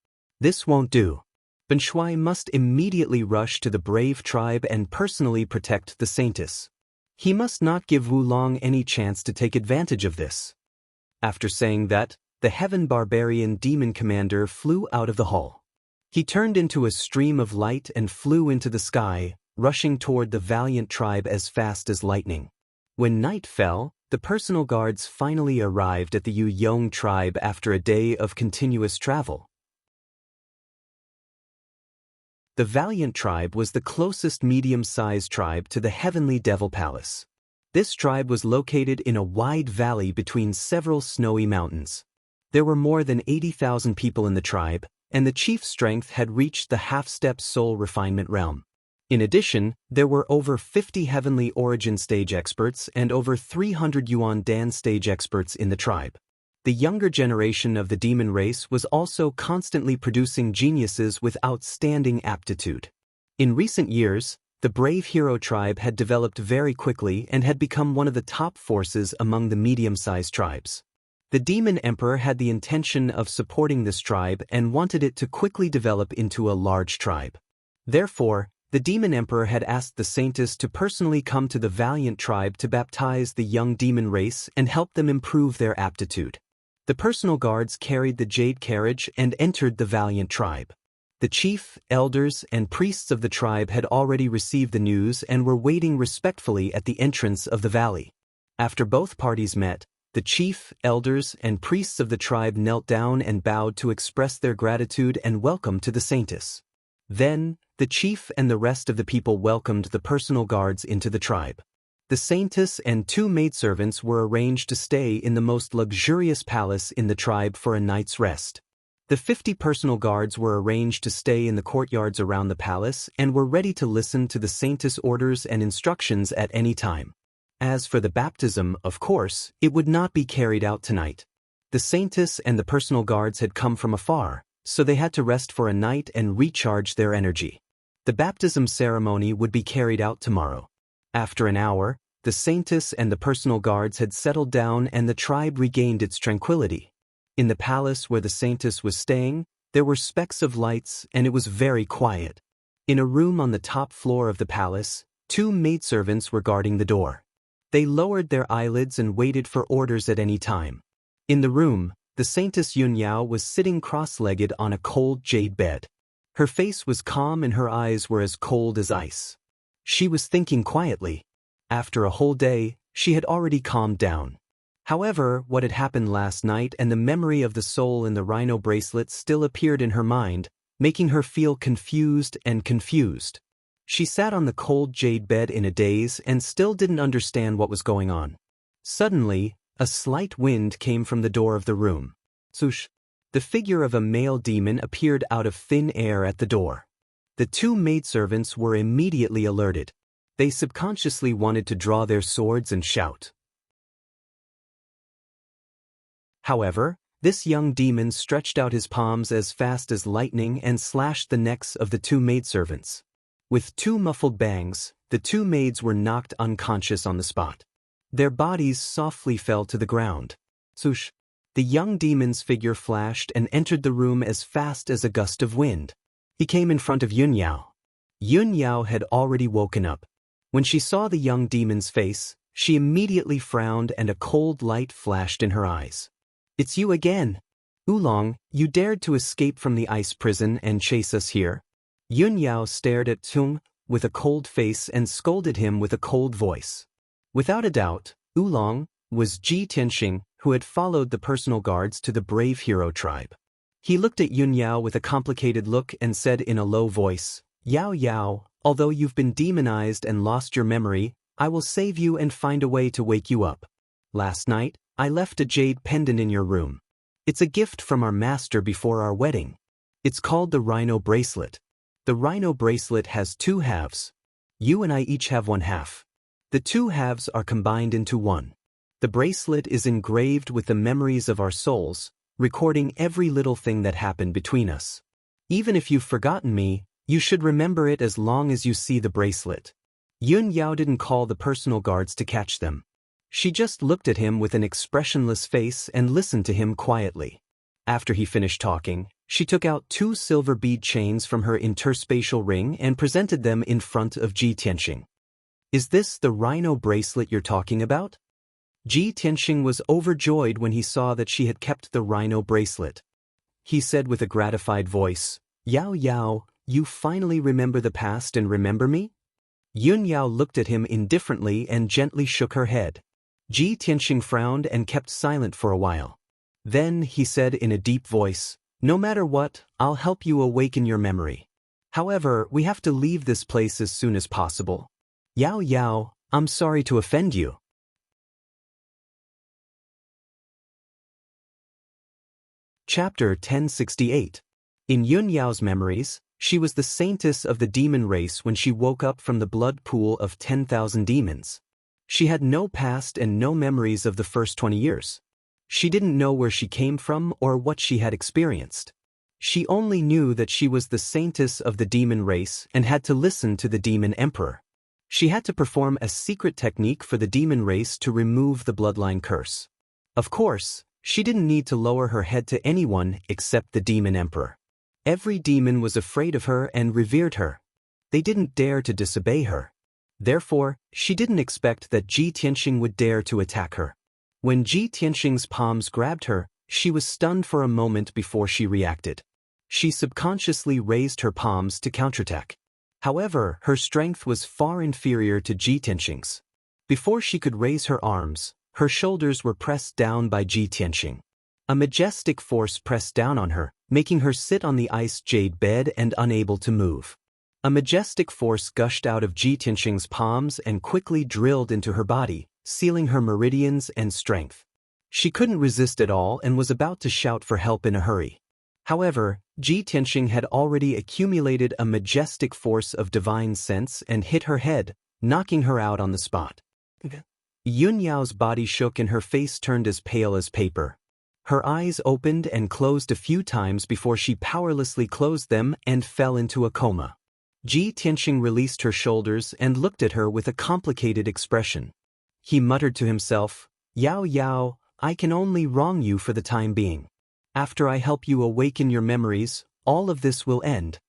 This won't do. Benshui must immediately rush to the brave tribe and personally protect the Saintess. He must not give Oolong any chance to take advantage of this. After saying that, the Heaven Barbarian Demon Commander flew out of the hall. He turned into a stream of light and flew into the sky, rushing toward the valiant tribe as fast as lightning. When night fell, the personal guards finally arrived at the Yuyong tribe after a day of continuous travel. The valiant tribe was the closest medium-sized tribe to the Heavenly Devil Palace. This tribe was located in a wide valley between several snowy mountains. There were more than 80,000 people in the tribe, and the chief's strength had reached the half-step soul refinement realm. In addition, there were over 50 Heavenly Origin stage experts and over 300 Yuan Dan stage experts in the tribe. The younger generation of the demon race was also constantly producing geniuses with outstanding aptitude. In recent years, the Brave Hero tribe had developed very quickly and had become one of the top forces among the medium-sized tribes. The Demon Emperor had the intention of supporting this tribe and wanted it to quickly develop into a large tribe. Therefore, The demon emperor had asked the saintess to personally come to the valiant tribe to baptize the young demon race and help them improve their aptitude. The personal guards carried the jade carriage and entered the valiant tribe. The chief, elders, and priests of the tribe had already received the news and were waiting respectfully at the entrance of the valley. After both parties met, the chief, elders, and priests of the tribe knelt down and bowed to express their gratitude and welcome to the saintess. Then, the chief and the rest of the people welcomed the personal guards into the tribe. The saintess and 2 maidservants were arranged to stay in the most luxurious palace in the tribe for a night's rest. The 50 personal guards were arranged to stay in the courtyards around the palace and were ready to listen to the saintess' orders and instructions at any time. As for the baptism, of course, it would not be carried out tonight. The saintess and the personal guards had come from afar, so they had to rest for a night and recharge their energy. The baptism ceremony would be carried out tomorrow. After an hour, the saintess and the personal guards had settled down and the tribe regained its tranquility. In the palace where the saintess was staying, there were specks of lights and it was very quiet. In a room on the top floor of the palace, 2 maidservants were guarding the door. They lowered their eyelids and waited for orders at any time. In the room, the saintess Yunyao was sitting cross-legged on a cold jade bed. Her face was calm and her eyes were as cold as ice. She was thinking quietly. After a whole day, she had already calmed down. However, what had happened last night and the memory of the soul in the rhino bracelet still appeared in her mind, making her feel confused and confused. She sat on the cold jade bed in a daze and still didn't understand what was going on. Suddenly, a slight wind came from the door of the room. Swoosh! The figure of a male demon appeared out of thin air at the door. The 2 maidservants were immediately alerted. They subconsciously wanted to draw their swords and shout. However, this young demon stretched out his palms as fast as lightning and slashed the necks of the 2 maidservants. With 2 muffled bangs, the 2 maids were knocked unconscious on the spot. Their bodies softly fell to the ground. Swoosh! The young demon's figure flashed and entered the room as fast as a gust of wind. He came in front of Yunyao. Yunyao had already woken up. When she saw the young demon's face, she immediately frowned and a cold light flashed in her eyes. "It's you again. Oolong, you dared to escape from the ice prison and chase us here?" Yunyao stared at Tung with a cold face and scolded him with a cold voice. Without a doubt, Oolong was Ji Tianxing, who had followed the personal guards to the brave hero tribe. He looked at Yunyao with a complicated look and said in a low voice, "Yao Yao, although you've been demonized and lost your memory, I will save you and find a way to wake you up. Last night, I left a jade pendant in your room. It's a gift from our master before our wedding. It's called the rhino bracelet. The rhino bracelet has 2 halves. You and I each have 1 half. The 2 halves are combined into 1. The bracelet is engraved with the memories of our souls, recording every little thing that happened between us. Even if you've forgotten me, you should remember it as long as you see the bracelet." Yunyao didn't call the personal guards to catch them. She just looked at him with an expressionless face and listened to him quietly. After he finished talking, she took out 2 silver bead chains from her interspatial ring and presented them in front of Ji Tianxing. "Is this the rhino bracelet you're talking about?" Ji Tianxing was overjoyed when he saw that she had kept the rhino bracelet. He said with a gratified voice, "Yao Yao, you finally remember the past and remember me?" Yunyao looked at him indifferently and gently shook her head. Ji Tianxing frowned and kept silent for a while. Then he said in a deep voice, "No matter what, I'll help you awaken your memory. However, we have to leave this place as soon as possible. Yao Yao, I'm sorry to offend you." Chapter 1068. In Yunyao's memories, she was the saintess of the demon race when she woke up from the blood pool of 10,000 demons. She had no past and no memories of the first 20 years. She didn't know where she came from or what she had experienced. She only knew that she was the saintess of the demon race and had to listen to the demon emperor. She had to perform a secret technique for the demon race to remove the bloodline curse. Of course, she didn't need to lower her head to anyone except the demon emperor. Every demon was afraid of her and revered her. they didn't dare to disobey her. Therefore, she didn't expect that Ji Tianxing would dare to attack her. When Ji Tianxing's palms grabbed her, she was stunned for a moment before she reacted. She subconsciously raised her palms to counterattack. However, her strength was far inferior to Ji Tianxing's. Before she could raise her arms, her shoulders were pressed down by Ji Tianxing. A majestic force pressed down on her, making her sit on the ice jade bed and unable to move. A majestic force gushed out of Ji Tianxing's palms and quickly drilled into her body, sealing her meridians and strength. She couldn't resist at all and was about to shout for help in a hurry. However, Ji Tianxing had already accumulated a majestic force of divine sense and hit her head, knocking her out on the spot. Yun Yao's body shook and her face turned as pale as paper. Her eyes opened and closed a few times before she powerlessly closed them and fell into a coma. Ji Tianxing released her shoulders and looked at her with a complicated expression. He muttered to himself, "Yao Yao, I can only wrong you for the time being. After I help you awaken your memories, all of this will end."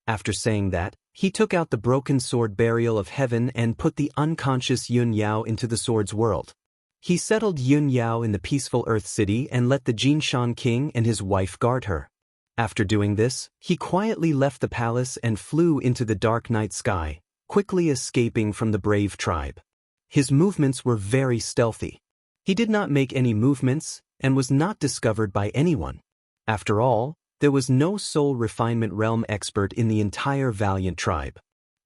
After saying that, he took out the broken sword burial of heaven and put the unconscious Yun Yao into the sword's world. He settled Yun Yao in the peaceful Earth City and let the Jinshan King and his wife guard her. After doing this, he quietly left the palace and flew into the dark night sky, quickly escaping from the brave tribe. His movements were very stealthy. He did not make any movements and was not discovered by anyone. After all, there was no soul refinement realm expert in the entire Valiant tribe.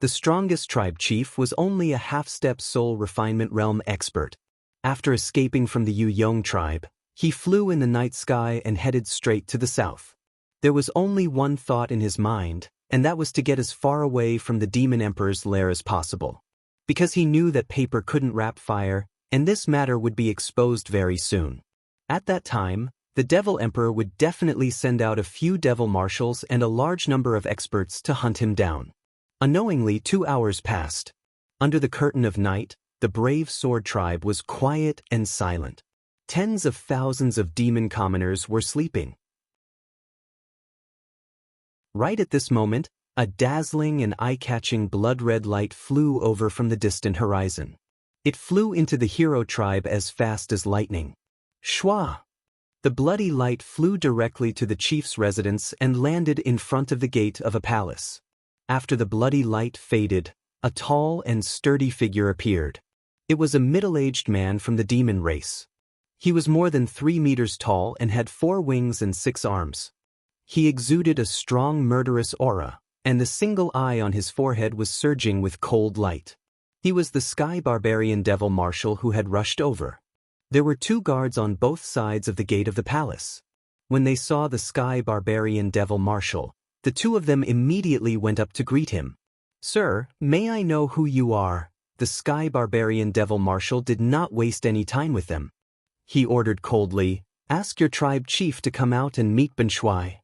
The strongest tribe chief was only a half-step soul refinement realm expert. After escaping from the Yu Yong tribe, he flew in the night sky and headed straight to the south. There was only one thought in his mind, and that was to get as far away from the Demon Emperor's lair as possible. Because he knew that paper couldn't wrap fire, and this matter would be exposed very soon. At that time, the Devil Emperor would definitely send out a few devil marshals and a large number of experts to hunt him down. Unknowingly, 2 hours passed. Under the curtain of night, the brave sword tribe was quiet and silent. Tens of thousands of demon commoners were sleeping. Right at this moment, a dazzling and eye-catching blood-red light flew over from the distant horizon. It flew into the hero tribe as fast as lightning. Shwa! The bloody light flew directly to the chief's residence and landed in front of the gate of a palace. After the bloody light faded, a tall and sturdy figure appeared. It was a middle-aged man from the demon race. He was more than 3 meters tall and had 4 wings and 6 arms. He exuded a strong murderous aura, and the single eye on his forehead was surging with cold light. He was the Sky Barbarian Devil Marshal who had rushed over. There were 2 guards on both sides of the gate of the palace. When they saw the Sky Barbarian Devil Marshal, the 2 of them immediately went up to greet him. "Sir, may I know who you are?" The Sky Barbarian Devil Marshal did not waste any time with them. He ordered coldly, "Ask your tribe chief to come out and meet Ben Shuai."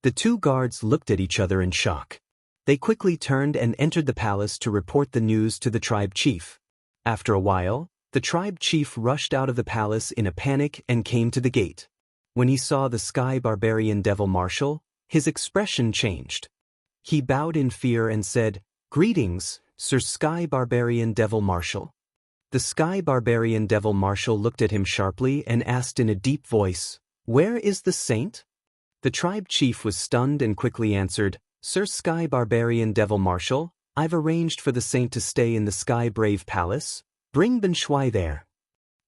The 2 guards looked at each other in shock. They quickly turned and entered the palace to report the news to the tribe chief. After a while, the tribe chief rushed out of the palace in a panic and came to the gate. When he saw the Sky Barbarian Devil Marshal, his expression changed. He bowed in fear and said, "Greetings, Sir Sky Barbarian Devil Marshal." The Sky Barbarian Devil Marshal looked at him sharply and asked in a deep voice, "Where is the saint?" The tribe chief was stunned and quickly answered, "Sir Sky Barbarian Devil Marshal, I've arranged for the saint to stay in the Sky Brave Palace. Bring Ben Shuai there."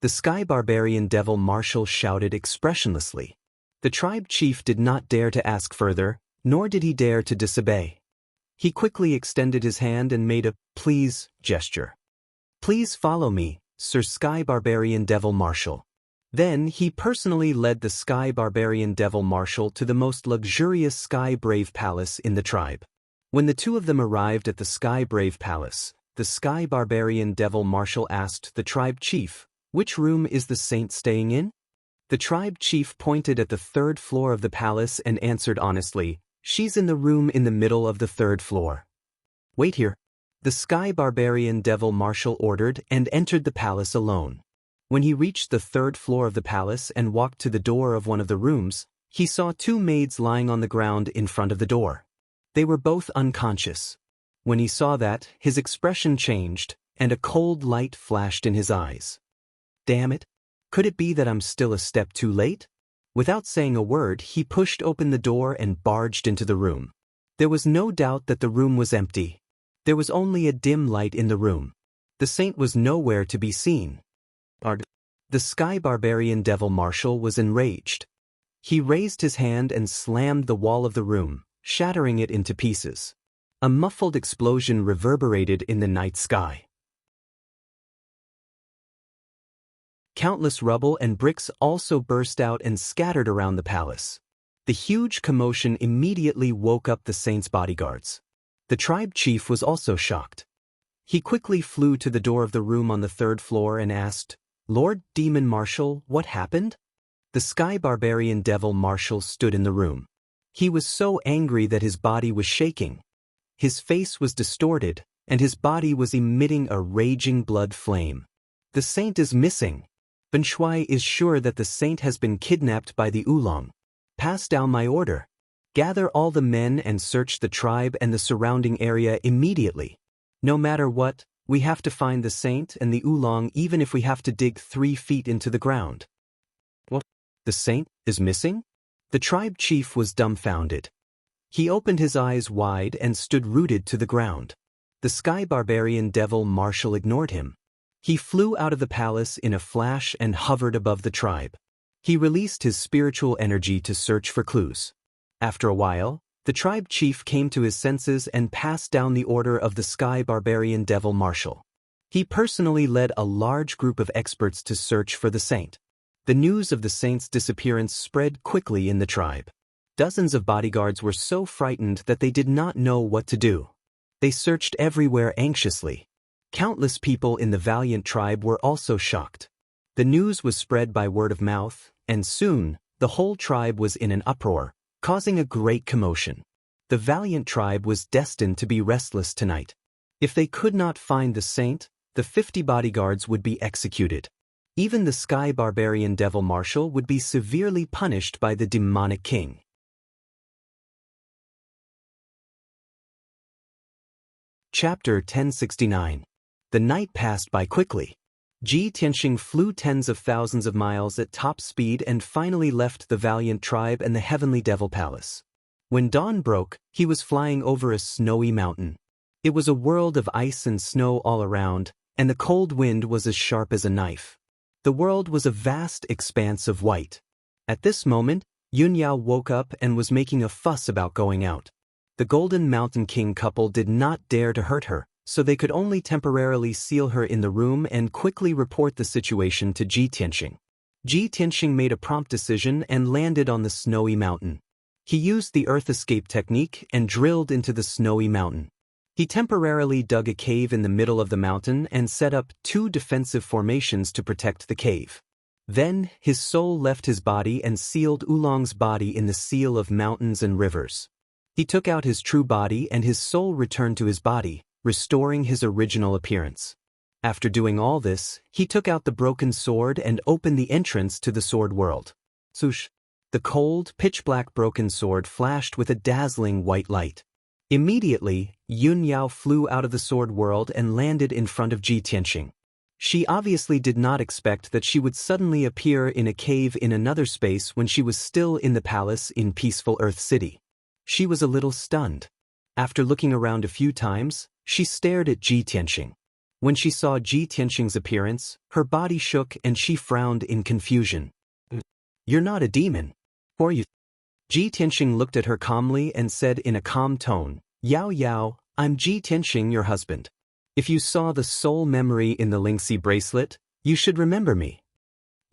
The Sky Barbarian Devil Marshal shouted expressionlessly. The tribe chief did not dare to ask further, nor did he dare to disobey. He quickly extended his hand and made a "please" gesture. "Please follow me, Sir Sky Barbarian Devil Marshal." Then he personally led the Sky Barbarian Devil Marshal to the most luxurious Sky Brave Palace in the tribe. When the 2 of them arrived at the Sky Brave Palace, the Sky Barbarian Devil Marshal asked the tribe chief, "Which room is the saint staying in?" The tribe chief pointed at the 3rd floor of the palace and answered honestly, "She's in the room in the middle of the 3rd floor." "Wait here." The Sky Barbarian Devil Marshal ordered and entered the palace alone. When he reached the 3rd floor of the palace and walked to the door of one of the rooms, he saw 2 maids lying on the ground in front of the door. They were both unconscious. When he saw that, his expression changed, and a cold light flashed in his eyes. Damn it! Could it be that I'm still a step too late? Without saying a word, he pushed open the door and barged into the room. There was no doubt that the room was empty. There was only a dim light in the room. The saint was nowhere to be seen. The Sky Barbarian Devil Marshal was enraged. He raised his hand and slammed the wall of the room, shattering it into pieces. A muffled explosion reverberated in the night sky. Countless rubble and bricks also burst out and scattered around the palace. The huge commotion immediately woke up the saint's bodyguards. The tribe chief was also shocked. He quickly flew to the door of the room on the third floor and asked, "Lord Demon Marshal, what happened?" The Sky Barbarian Devil Marshal stood in the room. He was so angry that his body was shaking. His face was distorted, and his body was emitting a raging blood flame. "The saint is missing. Ben Shui is sure that the saint has been kidnapped by the Oolong. Pass down my order. Gather all the men and search the tribe and the surrounding area immediately. No matter what, we have to find the saint and the Oolong even if we have to dig 3 feet into the ground." "What? The saint is missing?" The tribe chief was dumbfounded. He opened his eyes wide and stood rooted to the ground. The Sky Barbarian Devil Marshal ignored him. He flew out of the palace in a flash and hovered above the tribe. He released his spiritual energy to search for clues. After a while, the tribe chief came to his senses and passed down the order of the Sky Barbarian Devil Marshal. He personally led a large group of experts to search for the saint. The news of the saint's disappearance spread quickly in the tribe. Dozens of bodyguards were so frightened that they did not know what to do. They searched everywhere anxiously. Countless people in the valiant tribe were also shocked. The news was spread by word of mouth, and soon, the whole tribe was in an uproar, causing a great commotion. The valiant tribe was destined to be restless tonight. If they could not find the saint, the 50 bodyguards would be executed. Even the Sky Barbarian Devil Marshal would be severely punished by the demonic king. Chapter 1069. The night passed by quickly. Ji Tianxing flew tens of thousands of miles at top speed and finally left the valiant tribe and the heavenly devil palace. When dawn broke, he was flying over a snowy mountain. It was a world of ice and snow all around, and the cold wind was as sharp as a knife. The world was a vast expanse of white. At this moment, Yunyao woke up and was making a fuss about going out. The Golden Mountain King couple did not dare to hurt her, so they could only temporarily seal her in the room and quickly report the situation to Ji Tianxing. Ji Tianxing made a prompt decision and landed on the snowy mountain. He used the earth escape technique and drilled into the snowy mountain. He temporarily dug a cave in the middle of the mountain and set up 2 defensive formations to protect the cave. Then, his soul left his body and sealed Oolong's body in the seal of mountains and rivers. He took out his true body and his soul returned to his body, restoring his original appearance. After doing all this, he took out the broken sword and opened the entrance to the sword world. Swoosh! The cold, pitch-black broken sword flashed with a dazzling white light. Immediately, Yunyao flew out of the sword world and landed in front of Ji Tianxing. She obviously did not expect that she would suddenly appear in a cave in another space when she was still in the palace in peaceful Earth City. She was a little stunned. After looking around a few times, she stared at Ji Tianxing. When she saw Ji Tianxing's appearance, her body shook and she frowned in confusion. "You're not a demon, are you?" Ji Tianxing looked at her calmly and said in a calm tone, "Yao Yao, I'm Ji Tianxing, your husband. If you saw the soul memory in the Lingxi bracelet, you should remember me."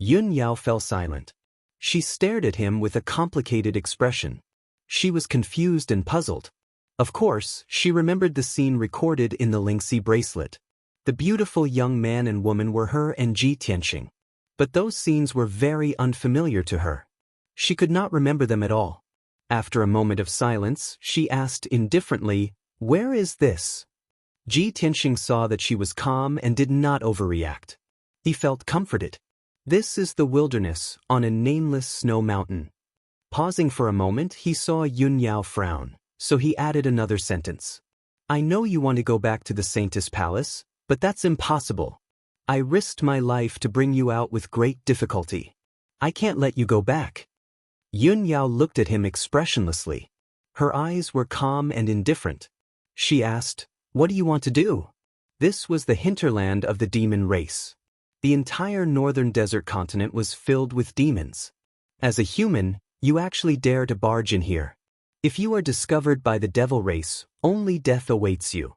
Yunyao fell silent. She stared at him with a complicated expression. She was confused and puzzled. Of course, she remembered the scene recorded in the Lingxi bracelet. The beautiful young man and woman were her and Ji Tianxing. But those scenes were very unfamiliar to her. She could not remember them at all. After a moment of silence, she asked indifferently, "Where is this?" Ji Tianxing saw that she was calm and did not overreact. He felt comforted. "This is the wilderness, on a nameless snow mountain." Pausing for a moment, he saw Yunyao frown, so he added another sentence. I know you want to go back to the Saintess Palace, but that's impossible. I risked my life to bring you out with great difficulty. I can't let you go back. Yun Yao looked at him expressionlessly. Her eyes were calm and indifferent. She asked, "What do you want to do?" This was the hinterland of the demon race. The entire northern desert continent was filled with demons. As a human, you actually dare to barge in here. If you are discovered by the devil race, only death awaits you.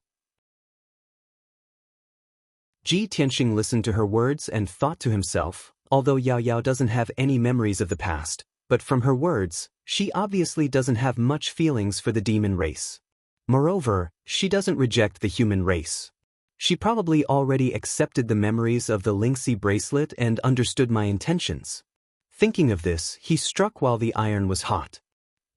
Ji Tianxing listened to her words and thought to himself, although Yao Yao doesn't have any memories of the past, but from her words, she obviously doesn't have much feelings for the demon race. Moreover, she doesn't reject the human race. She probably already accepted the memories of the Lingxi bracelet and understood my intentions. Thinking of this, he struck while the iron was hot.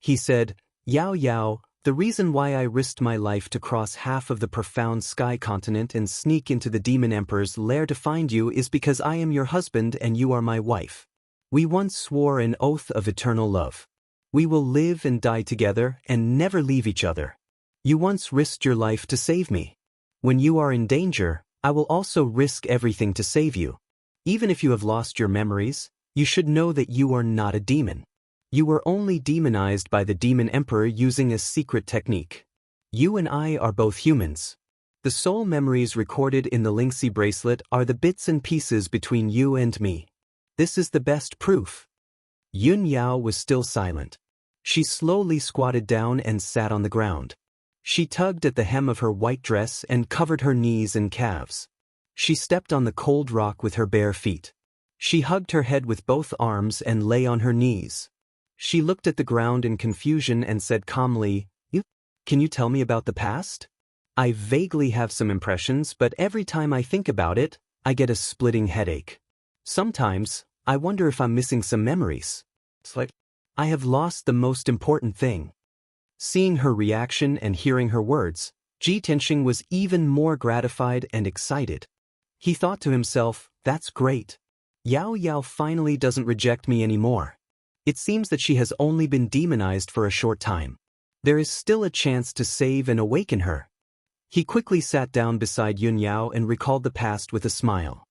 He said, "Yao Yao, the reason why I risked my life to cross half of the profound sky continent and sneak into the demon emperor's lair to find you is because I am your husband and you are my wife. We once swore an oath of eternal love. We will live and die together and never leave each other. You once risked your life to save me. When you are in danger, I will also risk everything to save you. Even if you have lost your memories, you should know that you are not a demon. You were only demonized by the demon emperor using a secret technique. You and I are both humans. The soul memories recorded in the Lingxi bracelet are the bits and pieces between you and me. This is the best proof." Yun Yao was still silent. She slowly squatted down and sat on the ground. She tugged at the hem of her white dress and covered her knees and calves. She stepped on the cold rock with her bare feet. She hugged her head with both arms and lay on her knees. She looked at the ground in confusion and said calmly, Can you tell me about the past? I vaguely have some impressions, but every time I think about it, I get a splitting headache. Sometimes, I wonder if I'm missing some memories. It's like I have lost the most important thing." Seeing her reaction and hearing her words, Ji Tianxing was even more gratified and excited. He thought to himself, "That's great. Yao Yao finally doesn't reject me anymore. It seems that she has only been demonized for a short time. There is still a chance to save and awaken her." He quickly sat down beside Yun Yao and recalled the past with a smile.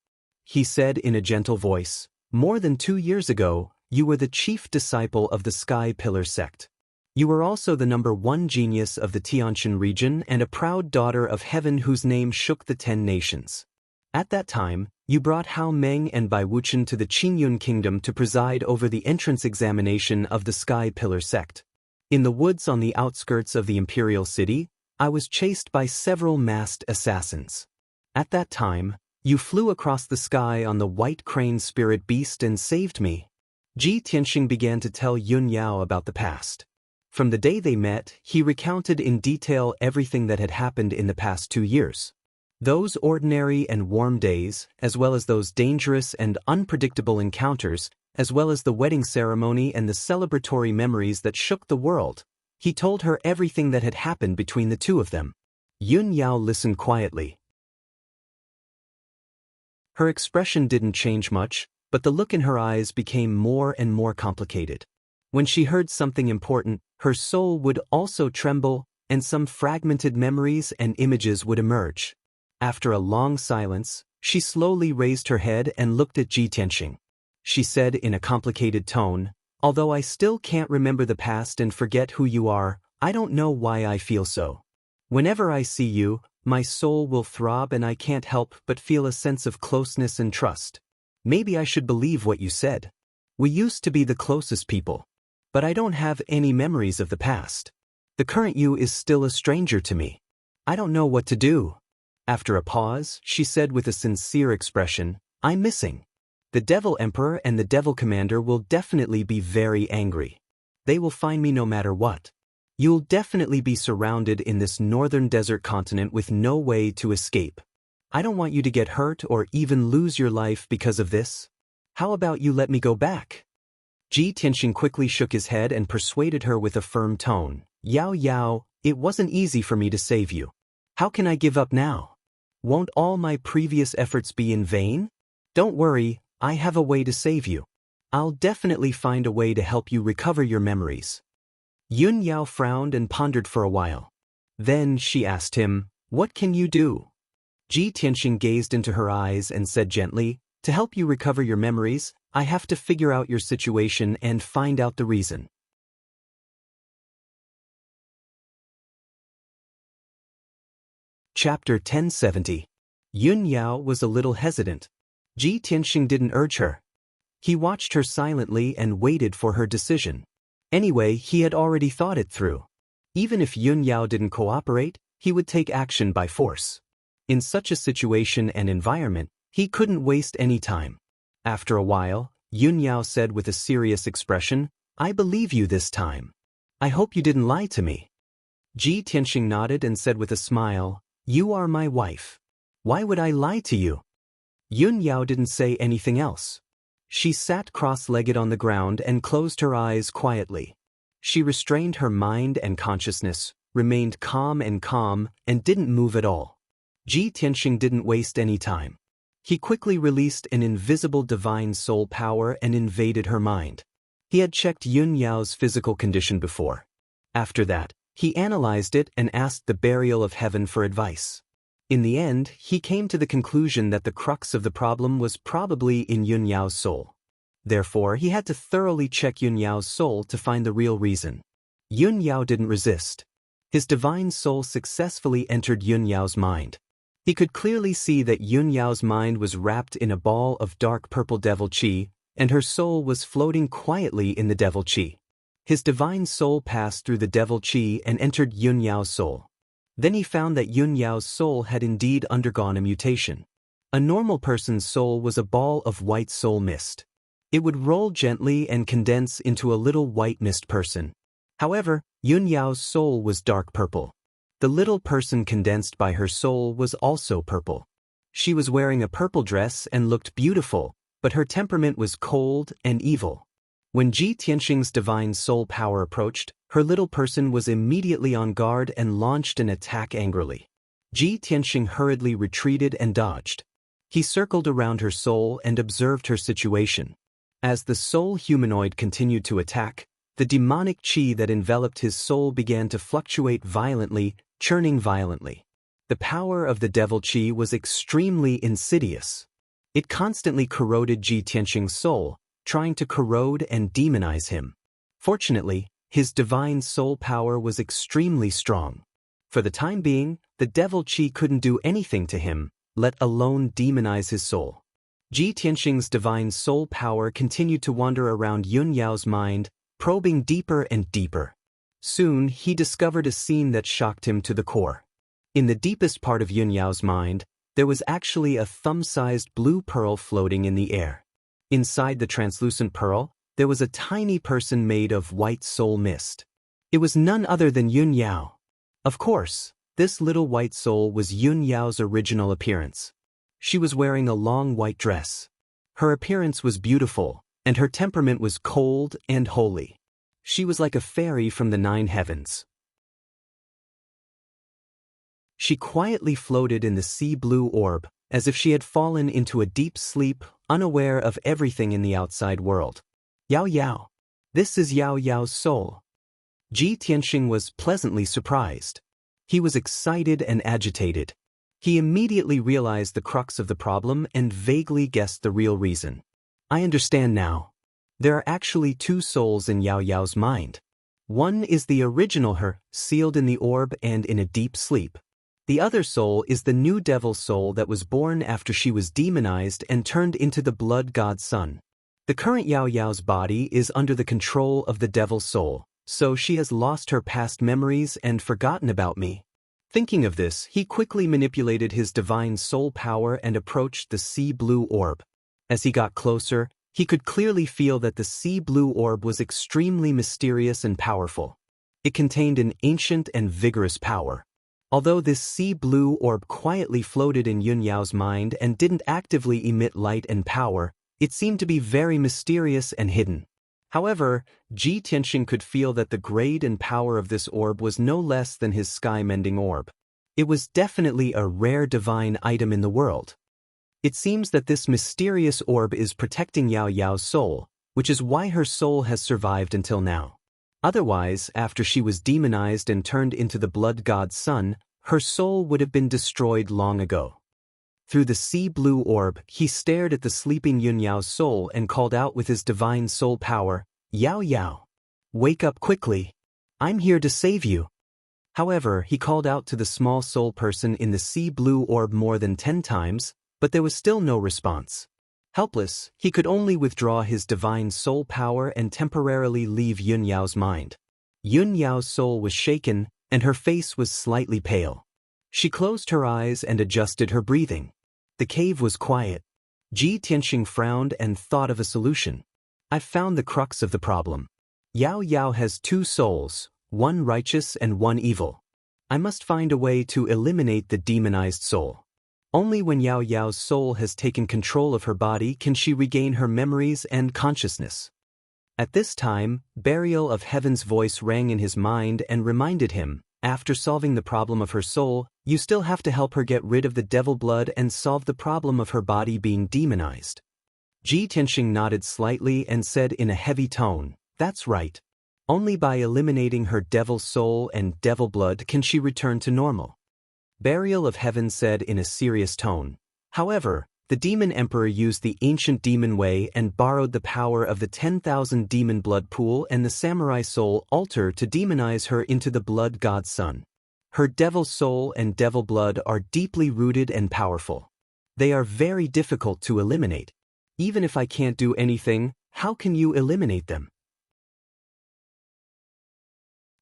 He said in a gentle voice, "More than 2 years ago, you were the chief disciple of the Sky Pillar sect. You were also the #1 genius of the Tianshan region and a proud daughter of heaven whose name shook the 10 nations. At that time, you brought Hao Meng and Bai Wuchen to the Qingyun kingdom to preside over the entrance examination of the Sky Pillar sect. In the woods on the outskirts of the imperial city, I was chased by several masked assassins. At that time, you flew across the sky on the white crane spirit beast and saved me." Ji Tianxing began to tell Yun Yao about the past. From the day they met, he recounted in detail everything that had happened in the past 2 years. Those ordinary and warm days, as well as those dangerous and unpredictable encounters, as well as the wedding ceremony and the celebratory memories that shook the world. He told her everything that had happened between the two of them. Yun Yao listened quietly. Her expression didn't change much, but the look in her eyes became more and more complicated. When she heard something important, her soul would also tremble, and some fragmented memories and images would emerge. After a long silence, she slowly raised her head and looked at Ji Tianxing. She said in a complicated tone, "Although I still can't remember the past and forget who you are, I don't know why I feel so. Whenever I see you, my soul will throb and I can't help but feel a sense of closeness and trust. Maybe I should believe what you said. We used to be the closest people. But I don't have any memories of the past. The current you is still a stranger to me. I don't know what to do." After a pause, she said with a sincere expression, "I'm missing. The Devil Emperor and the Devil Commander will definitely be very angry. They will find me no matter what. You'll definitely be surrounded in this northern desert continent with no way to escape. I don't want you to get hurt or even lose your life because of this. How about you let me go back?" Ji Tianxing quickly shook his head and persuaded her with a firm tone. "Yao Yao, it wasn't easy for me to save you. How can I give up now? Won't all my previous efforts be in vain? Don't worry, I have a way to save you. I'll definitely find a way to help you recover your memories." Yun Yao frowned and pondered for a while. Then she asked him, "What can you do?" Ji Tianxing gazed into her eyes and said gently, "To help you recover your memories, I have to figure out your situation and find out the reason." Chapter 1070. Yun Yao was a little hesitant. Ji Tianxing didn't urge her. He watched her silently and waited for her decision. Anyway, he had already thought it through. Even if Yun Yao didn't cooperate, he would take action by force. In such a situation and environment, he couldn't waste any time. After a while, Yun Yao said with a serious expression, "I believe you this time. I hope you didn't lie to me." Ji Tianxing nodded and said with a smile, "You are my wife. Why would I lie to you?" Yun Yao didn't say anything else. She sat cross-legged on the ground and closed her eyes quietly. She restrained her mind and consciousness, remained calm, and didn't move at all. Ji Tianxing didn't waste any time. He quickly released an invisible divine soul power and invaded her mind. He had checked Yun Yao's physical condition before. After that, he analyzed it and asked the burial of heaven for advice. In the end, he came to the conclusion that the crux of the problem was probably in Yun Yao's soul. Therefore, he had to thoroughly check Yun Yao's soul to find the real reason. Yun Yao didn't resist. His divine soul successfully entered Yun Yao's mind. He could clearly see that Yun Yao's mind was wrapped in a ball of dark purple devil qi, and her soul was floating quietly in the devil qi. His divine soul passed through the devil qi and entered Yun Yao's soul. Then he found that Yun Yao's soul had indeed undergone a mutation. A normal person's soul was a ball of white soul mist. It would roll gently and condense into a little white mist person. However, Yun Yao's soul was dark purple. The little person condensed by her soul was also purple. She was wearing a purple dress and looked beautiful, but her temperament was cold and evil. When Ji Tianxing's divine soul power approached, her little person was immediately on guard and launched an attack angrily. Ji Tianxing hurriedly retreated and dodged. He circled around her soul and observed her situation. As the soul humanoid continued to attack, the demonic qi that enveloped his soul began to fluctuate violently, churning violently. The power of the devil qi was extremely insidious. It constantly corroded Ji Tianxing's soul, trying to corrode and demonize him. Fortunately, his divine soul power was extremely strong. For the time being, the devil qi couldn't do anything to him, let alone demonize his soul. Ji Tianxing's divine soul power continued to wander around Yun Yao's mind, probing deeper and deeper. Soon, he discovered a scene that shocked him to the core. In the deepest part of Yun Yao's mind, there was actually a thumb-sized blue pearl floating in the air. Inside the translucent pearl, there was a tiny person made of white soul mist. It was none other than Yun Yao. Of course, this little white soul was Yun Yao's original appearance. She was wearing a long white dress. Her appearance was beautiful, and her temperament was cold and holy. She was like a fairy from the 9 heavens. She quietly floated in the sea blue orb, as if she had fallen into a deep sleep, unaware of everything in the outside world. Yao Yao. This is Yao Yao's soul. Ji Tianxing was pleasantly surprised. He was excited and agitated. He immediately realized the crux of the problem and vaguely guessed the real reason. I understand now. There are actually 2 souls in Yao Yao's mind. One is the original her, sealed in the orb and in a deep sleep. The other soul is the new devil soul that was born after she was demonized and turned into the blood god's son. The current Yao Yao's body is under the control of the devil soul, so she has lost her past memories and forgotten about me. Thinking of this, he quickly manipulated his divine soul power and approached the sea blue orb. As he got closer, he could clearly feel that the sea blue orb was extremely mysterious and powerful. It contained an ancient and vigorous power. Although this sea blue orb quietly floated in Yun Yao's mind and didn't actively emit light and power, it seemed to be very mysterious and hidden. However, Ji Tianxing could feel that the grade and power of this orb was no less than his sky-mending orb. It was definitely a rare divine item in the world. It seems that this mysterious orb is protecting Yao Yao's soul, which is why her soul has survived until now. Otherwise, after she was demonized and turned into the blood god's son, her soul would have been destroyed long ago. Through the sea blue orb, he stared at the sleeping Yunyao's soul and called out with his divine soul power, "Yao Yao! Wake up quickly! I'm here to save you!" However, he called out to the small soul person in the sea blue orb more than 10 times, but there was still no response. Helpless, he could only withdraw his divine soul power and temporarily leave Yunyao's mind. Yunyao's soul was shaken, and her face was slightly pale. She closed her eyes and adjusted her breathing. The cave was quiet. Ji Tianxing frowned and thought of a solution. "I've found the crux of the problem. Yao Yao has 2 souls, one righteous and one evil. I must find a way to eliminate the demonized soul. Only when Yao Yao's soul has taken control of her body can she regain her memories and consciousness." At this time, Burial of Heaven's voice rang in his mind and reminded him, after solving the problem of her soul, you still have to help her get rid of the devil blood and solve the problem of her body being demonized. Ji Tianxing nodded slightly and said in a heavy tone, "That's right. Only by eliminating her devil soul and devil blood can she return to normal." Burial of Heaven said in a serious tone, "However, the demon emperor used the ancient demon way and borrowed the power of the 10,000 demon blood pool and the samurai soul altar to demonize her into the blood god's son. Her devil soul and devil blood are deeply rooted and powerful. They are very difficult to eliminate. Even if I can't do anything, how can you eliminate them?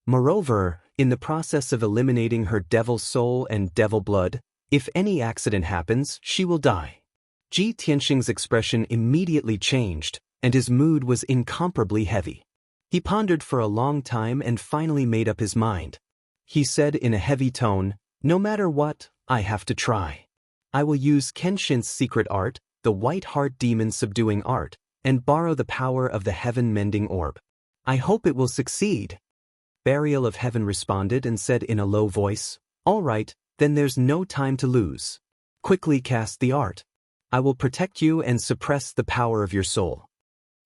Moreover, in the process of eliminating her devil soul and devil blood, if any accident happens, she will die." Ji Tianxing's expression immediately changed, and his mood was incomparably heavy. He pondered for a long time and finally made up his mind. He said in a heavy tone, "No matter what, I have to try. I will use Kenshin's secret art, the white heart demon subduing art, and borrow the power of the heaven-mending orb. I hope it will succeed." Burial of Heaven responded and said in a low voice, "All right, then there's no time to lose. Quickly cast the art. I will protect you and suppress the power of your soul."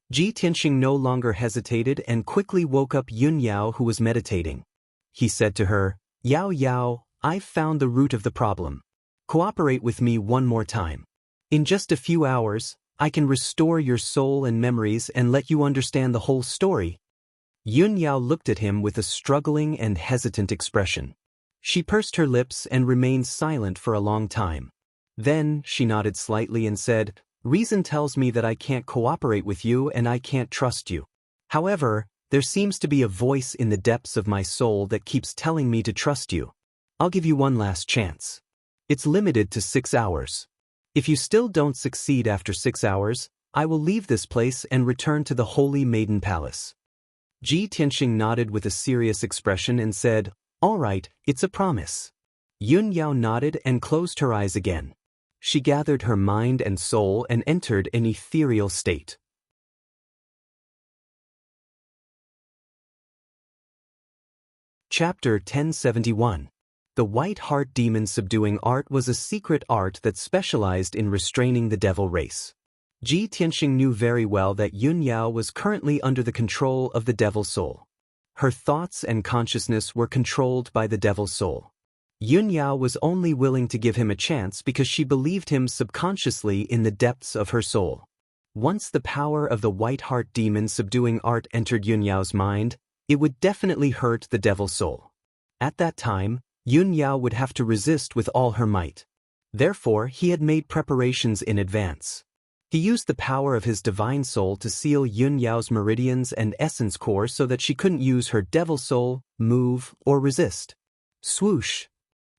Ji Tianxing no longer hesitated and quickly woke up Yunyao, who was meditating. He said to her, "Yao Yao, I've found the root of the problem. Cooperate with me one more time. In just a few hours, I can restore your soul and memories and let you understand the whole story." Yunyao looked at him with a struggling and hesitant expression. She pursed her lips and remained silent for a long time. Then, she nodded slightly and said, "Reason tells me that I can't cooperate with you and I can't trust you. However, there seems to be a voice in the depths of my soul that keeps telling me to trust you. I'll give you one last chance. It's limited to 6 hours. If you still don't succeed after 6 hours, I will leave this place and return to the Holy Maiden Palace." Ji Tianxing nodded with a serious expression and said, "All right, it's a promise." Yunyao nodded and closed her eyes again. She gathered her mind and soul and entered an ethereal state. Chapter 1071. The White Heart Demon Subduing Art was a secret art that specialized in restraining the devil race. Ji Tianxing knew very well that Yunyao was currently under the control of the devil soul. Her thoughts and consciousness were controlled by the devil soul. Yunyao was only willing to give him a chance because she believed him subconsciously in the depths of her soul. Once the power of the White Heart Demon Subduing Art entered Yunyao's mind, it would definitely hurt the devil soul. At that time, Yunyao would have to resist with all her might. Therefore, he had made preparations in advance. He used the power of his divine soul to seal Yunyao's meridians and essence core so that she couldn't use her devil soul, move, or resist. Swoosh!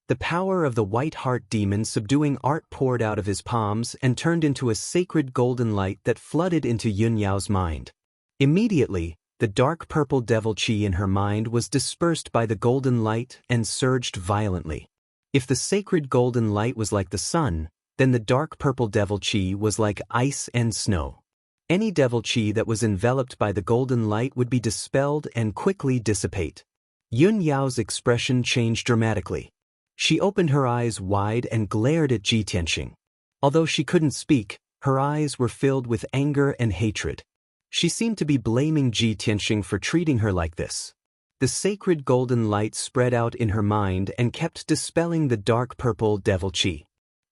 The power of the White Heart Demon Subduing Art poured out of his palms and turned into a sacred golden light that flooded into Yunyao's mind. Immediately, the dark purple devil chi in her mind was dispersed by the golden light and surged violently. If the sacred golden light was like the sun, then the dark purple devil chi was like ice and snow. Any devil chi that was enveloped by the golden light would be dispelled and quickly dissipate. Yunyao's expression changed dramatically. She opened her eyes wide and glared at Ji Tianxing. Although she couldn't speak, her eyes were filled with anger and hatred. She seemed to be blaming Ji Tianxing for treating her like this. The sacred golden light spread out in her mind and kept dispelling the dark purple devil qi.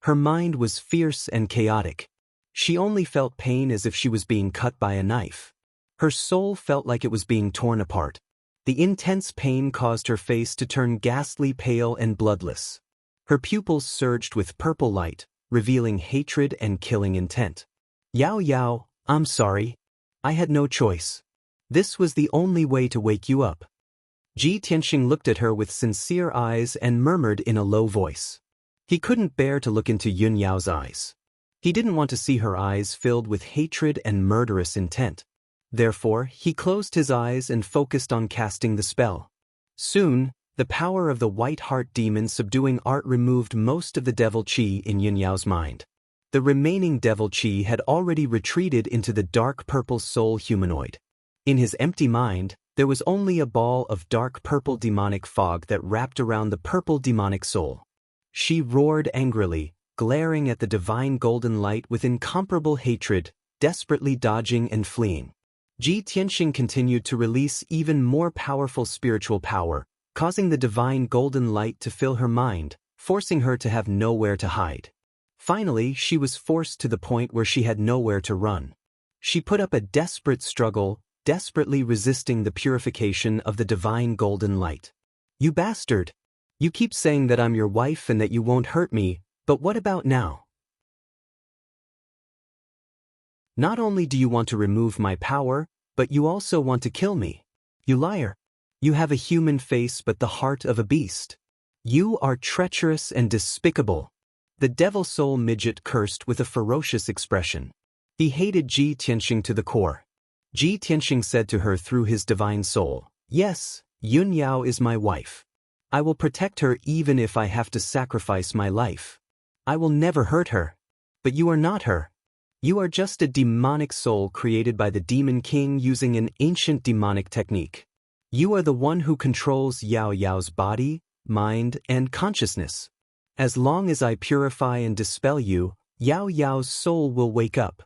Her mind was fierce and chaotic. She only felt pain as if she was being cut by a knife. Her soul felt like it was being torn apart. The intense pain caused her face to turn ghastly pale and bloodless. Her pupils surged with purple light, revealing hatred and killing intent. Yao Yao, I'm sorry. I had no choice. This was the only way to wake you up. Ji Tianxing looked at her with sincere eyes and murmured in a low voice. He couldn't bear to look into Yun Yao's eyes. He didn't want to see her eyes filled with hatred and murderous intent. Therefore, he closed his eyes and focused on casting the spell. Soon, the power of the white heart demon subduing art removed most of the devil qi in Yun Yao's mind. The remaining devil qi had already retreated into the dark purple soul humanoid. In his empty mind, there was only a ball of dark purple demonic fog that wrapped around the purple demonic soul. She roared angrily, glaring at the divine golden light with incomparable hatred, desperately dodging and fleeing. Ji Tianxing continued to release even more powerful spiritual power, causing the divine golden light to fill her mind, forcing her to have nowhere to hide. Finally, she was forced to the point where she had nowhere to run. She put up a desperate struggle, desperately resisting the purification of the divine golden light. You bastard! You keep saying that I'm your wife and that you won't hurt me, but what about now? Not only do you want to remove my power, but you also want to kill me. You liar! You have a human face but the heart of a beast. You are treacherous and despicable. The devil soul midget cursed with a ferocious expression. He hated Ji Tianxing to the core. Ji Tianxing said to her through his divine soul, "Yes, Yun Yao is my wife. I will protect her even if I have to sacrifice my life. I will never hurt her. But you are not her. You are just a demonic soul created by the Demon King using an ancient demonic technique. You are the one who controls Yao Yao's body, mind, and consciousness. As long as I purify and dispel you, Yao Yao's soul will wake up."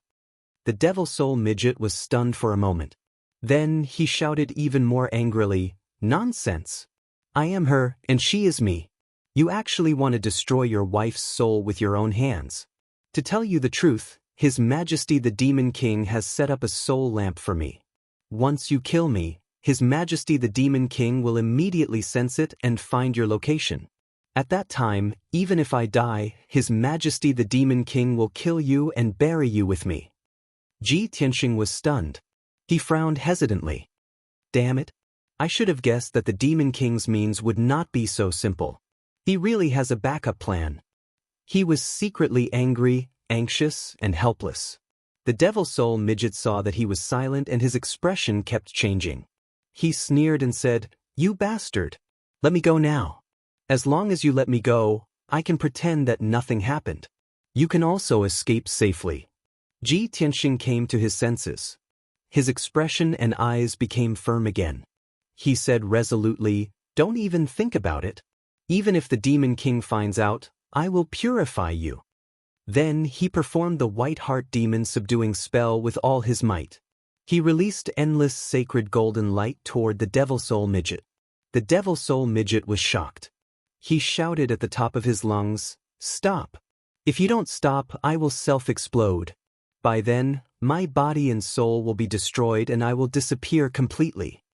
The devil soul midget was stunned for a moment. Then he shouted even more angrily, "Nonsense! I am her, and she is me. You actually want to destroy your wife's soul with your own hands. To tell you the truth, His Majesty the Demon King has set up a soul lamp for me. Once you kill me, His Majesty the Demon King will immediately sense it and find your location. At that time, even if I die, His Majesty the Demon King will kill you and bury you with me." Ji Tianxing was stunned. He frowned hesitantly. Damn it! I should have guessed that the Demon King's means would not be so simple. He really has a backup plan. He was secretly angry, anxious, and helpless. The devil soul midget saw that he was silent and his expression kept changing. He sneered and said, "You bastard! Let me go now. As long as you let me go, I can pretend that nothing happened. You can also escape safely." Ji Tianxing came to his senses. His expression and eyes became firm again. He said resolutely, "Don't even think about it. Even if the Demon King finds out, I will purify you." Then he performed the white heart demon subduing spell with all his might. He released endless sacred golden light toward the devil soul midget. The devil soul midget was shocked. He shouted at the top of his lungs, "Stop! If you don't stop, I will self-explode. By then, my body and soul will be destroyed and I will disappear completely."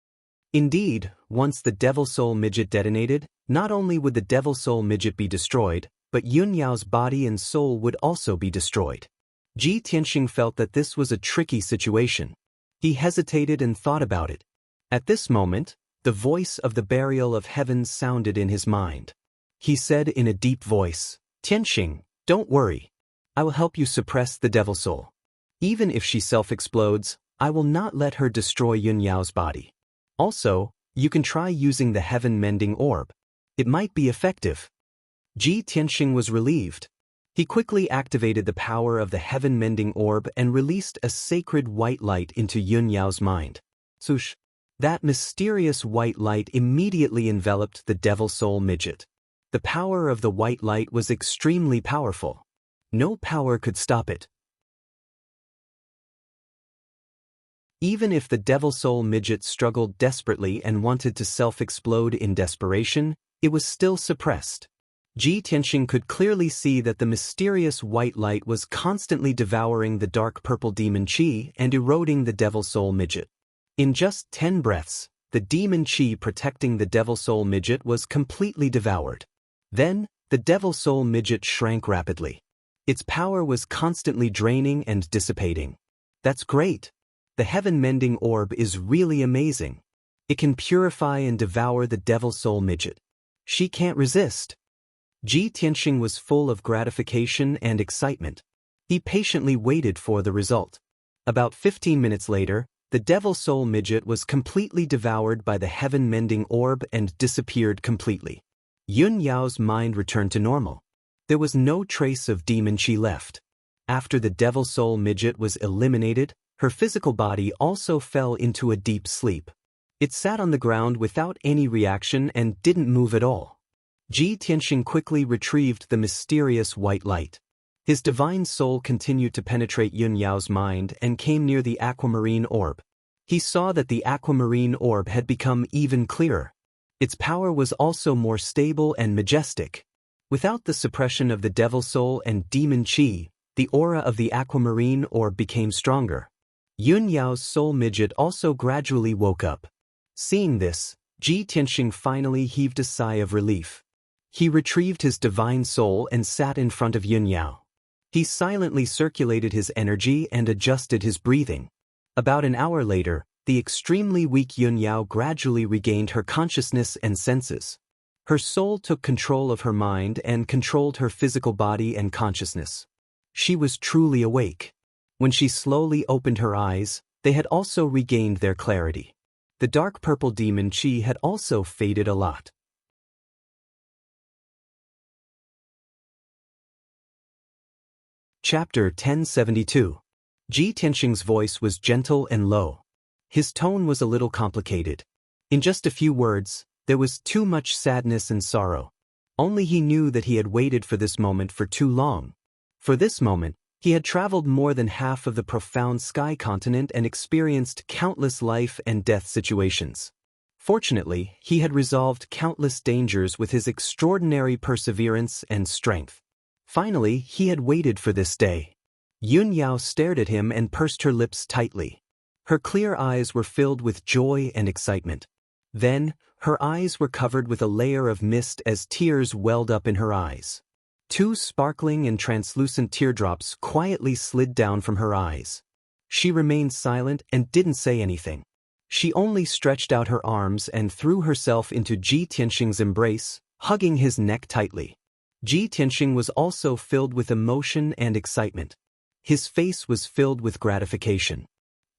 Indeed, once the devil soul midget detonated, not only would the devil soul midget be destroyed, but Yun Yao's body and soul would also be destroyed. Ji Tianxing felt that this was a tricky situation. He hesitated and thought about it. At this moment, the voice of the burial of heavens sounded in his mind. He said in a deep voice, "Tianxing, don't worry. I will help you suppress the devil soul. Even if she self-explodes, I will not let her destroy Yun Yao's body. Also, you can try using the heaven-mending orb. It might be effective." Ji Tianxing was relieved. He quickly activated the power of the heaven-mending orb and released a sacred white light into Yun Yao's mind. Swoosh! That mysterious white light immediately enveloped the devil soul midget. The power of the white light was extremely powerful. No power could stop it. Even if the devil soul midget struggled desperately and wanted to self-explode in desperation, it was still suppressed. Ji Tianxing could clearly see that the mysterious white light was constantly devouring the dark purple demon qi and eroding the devil soul midget. In just 10 breaths, the demon qi protecting the devil soul midget was completely devoured. Then, the devil soul midget shrank rapidly. Its power was constantly draining and dissipating. That's great. The heaven-mending orb is really amazing. It can purify and devour the devil soul midget. She can't resist. Ji Tianxing was full of gratification and excitement. He patiently waited for the result. About 15 minutes later, the devil soul midget was completely devoured by the heaven-mending orb and disappeared completely. Yun Yao's mind returned to normal. There was no trace of demon qi left. After the devil soul midget was eliminated, her physical body also fell into a deep sleep. It sat on the ground without any reaction and didn't move at all. Ji Tianxing quickly retrieved the mysterious white light. His divine soul continued to penetrate Yun Yao's mind and came near the aquamarine orb. He saw that the aquamarine orb had become even clearer. Its power was also more stable and majestic. Without the suppression of the devil soul and demon qi, the aura of the aquamarine orb became stronger. Yun Yao's soul midget also gradually woke up. Seeing this, Ji Tianxing finally heaved a sigh of relief. He retrieved his divine soul and sat in front of Yun Yao. He silently circulated his energy and adjusted his breathing. About an hour later, the extremely weak Yun Yao gradually regained her consciousness and senses. Her soul took control of her mind and controlled her physical body and consciousness. She was truly awake. When she slowly opened her eyes, they had also regained their clarity. The dark purple demon qi had also faded a lot. Chapter 1072. Ji Tianxing's voice was gentle and low. His tone was a little complicated. In just a few words, there was too much sadness and sorrow. Only he knew that he had waited for this moment for too long. For this moment, he had traveled more than half of the profound sky continent and experienced countless life and death situations. Fortunately, he had resolved countless dangers with his extraordinary perseverance and strength. Finally, he had waited for this day. Yun Yao stared at him and pursed her lips tightly. Her clear eyes were filled with joy and excitement. Then, her eyes were covered with a layer of mist as tears welled up in her eyes. 2 sparkling and translucent teardrops quietly slid down from her eyes. She remained silent and didn't say anything. She only stretched out her arms and threw herself into Ji Tianxing's embrace, hugging his neck tightly. Ji Tianxing was also filled with emotion and excitement. His face was filled with gratification.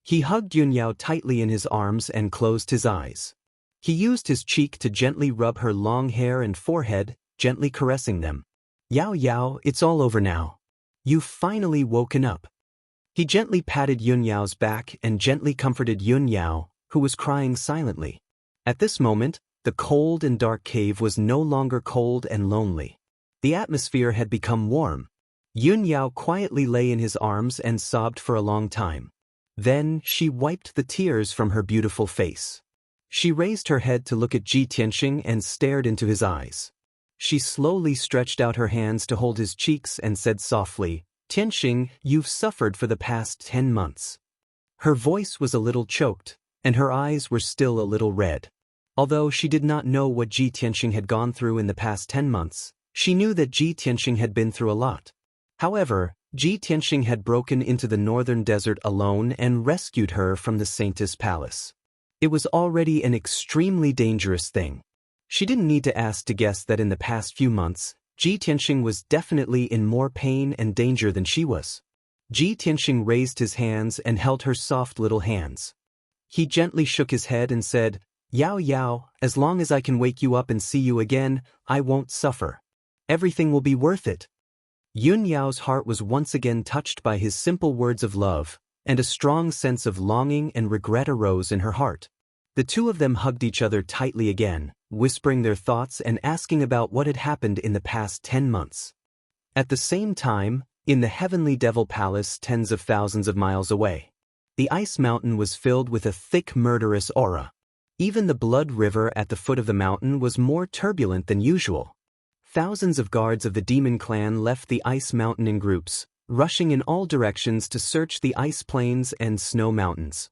He hugged Yun Yao tightly in his arms and closed his eyes. He used his cheek to gently rub her long hair and forehead, gently caressing them. Yao Yao, it's all over now. You've finally woken up. He gently patted Yun Yao's back and gently comforted Yun Yao, who was crying silently. At this moment, the cold and dark cave was no longer cold and lonely. The atmosphere had become warm. Yun Yao quietly lay in his arms and sobbed for a long time. Then, she wiped the tears from her beautiful face. She raised her head to look at Ji Tianxing and stared into his eyes. She slowly stretched out her hands to hold his cheeks and said softly, "Tianxing, you've suffered for the past 10 months." Her voice was a little choked, and her eyes were still a little red. Although she did not know what Ji Tianxing had gone through in the past 10 months, she knew that Ji Tianxing had been through a lot. However, Ji Tianxing had broken into the northern desert alone and rescued her from the Saintess Palace. It was already an extremely dangerous thing. She didn't need to ask to guess that in the past few months, Ji Tianxing was definitely in more pain and danger than she was. Ji Tianxing raised his hands and held her soft little hands. He gently shook his head and said, "Yao Yao, as long as I can wake you up and see you again, I won't suffer. Everything will be worth it." Yun Yao's heart was once again touched by his simple words of love, and a strong sense of longing and regret arose in her heart. The two of them hugged each other tightly again, whispering their thoughts and asking about what had happened in the past 10 months. At the same time, in the heavenly devil palace tens of thousands of miles away, The ice mountain was filled with a thick murderous aura. Even the blood river at the foot of the mountain was more turbulent than usual. Thousands of guards of the demon clan left the ice mountain in groups, rushing in all directions to search the ice plains and snow mountains.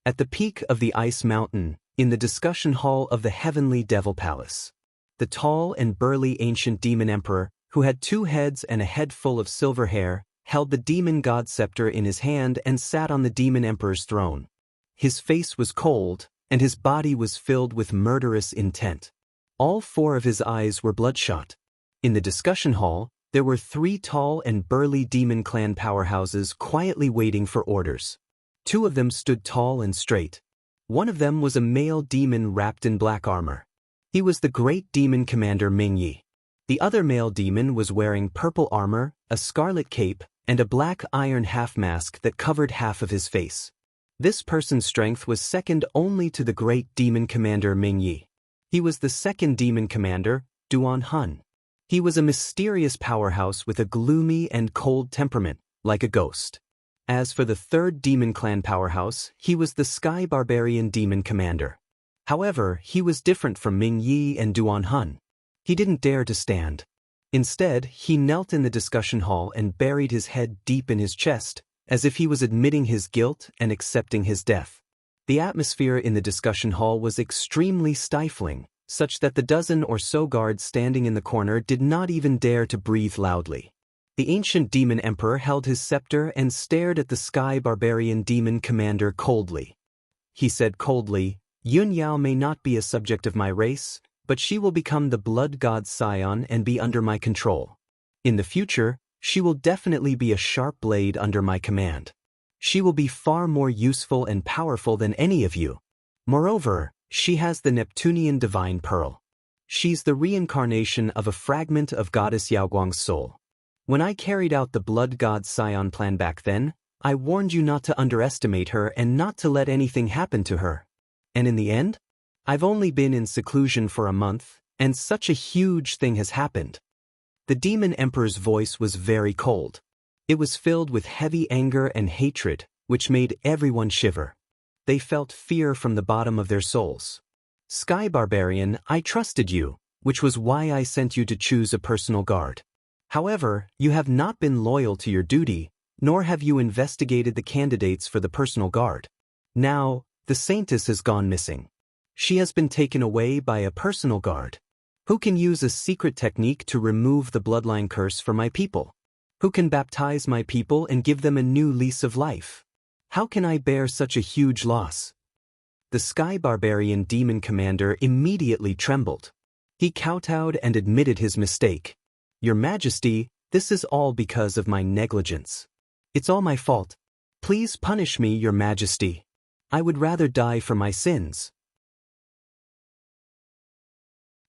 At the peak of the ice mountain, in the discussion hall of the heavenly devil palace, the tall and burly ancient demon emperor, who had 2 heads and a head full of silver hair, held the demon god scepter in his hand and sat on the demon emperor's throne. His face was cold, and his body was filled with murderous intent. All 4 of his eyes were bloodshot. In the discussion hall, there were 3 tall and burly demon clan powerhouses quietly waiting for orders. 2 of them stood tall and straight. One of them was a male demon wrapped in black armor. He was the great demon commander Mingyi. The other male demon was wearing purple armor, a scarlet cape, and a black iron half-mask that covered half of his face. This person's strength was second only to the great demon commander Mingyi. He was the second demon commander, Duan Hun. He was a mysterious powerhouse with a gloomy and cold temperament, like a ghost. As for the third demon clan powerhouse, he was the Sky Barbarian demon commander. However, he was different from Mingyi and Duan Hun. He didn't dare to stand. Instead, he knelt in the discussion hall and buried his head deep in his chest, as if he was admitting his guilt and accepting his death. The atmosphere in the discussion hall was extremely stifling, such that the dozen or so guards standing in the corner did not even dare to breathe loudly. The ancient demon emperor held his scepter and stared at the Sky Barbarian demon commander coldly. He said coldly, "Yun Yao may not be a subject of my race, but she will become the blood god's scion and be under my control. In the future, she will definitely be a sharp blade under my command. She will be far more useful and powerful than any of you. Moreover, she has the Neptunian divine pearl. She's the reincarnation of a fragment of goddess Yaoguang's soul. When I carried out the blood god scion plan back then, I warned you not to underestimate her and not to let anything happen to her. And in the end, I've only been in seclusion for a month, and such a huge thing has happened." The demon emperor's voice was very cold. It was filled with heavy anger and hatred, which made everyone shiver. They felt fear from the bottom of their souls. "Sky Barbarian, I trusted you, which was why I sent you to choose a personal guard. However, you have not been loyal to your duty, nor have you investigated the candidates for the personal guard. Now, the saintess has gone missing. She has been taken away by a personal guard. Who can use a secret technique to remove the bloodline curse for my people? Who can baptize my people and give them a new lease of life? How can I bear such a huge loss?" The Sky Barbarian demon commander immediately trembled. He kowtowed and admitted his mistake. "Your Majesty, this is all because of my negligence. It's all my fault. Please punish me, Your Majesty. I would rather die for my sins."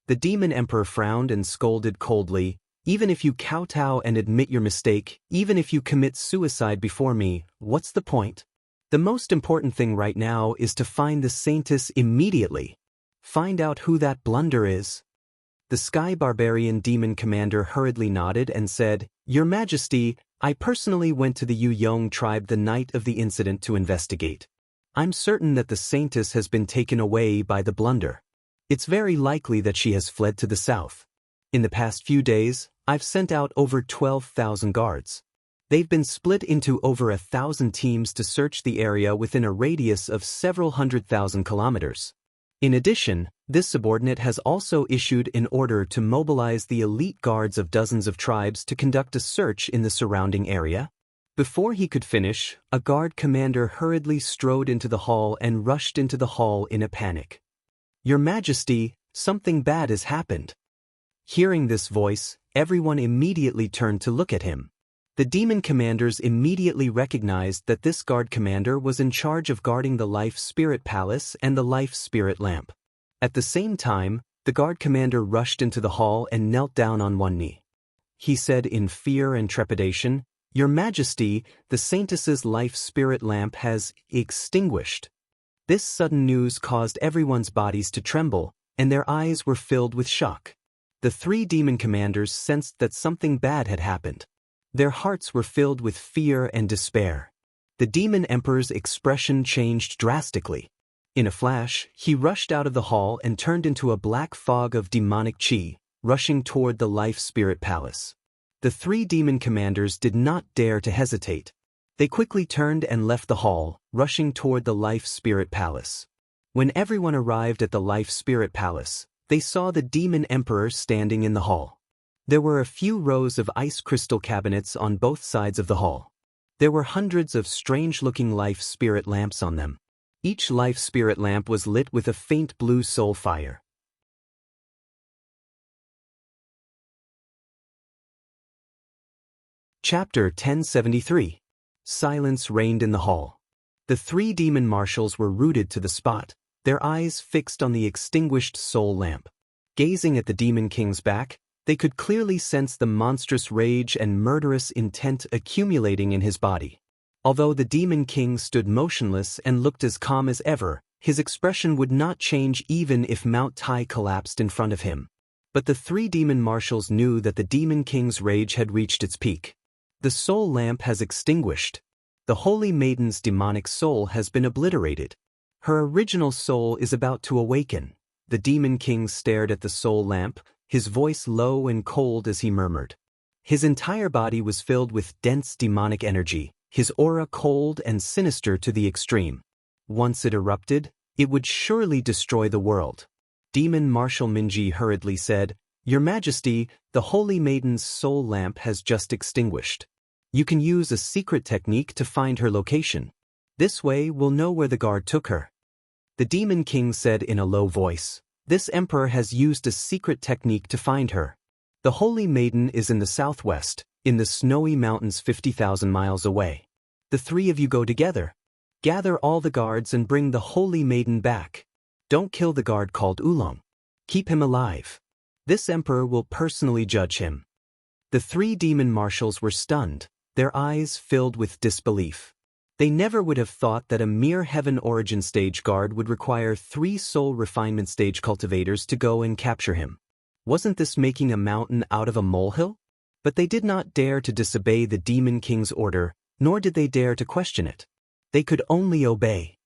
The demon emperor frowned and scolded coldly, "Even if you kowtow and admit your mistake, even if you commit suicide before me, what's the point? The most important thing right now is to find the saintess immediately. Find out who that blunder is." The Sky Barbarian demon commander hurriedly nodded and said, "Your Majesty, I personally went to the Yuyong tribe the night of the incident to investigate. I'm certain that the saintess has been taken away by the blunder. It's very likely that she has fled to the south. In the past few days, I've sent out over 12,000 guards. They've been split into over 1,000 teams to search the area within a radius of several 100,000 kilometers. In addition, this subordinate has also issued an order to mobilize the elite guards of dozens of tribes to conduct a search in the surrounding area." Before he could finish, a guard commander hurriedly strode into the hall and rushed into the hall in a panic. "Your Majesty, something bad has happened." Hearing this voice, everyone immediately turned to look at him. The demon commanders immediately recognized that this guard commander was in charge of guarding the Life Spirit Palace and the Life Spirit Lamp. At the same time, the guard commander rushed into the hall and knelt down on one knee. He said in fear and trepidation, "Your Majesty, the saintess's Life Spirit Lamp has extinguished." This sudden news caused everyone's bodies to tremble, and their eyes were filled with shock. The 3 demon commanders sensed that something bad had happened. Their hearts were filled with fear and despair. The demon emperor's expression changed drastically. In a flash, he rushed out of the hall and turned into a black fog of demonic chi, rushing toward the Life Spirit Palace. The three demon commanders did not dare to hesitate. They quickly turned and left the hall, rushing toward the Life Spirit Palace. When everyone arrived at the Life Spirit Palace, they saw the demon emperor standing in the hall. There were a few rows of ice crystal cabinets on both sides of the hall. There were hundreds of strange-looking life spirit lamps on them. Each life spirit lamp was lit with a faint blue soul fire. Chapter 1073. Silence reigned in the hall. The three demon marshals were rooted to the spot, their eyes fixed on the extinguished soul lamp. Gazing at the demon king's back, they could clearly sense the monstrous rage and murderous intent accumulating in his body. Although the demon king stood motionless and looked as calm as ever, his expression would not change even if Mount Tai collapsed in front of him. But the three demon marshals knew that the demon king's rage had reached its peak. The soul lamp has extinguished. The holy maiden's demonic soul has been obliterated. Her original soul is about to awaken. The demon king stared at the soul lamp, his voice low and cold as he murmured. His entire body was filled with dense demonic energy, his aura cold and sinister to the extreme. Once it erupted, it would surely destroy the world. Demon Marshal Minji hurriedly said, "Your Majesty, the Holy Maiden's soul lamp has just extinguished. You can use a secret technique to find her location. This way we'll know where the guard took her." The Demon King said in a low voice, "This emperor has used a secret technique to find her. The Holy Maiden is in the southwest, in the snowy mountains 50,000 miles away. The three of you go together. Gather all the guards and bring the Holy Maiden back. Don't kill the guard called Oolong. Keep him alive. This emperor will personally judge him." The three demon marshals were stunned, their eyes filled with disbelief. They never would have thought that a mere heaven origin stage guard would require 3 soul refinement stage cultivators to go and capture him. Wasn't this making a mountain out of a molehill? But they did not dare to disobey the Demon King's order, nor did they dare to question it. They could only obey.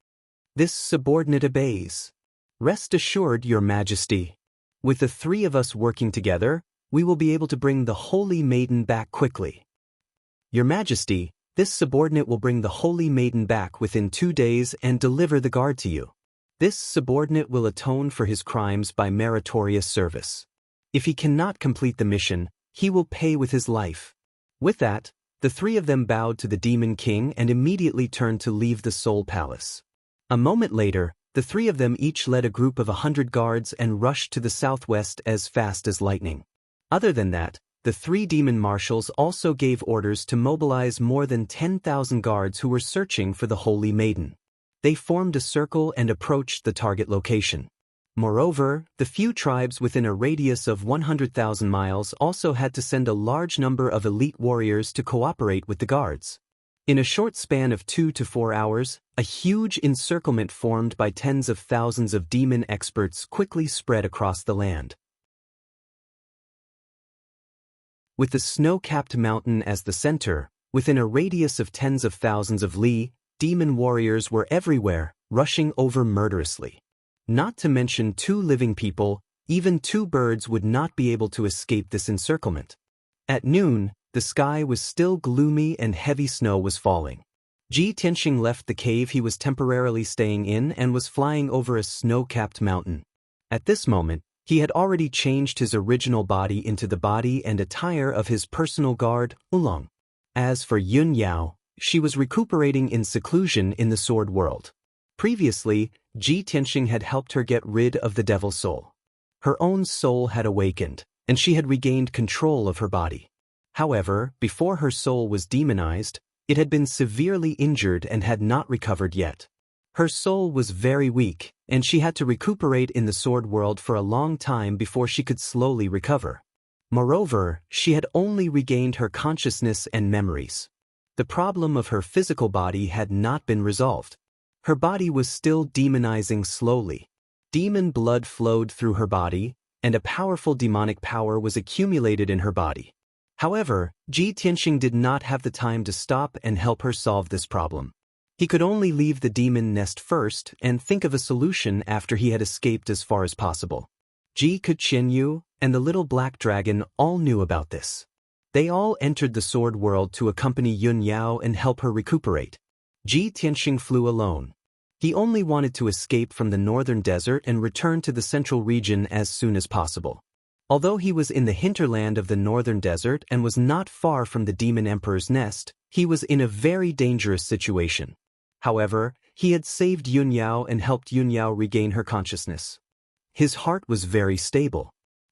"This subordinate obeys. Rest assured, Your Majesty. With the 3 of us working together, we will be able to bring the Holy Maiden back quickly. Your Majesty, this subordinate will bring the Holy Maiden back within 2 days and deliver the guard to you. This subordinate will atone for his crimes by meritorious service. If he cannot complete the mission, he will pay with his life." With that, the 3 of them bowed to the Demon King and immediately turned to leave the Soul Palace. A moment later, the 3 of them each led a group of 100 guards and rushed to the southwest as fast as lightning. Other than that, the 3 demon marshals also gave orders to mobilize more than 10,000 guards who were searching for the Holy Maiden. They formed a circle and approached the target location. Moreover, the few tribes within a radius of 100,000 miles also had to send a large number of elite warriors to cooperate with the guards. In a short span of 2 to 4 hours, a huge encirclement formed by tens of thousands of demon experts quickly spread across the land. With the snow-capped mountain as the center, within a radius of tens of thousands of li, demon warriors were everywhere, rushing over murderously. Not to mention 2 living people, even 2 birds would not be able to escape this encirclement. At noon, the sky was still gloomy and heavy snow was falling. Ji Tianxing left the cave he was temporarily staying in and was flying over a snow-capped mountain. At this moment, he had already changed his original body into the body and attire of his personal guard, Oolong. As for Yun Yao, she was recuperating in seclusion in the Sword World. Previously, Ji Tianxing had helped her get rid of the devil soul. Her own soul had awakened, and she had regained control of her body. However, before her soul was demonized, it had been severely injured and had not recovered yet. Her soul was very weak, and she had to recuperate in the Sword World for a long time before she could slowly recover. Moreover, she had only regained her consciousness and memories. The problem of her physical body had not been resolved. Her body was still demonizing slowly. Demon blood flowed through her body, and a powerful demonic power was accumulated in her body. However, Ji Tianxing did not have the time to stop and help her solve this problem. He could only leave the demon nest first and think of a solution after he had escaped as far as possible. Ji Qianyu and the little black dragon all knew about this. They all entered the sword world to accompany Yun Yao and help her recuperate. Ji Tianxing flew alone. He only wanted to escape from the northern desert and return to the central region as soon as possible. Although he was in the hinterland of the northern desert and was not far from the demon emperor's nest, he was in a very dangerous situation. However, he had saved Yun Yao and helped Yun Yao regain her consciousness. His heart was very stable.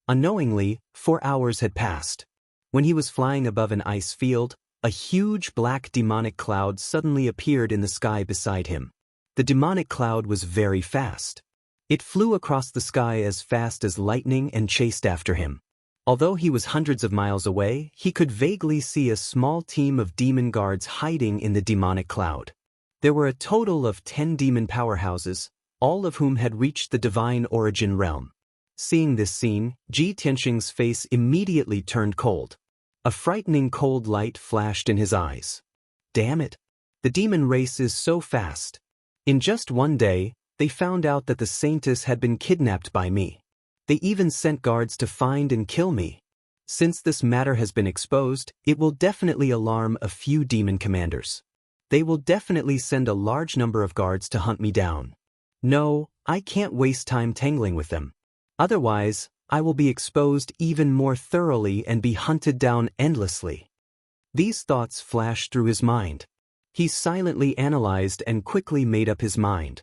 Unknowingly, 4 hours had passed. When he was flying above an ice field, a huge black demonic cloud suddenly appeared in the sky beside him. The demonic cloud was very fast. It flew across the sky as fast as lightning and chased after him. Although he was hundreds of miles away, he could vaguely see a small team of demon guards hiding in the demonic cloud. There were a total of 10 demon powerhouses, all of whom had reached the divine origin realm. Seeing this scene, Ji Tianxing's face immediately turned cold. A frightening cold light flashed in his eyes. Damn it! The demon race is so fast. In just one day, they found out that the Saintess had been kidnapped by me. They even sent guards to find and kill me. Since this matter has been exposed, it will definitely alarm a few demon commanders. They will definitely send a large number of guards to hunt me down. No, I can't waste time tangling with them. Otherwise, I will be exposed even more thoroughly and be hunted down endlessly. These thoughts flashed through his mind. He silently analyzed and quickly made up his mind.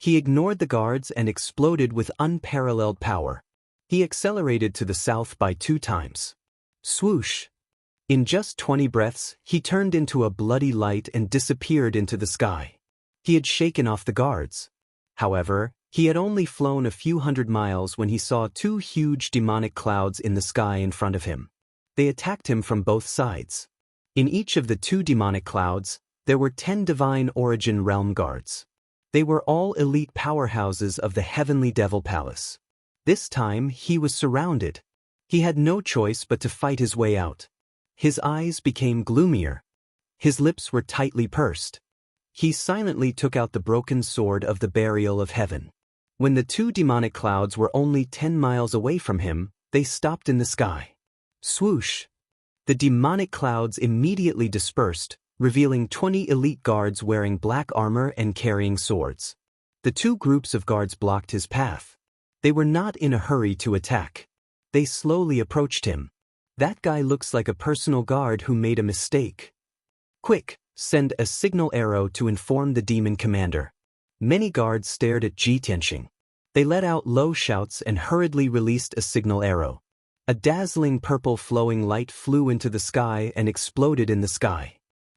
He ignored the guards and exploded with unparalleled power. He accelerated to the south by 2 times. Swoosh! In just 20 breaths, he turned into a bloody light and disappeared into the sky. He had shaken off the guards. However, he had only flown a few hundred miles when he saw 2 huge demonic clouds in the sky in front of him. They attacked him from both sides. In each of the 2 demonic clouds, there were 10 divine origin realm guards. They were all elite powerhouses of the Heavenly Devil Palace. This time, he was surrounded. He had no choice but to fight his way out. His eyes became gloomier. His lips were tightly pursed. He silently took out the broken sword of the burial of heaven. When the 2 demonic clouds were only 10 miles away from him, they stopped in the sky. Swoosh! The demonic clouds immediately dispersed, revealing 20 elite guards wearing black armor and carrying swords. The 2 groups of guards blocked his path. They were not in a hurry to attack. They slowly approached him. That guy looks like a personal guard who made a mistake. Quick, send a signal arrow to inform the demon commander. Many guards stared at Ji Tianxing. They let out low shouts and hurriedly released a signal arrow. A dazzling purple flowing light flew into the sky and exploded in the sky.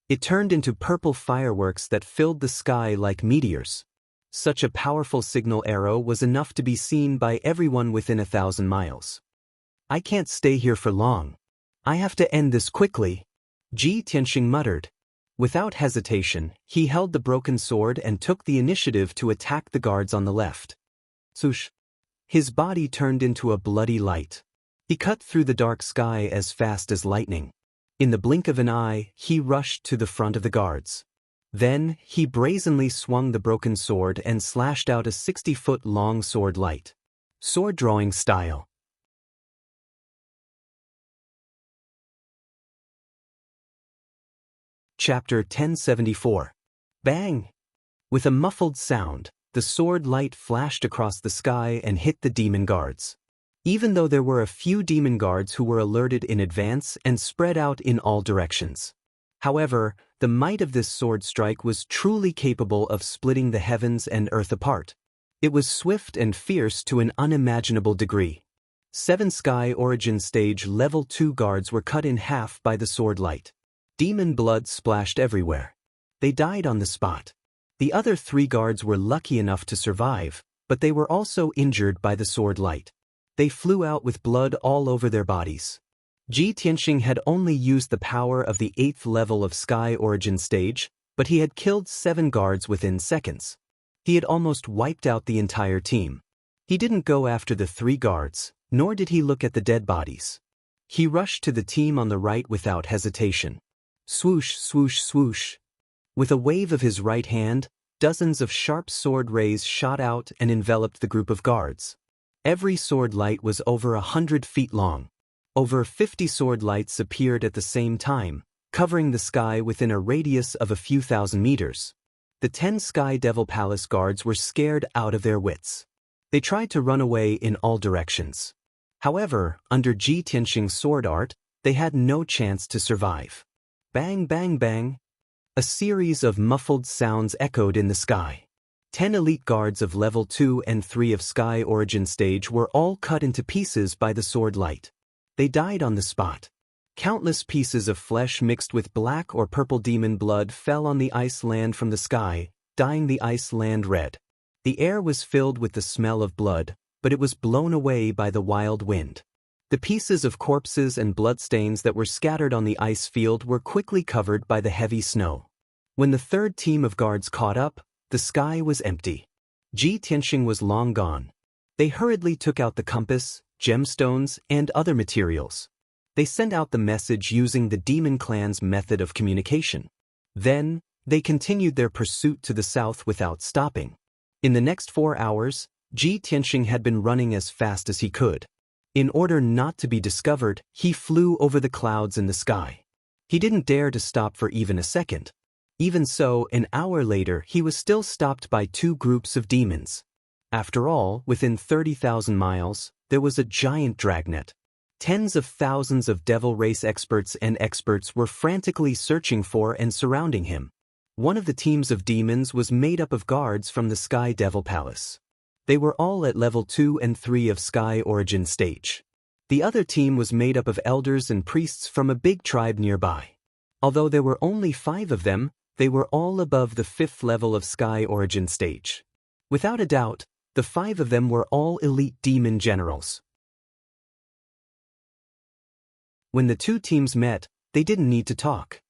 It turned into purple fireworks that filled the sky like meteors. Such a powerful signal arrow was enough to be seen by everyone within 1,000 miles. I can't stay here for long. I have to end this quickly, Ji Tianxing muttered. Without hesitation, he held the broken sword and took the initiative to attack the guards on the left. Swoosh! His body turned into a bloody light. He cut through the dark sky as fast as lightning. In the blink of an eye, he rushed to the front of the guards. Then, he brazenly swung the broken sword and slashed out a 60-foot-long sword light. Sword drawing style. Chapter 1074. Bang! With a muffled sound, the sword light flashed across the sky and hit the demon guards. Even though there were a few demon guards who were alerted in advance and spread out in all directions. However, the might of this sword strike was truly capable of splitting the heavens and earth apart. It was swift and fierce to an unimaginable degree. 7 Sky Origin Stage Level 2 guards were cut in half by the sword light. Demon blood splashed everywhere. They died on the spot. The other 3 guards were lucky enough to survive, but they were also injured by the sword light. They flew out with blood all over their bodies. Ji Tianxing had only used the power of the 8th level of Sky Origin Stage, but he had killed 7 guards within seconds. He had almost wiped out the entire team. He didn't go after the 3 guards. Nor did he look at the dead bodies. He rushed to the team on the right without hesitation. Swoosh, swoosh, swoosh. With a wave of his right hand, dozens of sharp sword rays shot out and enveloped the group of guards. Every sword light was over 100 feet long. Over 50 sword lights appeared at the same time, covering the sky within a radius of a few thousand meters. The 10 Sky Devil Palace guards were scared out of their wits. They tried to run away in all directions. However, under Ji Tianxing's sword art, they had no chance to survive. Bang, bang, bang. A series of muffled sounds echoed in the sky. 10 elite guards of level 2 and 3 of Sky Origin stage were all cut into pieces by the sword light. They died on the spot. Countless pieces of flesh mixed with black or purple demon blood fell on the ice land from the sky, dyeing the ice land red. The air was filled with the smell of blood, but it was blown away by the wild wind. The pieces of corpses and bloodstains that were scattered on the ice field were quickly covered by the heavy snow. When the third team of guards caught up, the sky was empty. Ji Tianxing was long gone. They hurriedly took out the compass, gemstones, and other materials. They sent out the message using the demon clan's method of communication. Then, they continued their pursuit to the south without stopping. In the next 4 hours, Ji Tianxing had been running as fast as he could. In order not to be discovered, he flew over the clouds in the sky. He didn't dare to stop for even a second. Even so, an hour later he was still stopped by 2 groups of demons. After all, within 30,000 miles, there was a giant dragnet. Tens of thousands of devil race experts and experts were frantically searching for and surrounding him. One of the teams of demons was made up of guards from the Sky Devil Palace. They were all at level 2 and 3 of Sky Origin stage. The other team was made up of elders and priests from a big tribe nearby. Although there were only 5 of them, they were all above the 5th level of Sky Origin stage. Without a doubt, the 5 of them were all elite demon generals. When the 2 teams met, they didn't need to talk.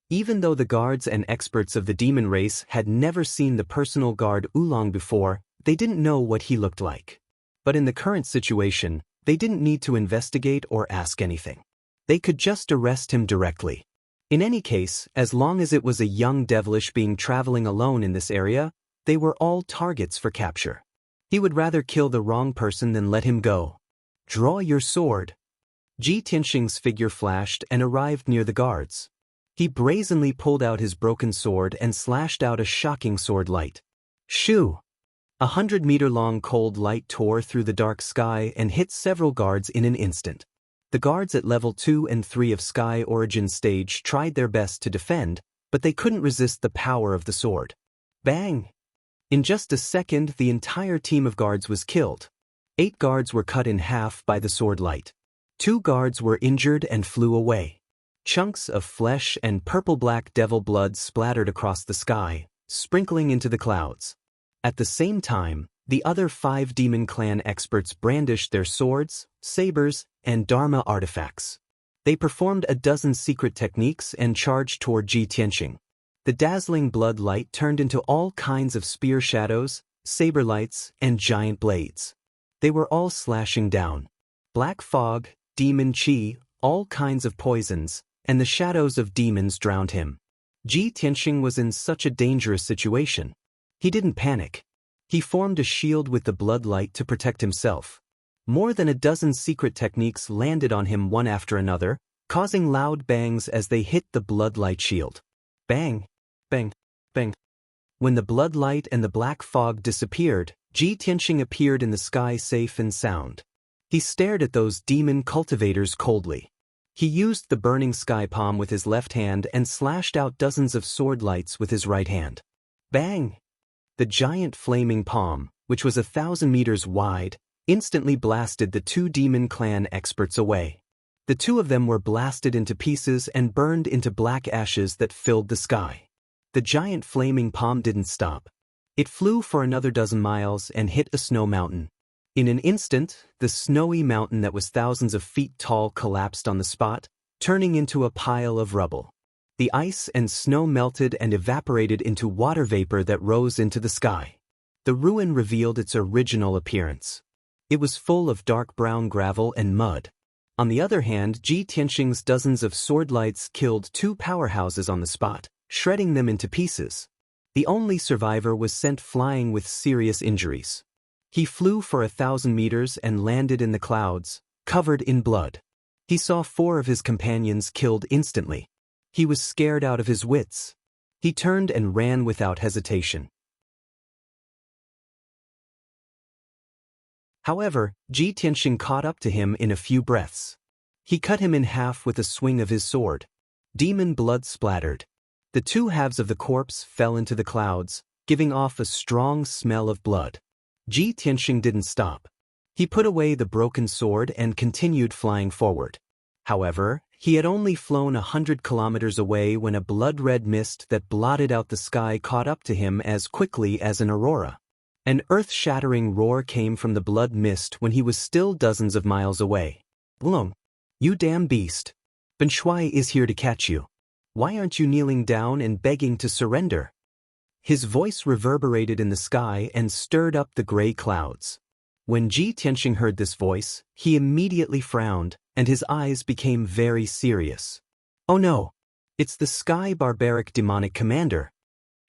Even though the guards and experts of the demon race had never seen the personal guard Oolong before, they didn't know what he looked like. But in the current situation, they didn't need to investigate or ask anything. They could just arrest him directly. In any case, as long as it was a young devilish being traveling alone in this area, they were all targets for capture. He would rather kill the wrong person than let him go. Draw your sword. Ji Tianxing's figure flashed and arrived near the guards. He brazenly pulled out his broken sword and slashed out a shocking sword light. Shoo! 100-meter-long cold light tore through the dark sky and hit several guards in an instant. The guards at level 2 and 3 of Sky Origin stage tried their best to defend, but they couldn't resist the power of the sword. Bang! In just a second, the entire team of guards was killed. 8 guards were cut in half by the sword light. 2 guards were injured and flew away. Chunks of flesh and purple-black devil blood splattered across the sky, sprinkling into the clouds. At the same time, the other 5 demon clan experts brandished their swords, sabers, and dharma artifacts. They performed a dozen secret techniques and charged toward Ji Tianxing. The dazzling blood light turned into all kinds of spear shadows, saber lights, and giant blades. They were all slashing down. Black fog, demon chi, all kinds of poisons, and the shadows of demons drowned him. Ji Tianxing was in such a dangerous situation. He didn't panic. He formed a shield with the blood light to protect himself. More than a dozen secret techniques landed on him one after another, causing loud bangs as they hit the blood light shield. Bang! Bang! Bang! When the blood light and the black fog disappeared, Ji Tianxing appeared in the sky safe and sound. He stared at those demon cultivators coldly. He used the burning sky palm with his left hand and slashed out dozens of sword lights with his right hand. Bang! The giant flaming palm, which was 1,000 meters wide, instantly blasted the 2 demon clan experts away. The 2 of them were blasted into pieces and burned into black ashes that filled the sky. The giant flaming palm didn't stop. It flew for another dozen miles and hit a snow mountain. In an instant, the snowy mountain that was thousands of feet tall collapsed on the spot, turning into a pile of rubble. The ice and snow melted and evaporated into water vapor that rose into the sky. The ruin revealed its original appearance. It was full of dark brown gravel and mud. On the other hand, Ji Tianxing's dozens of sword lights killed 2 powerhouses on the spot, shredding them into pieces. The only survivor was sent flying with serious injuries. He flew for 1,000 meters and landed in the clouds, covered in blood. He saw 4 of his companions killed instantly. He was scared out of his wits. He turned and ran without hesitation. However, Ji Tianxing caught up to him in a few breaths. He cut him in half with a swing of his sword. Demon blood splattered. The 2 halves of the corpse fell into the clouds, giving off a strong smell of blood. Ji Tianxing didn't stop. He put away the broken sword and continued flying forward. However, he had only flown 100 kilometers away when a blood-red mist that blotted out the sky caught up to him as quickly as an aurora. An earth-shattering roar came from the blood mist when he was still dozens of miles away. "Lung, you damn beast! Ben Shuai is here to catch you. Why aren't you kneeling down and begging to surrender?" His voice reverberated in the sky and stirred up the gray clouds. When Ji Tianxing heard this voice, he immediately frowned, and his eyes became very serious. "Oh no! It's the Sky Barbaric Demonic Commander."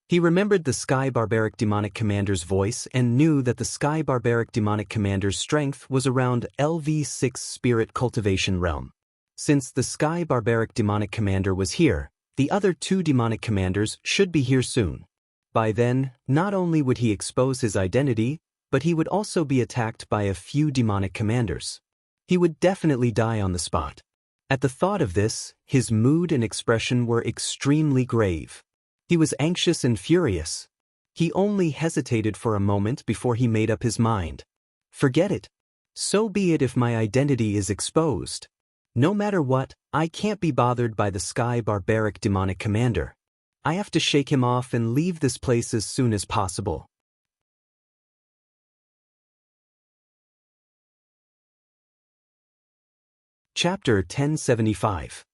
He remembered the Sky Barbaric Demonic Commander's voice and knew that the Sky Barbaric Demonic Commander's strength was around LV6 Spirit Cultivation Realm. Since the Sky Barbaric Demonic Commander was here, the other 2 demonic commanders should be here soon. By then, not only would he expose his identity, but he would also be attacked by a few demonic commanders. He would definitely die on the spot. At the thought of this, his mood and expression were extremely grave. He was anxious and furious. He only hesitated for a moment before he made up his mind. "Forget it. So be it if my identity is exposed. No matter what, I can't be bothered by the Sky Barbaric Demonic Commander. I have to shake him off and leave this place as soon as possible." Chapter 1075.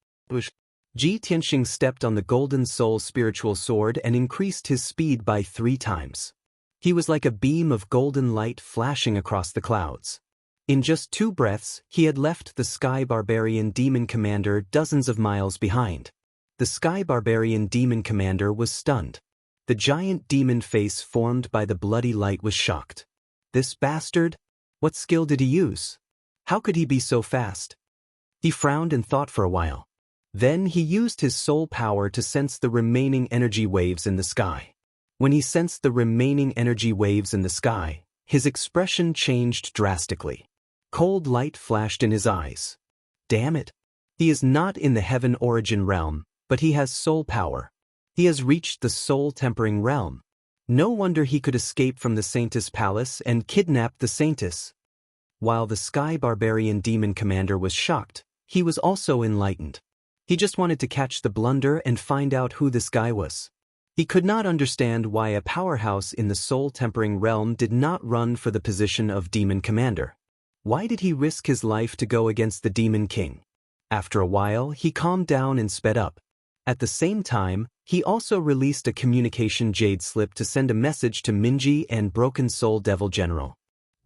Ji Tianxing stepped on the Golden Soul spiritual sword and increased his speed by 3 times. He was like a beam of golden light flashing across the clouds. In just 2 breaths, he had left the Sky Barbarian Demon Commander dozens of miles behind. The Sky Barbarian Demon Commander was stunned. The giant demon face formed by the bloody light was shocked. This bastard? What skill did he use? How could he be so fast? He frowned and thought for a while. Then he used his soul power to sense the remaining energy waves in the sky. When he sensed the remaining energy waves in the sky, his expression changed drastically. Cold light flashed in his eyes. Damn it! He is not in the Heaven Origin realm, but he has soul power. He has reached the soul tempering realm. No wonder he could escape from the Saintess Palace and kidnap the Saintess. While the Sky Barbarian Demon Commander was shocked, he was also enlightened. He just wanted to catch the blunder and find out who this guy was. He could not understand why a powerhouse in the soul-tempering realm did not run for the position of Demon Commander. Why did he risk his life to go against the Demon King? After a while, he calmed down and sped up. At the same time, he also released a communication jade slip to send a message to Minji and Broken Soul Devil General.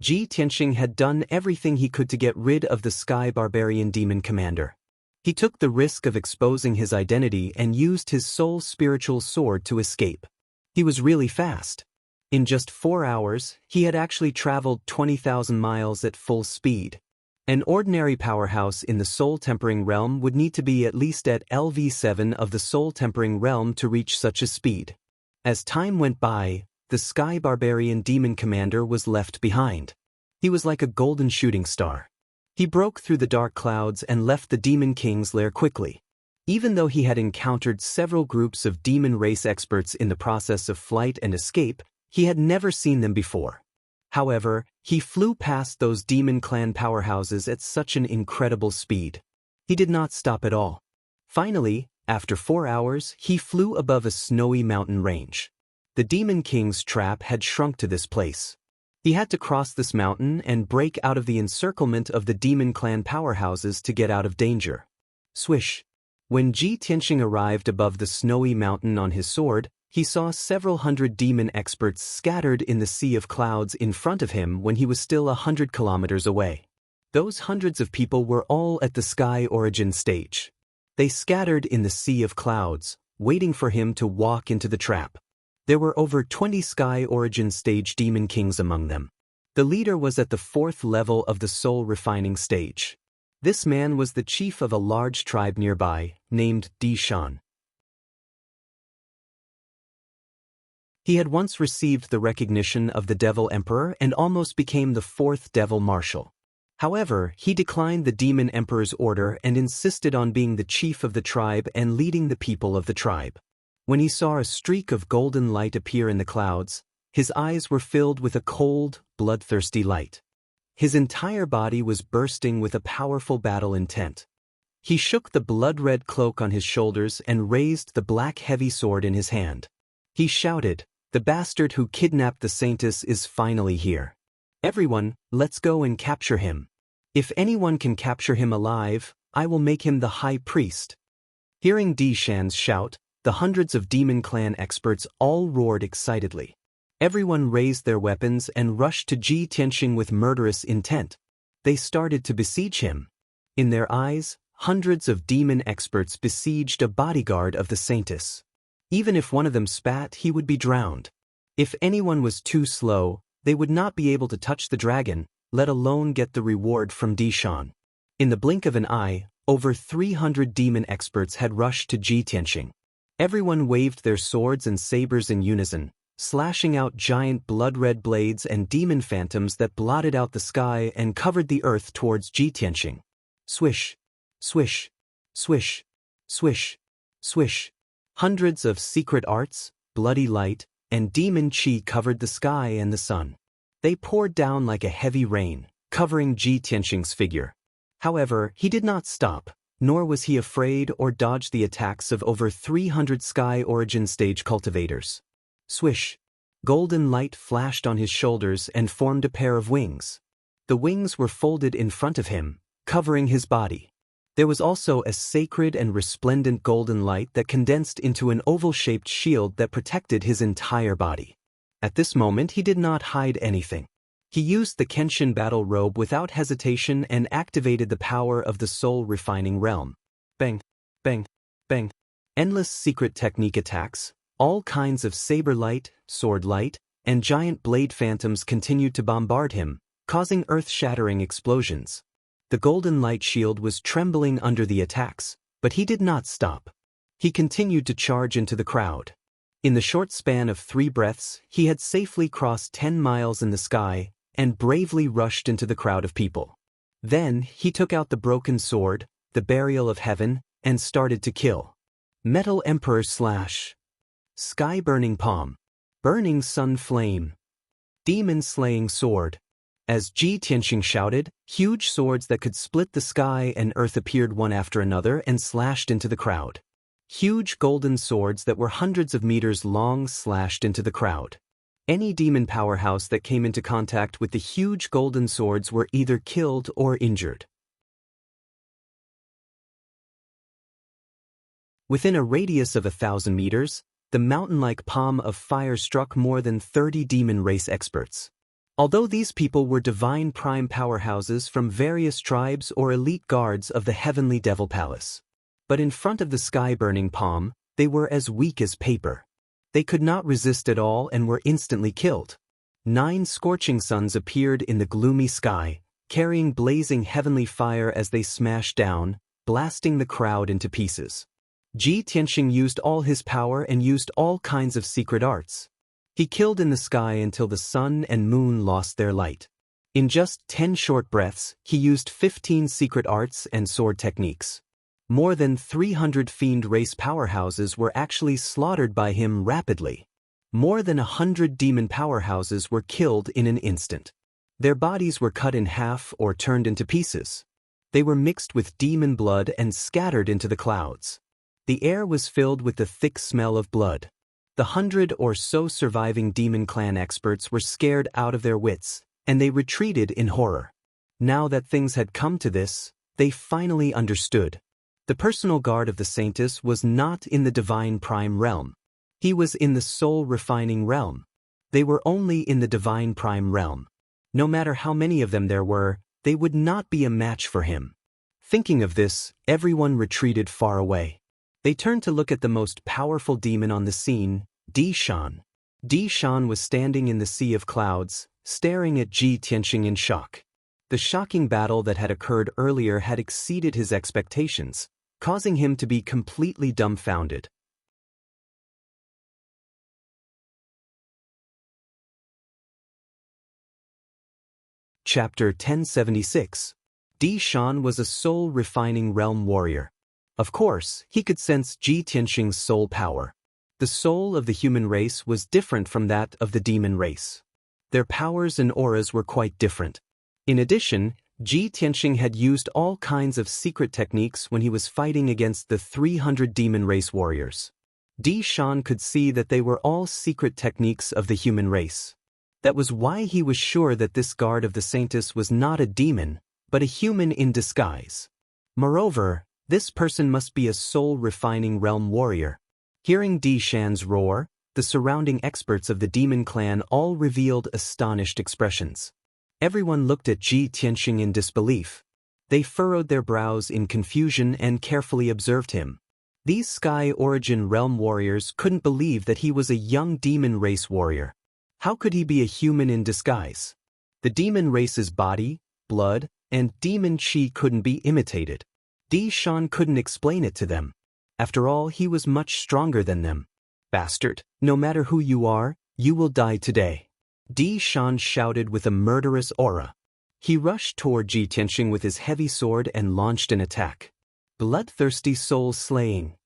Ji Tianxing had done everything he could to get rid of the Sky Barbarian Demon Commander. He took the risk of exposing his identity and used his soul spiritual sword to escape. He was really fast. In just 4 hours, he had actually traveled 20,000 miles at full speed. An ordinary powerhouse in the soul-tempering realm would need to be at least at LV7 of the soul-tempering realm to reach such a speed. As time went by, the Sky Barbarian Demon Commander was left behind. He was like a golden shooting star. He broke through the dark clouds and left the Demon King's lair quickly. Even though he had encountered several groups of demon race experts in the process of flight and escape, he had never seen them before. However, he flew past those demon clan powerhouses at such an incredible speed. He did not stop at all. Finally, after 4 hours, he flew above a snowy mountain range. The Demon King's trap had shrunk to this place. He had to cross this mountain and break out of the encirclement of the demon clan powerhouses to get out of danger. Swish! When Ji Tianxing arrived above the snowy mountain on his sword, He saw several hundred demon experts scattered in the sea of clouds in front of him when he was still 100 kilometers away. Those hundreds of people were all at the sky origin stage. They scattered in the sea of clouds, waiting for him to walk into the trap. There were over 20 sky origin stage demon kings among them. The leader was at the 4th level of the soul refining stage. This man was the chief of a large tribe nearby, named Dishan. He had once received the recognition of the Devil Emperor and almost became the 4th Devil Marshal. However, he declined the Demon Emperor's order and insisted on being the chief of the tribe and leading the people of the tribe. When he saw a streak of golden light appear in the clouds, his eyes were filled with a cold, bloodthirsty light. His entire body was bursting with a powerful battle intent. He shook the blood-red cloak on his shoulders and raised the black heavy sword in his hand. He shouted, "The bastard who kidnapped the Saintess is finally here. Everyone, let's go and capture him. If anyone can capture him alive, I will make him the high priest." Hearing Dishan's shout, the hundreds of demon clan experts all roared excitedly. Everyone raised their weapons and rushed to Ji Tianxing with murderous intent. They started to besiege him. In their eyes, hundreds of demon experts besieged a bodyguard of the Saintess. Even if one of them spat, he would be drowned. If anyone was too slow, they would not be able to touch the dragon, let alone get the reward from Dishan. In the blink of an eye, over 300 demon experts had rushed to Ji Tianxing. Everyone waved their swords and sabers in unison, slashing out giant blood-red blades and demon phantoms that blotted out the sky and covered the earth towards Ji Tianxing. Swish, swish, swish, swish, swish. Hundreds of secret arts, bloody light, and demon chi covered the sky and the sun. They poured down like a heavy rain, covering Ji Tianxing's figure. However, he did not stop, nor was he afraid or dodged the attacks of over 300 sky origin stage cultivators. Swish! Golden light flashed on his shoulders and formed a pair of wings. The wings were folded in front of him, covering his body. There was also a sacred and resplendent golden light that condensed into an oval-shaped shield that protected his entire body. At this moment he did not hide anything. He used the Kenshin battle robe without hesitation and activated the power of the soul refining realm. Bang, bang, bang. Endless secret technique attacks, all kinds of saber light, sword light, and giant blade phantoms continued to bombard him, causing earth-shattering explosions. The golden light shield was trembling under the attacks, but he did not stop. He continued to charge into the crowd. In the short span of 3 breaths, he had safely crossed 10 miles in the sky and bravely rushed into the crowd of people. Then, he took out the broken sword, the burial of heaven, and started to kill. Metal Emperor slash. Sky burning palm. Burning sun flame. Demon slaying sword. As Ji Tianxing shouted, huge swords that could split the sky and earth appeared one after another and slashed into the crowd. Huge golden swords that were hundreds of meters long slashed into the crowd. Any demon powerhouse that came into contact with the huge golden swords were either killed or injured. Within a radius of 1,000 meters, the mountain-like palm of fire struck more than 30 demon race experts. Although these people were divine prime powerhouses from various tribes or elite guards of the heavenly devil palace. But in front of the sky-burning palm, they were as weak as paper. They could not resist at all and were instantly killed. 9 scorching suns appeared in the gloomy sky, carrying blazing heavenly fire as they smashed down, blasting the crowd into pieces. Ji Tianxing used all his power and used all kinds of secret arts. He killed in the sky until the sun and moon lost their light. In just 10 short breaths, he used 15 secret arts and sword techniques. More than 300 fiend race powerhouses were actually slaughtered by him rapidly. More than 100 demon powerhouses were killed in an instant. Their bodies were cut in half or turned into pieces. They were mixed with demon blood and scattered into the clouds. The air was filled with the thick smell of blood. The 100 or so surviving demon clan experts were scared out of their wits, and they retreated in horror. Now that things had come to this, they finally understood. The personal guard of the Saintess was not in the divine prime realm. He was in the soul-refining realm. They were only in the divine prime realm. No matter how many of them there were, they would not be a match for him. Thinking of this, everyone retreated far away. They turned to look at the most powerful demon on the scene, Di Shan. Di Shan was standing in the sea of clouds, staring at Ji Tianxing in shock. The shocking battle that had occurred earlier had exceeded his expectations, causing him to be completely dumbfounded. Chapter 1076. Di Shan was a soul-refining realm warrior. Of course, he could sense Ji Tianxing's soul power. The soul of the human race was different from that of the demon race. Their powers and auras were quite different. In addition, Ji Tianxing had used all kinds of secret techniques when he was fighting against the 300 demon race warriors. Di Shan could see that they were all secret techniques of the human race. That was why he was sure that this guard of the Saintess was not a demon, but a human in disguise. Moreover, this person must be a soul-refining realm warrior. Hearing Di Shan's roar, the surrounding experts of the demon clan all revealed astonished expressions. Everyone looked at Ji Tianxing in disbelief. They furrowed their brows in confusion and carefully observed him. These Sky Origin realm warriors couldn't believe that he was a young demon race warrior. How could he be a human in disguise? The demon race's body, blood, and demon chi couldn't be imitated. Di Shan couldn't explain it to them. After all, he was much stronger than them. Bastard, no matter who you are, you will die today. Di Shan shouted with a murderous aura. He rushed toward Ji Tianxing with his heavy sword and launched an attack. Bloodthirsty soul slaying.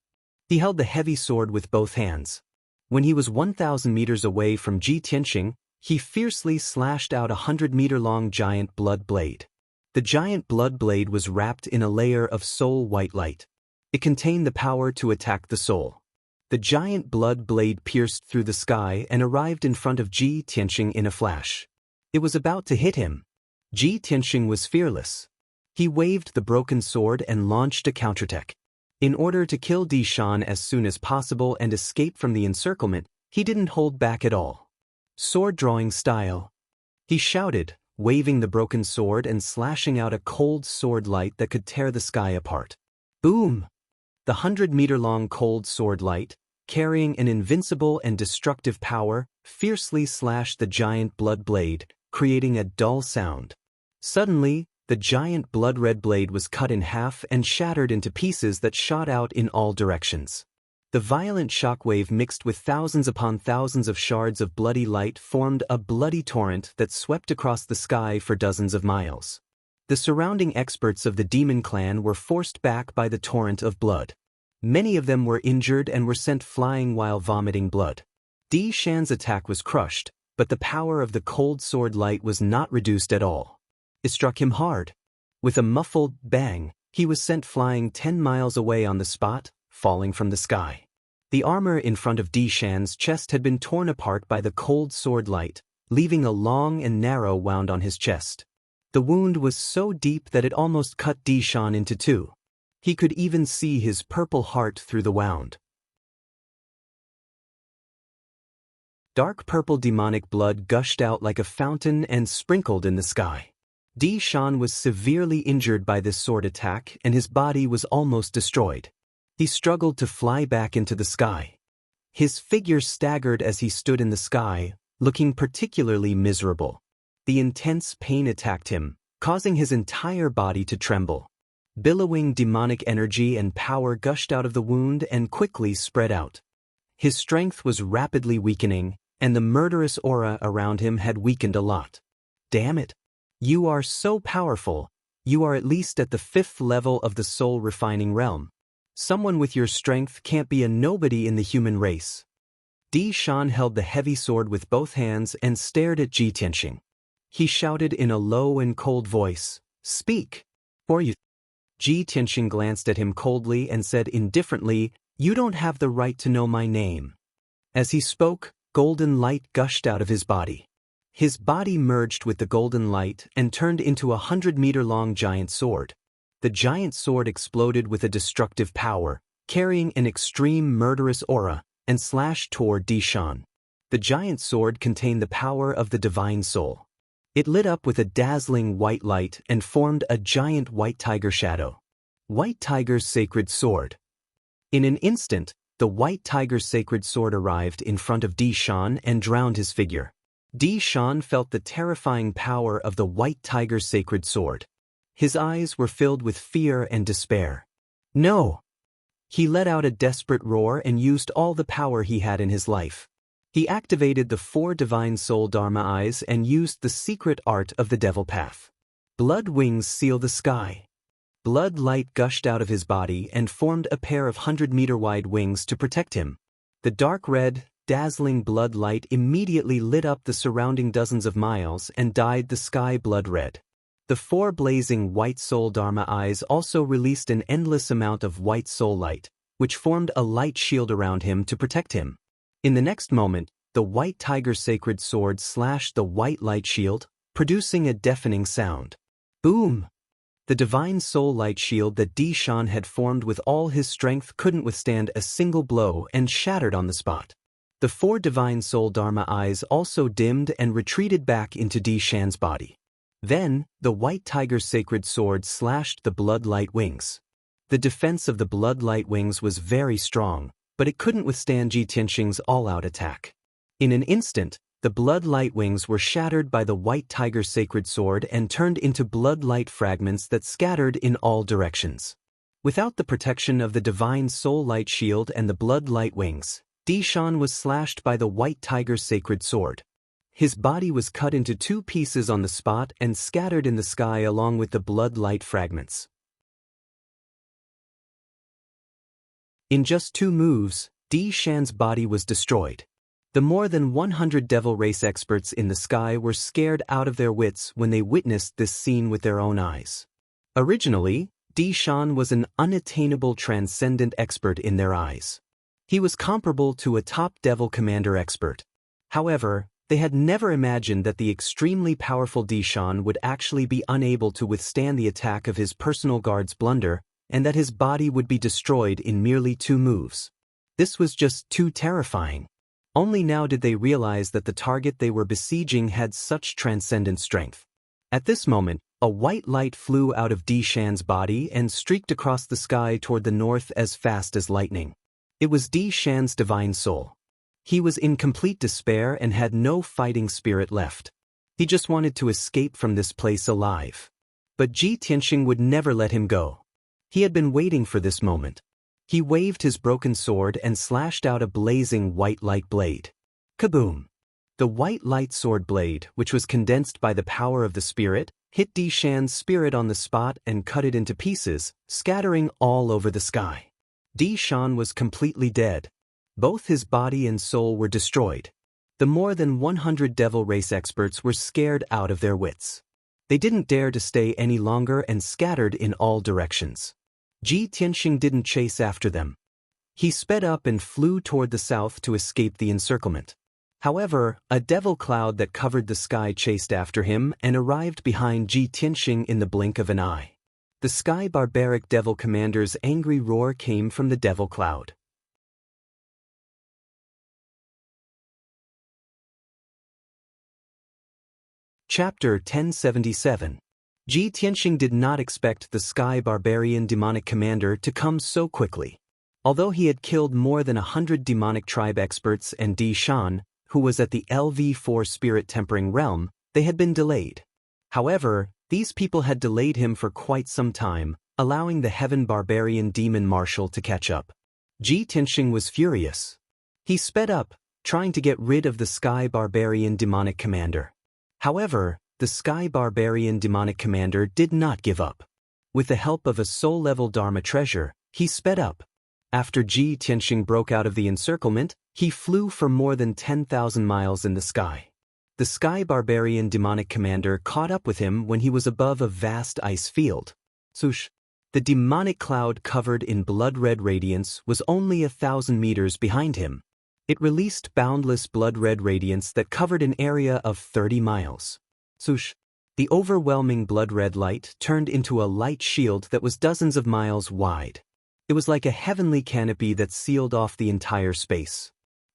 He held the heavy sword with both hands. When he was 1,000 meters away from Ji Tianxing, he fiercely slashed out a 100-meter-long giant blood blade. The giant blood blade was wrapped in a layer of soul white light. It contained the power to attack the soul. The giant blood blade pierced through the sky and arrived in front of Ji Tianxing in a flash. It was about to hit him. Ji Tianxing was fearless. He waved the broken sword and launched a counterattack. In order to kill Di Shan as soon as possible and escape from the encirclement, he didn't hold back at all. Sword-drawing style. He shouted, waving the broken sword and slashing out a cold sword light that could tear the sky apart. Boom! The 100-meter-long cold sword light, carrying an invincible and destructive power, fiercely slashed the giant blood blade, creating a dull sound. Suddenly, the giant blood-red blade was cut in half and shattered into pieces that shot out in all directions. The violent shockwave mixed with thousands upon thousands of shards of bloody light formed a bloody torrent that swept across the sky for dozens of miles. The surrounding experts of the demon clan were forced back by the torrent of blood. Many of them were injured and were sent flying while vomiting blood. Di Shan's attack was crushed, but the power of the cold sword light was not reduced at all. It struck him hard. With a muffled bang, he was sent flying 10 miles away on the spot, falling from the sky. The armor in front of Di Shan's chest had been torn apart by the cold sword light, leaving a long and narrow wound on his chest. The wound was so deep that it almost cut Di Shan into two. He could even see his purple heart through the wound. Dark purple demonic blood gushed out like a fountain and sprinkled in the sky. Di Shan was severely injured by this sword attack and his body was almost destroyed. He struggled to fly back into the sky. His figure staggered as he stood in the sky, looking particularly miserable. The intense pain attacked him, causing his entire body to tremble. Billowing demonic energy and power gushed out of the wound and quickly spread out. His strength was rapidly weakening, and the murderous aura around him had weakened a lot. Damn it! You are so powerful. You are at least at the 5th level of the soul-refining realm. Someone with your strength can't be a nobody in the human race. Di Shan held the heavy sword with both hands and stared at Ji Tianxing. He shouted in a low and cold voice, "Speak! Or you..." Ji Tianxing glanced at him coldly and said indifferently, "You don't have the right to know my name." As he spoke, golden light gushed out of his body. His body merged with the golden light and turned into a 100-meter-long giant sword. The giant sword exploded with a destructive power, carrying an extreme murderous aura, and slashed toward Di Shan. The giant sword contained the power of the divine soul. It lit up with a dazzling white light and formed a giant white tiger shadow. White Tiger's Sacred Sword. In an instant, the White Tiger's Sacred Sword arrived in front of Di Shan and drowned his figure. Di Shan felt the terrifying power of the White Tiger's Sacred Sword. His eyes were filled with fear and despair. No! He let out a desperate roar and used all the power he had in his life. He activated the 4 divine soul Dharma eyes and used the secret art of the devil path. Blood wings seal the sky. Blood light gushed out of his body and formed a pair of 100-meter-wide wings to protect him. The dark red, dazzling blood light immediately lit up the surrounding dozens of miles and dyed the sky blood red. The 4 blazing white soul Dharma eyes also released an endless amount of white soul light, which formed a light shield around him to protect him. In the next moment, the White Tiger's Sacred Sword slashed the white light shield, producing a deafening sound. Boom! The divine soul light shield that Di Shan had formed with all his strength couldn't withstand a single blow and shattered on the spot. The 4 divine soul Dharma eyes also dimmed and retreated back into Di Shan's body. Then, the White Tiger's Sacred Sword slashed the blood light wings. The defense of the blood light wings was very strong, but it couldn't withstand Ji Tianxing's all-out attack. In an instant, the blood light wings were shattered by the White Tiger's Sacred Sword and turned into blood light fragments that scattered in all directions. Without the protection of the divine soul light shield and the blood light wings, Di Shan was slashed by the White Tiger's Sacred Sword. His body was cut into 2 pieces on the spot and scattered in the sky along with the blood light fragments. In just 2 moves, Di Shan's body was destroyed. The more than 100 devil race experts in the sky were scared out of their wits when they witnessed this scene with their own eyes. Originally, Di Shan was an unattainable transcendent expert in their eyes. He was comparable to a top devil commander expert. However, they had never imagined that the extremely powerful Di Shan would actually be unable to withstand the attack of his personal guard's blunder, and that his body would be destroyed in merely 2 moves. This was just too terrifying. Only now did they realize that the target they were besieging had such transcendent strength. At this moment, a white light flew out of Di Shan's body and streaked across the sky toward the north as fast as lightning. It was Di Shan's divine soul. He was in complete despair and had no fighting spirit left. He just wanted to escape from this place alive. But Ji Tianxing would never let him go. He had been waiting for this moment. He waved his broken sword and slashed out a blazing white light blade. Kaboom! The white light sword blade, which was condensed by the power of the spirit, hit Di Shan's spirit on the spot and cut it into pieces, scattering all over the sky. Di Shan was completely dead. Both his body and soul were destroyed. The more than 100 devil race experts were scared out of their wits. They didn't dare to stay any longer and scattered in all directions. Ji Tianxing didn't chase after them. He sped up and flew toward the south to escape the encirclement. However, a devil cloud that covered the sky chased after him and arrived behind Ji Tianxing in the blink of an eye. The sky barbaric devil commander's angry roar came from the devil cloud. Chapter 1077. Ji Tianxing did not expect the Sky Barbarian Demonic Commander to come so quickly. Although he had killed more than 100 demonic tribe experts and Di Shan, who was at the LV4 Spirit Tempering Realm, they had been delayed. However, these people had delayed him for quite some time, allowing the Heaven Barbarian Demon Marshal to catch up. Ji Tianxing was furious. He sped up, trying to get rid of the Sky Barbarian Demonic Commander. However, the Sky Barbarian Demonic Commander did not give up. With the help of a soul-level Dharma treasure, he sped up. After Ji Tianxing broke out of the encirclement, he flew for more than 10,000 miles in the sky. The Sky Barbarian Demonic Commander caught up with him when he was above a vast ice field. Swoosh! The demonic cloud covered in blood-red radiance was only 1,000 meters behind him. It released boundless blood-red radiance that covered an area of 30 miles. Swoosh! The overwhelming blood-red light turned into a light shield that was dozens of miles wide. It was like a heavenly canopy that sealed off the entire space.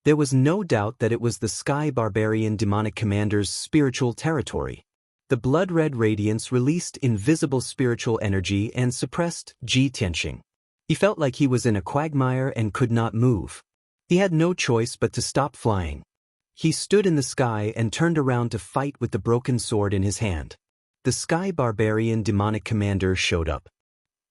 There was no doubt that it was the Sky Barbarian demonic commander's spiritual territory. The blood-red radiance released invisible spiritual energy and suppressed Ji Tianxing. He felt like he was in a quagmire and could not move. He had no choice but to stop flying. He stood in the sky and turned around to fight with the broken sword in his hand. The Sky Barbarian demonic commander showed up.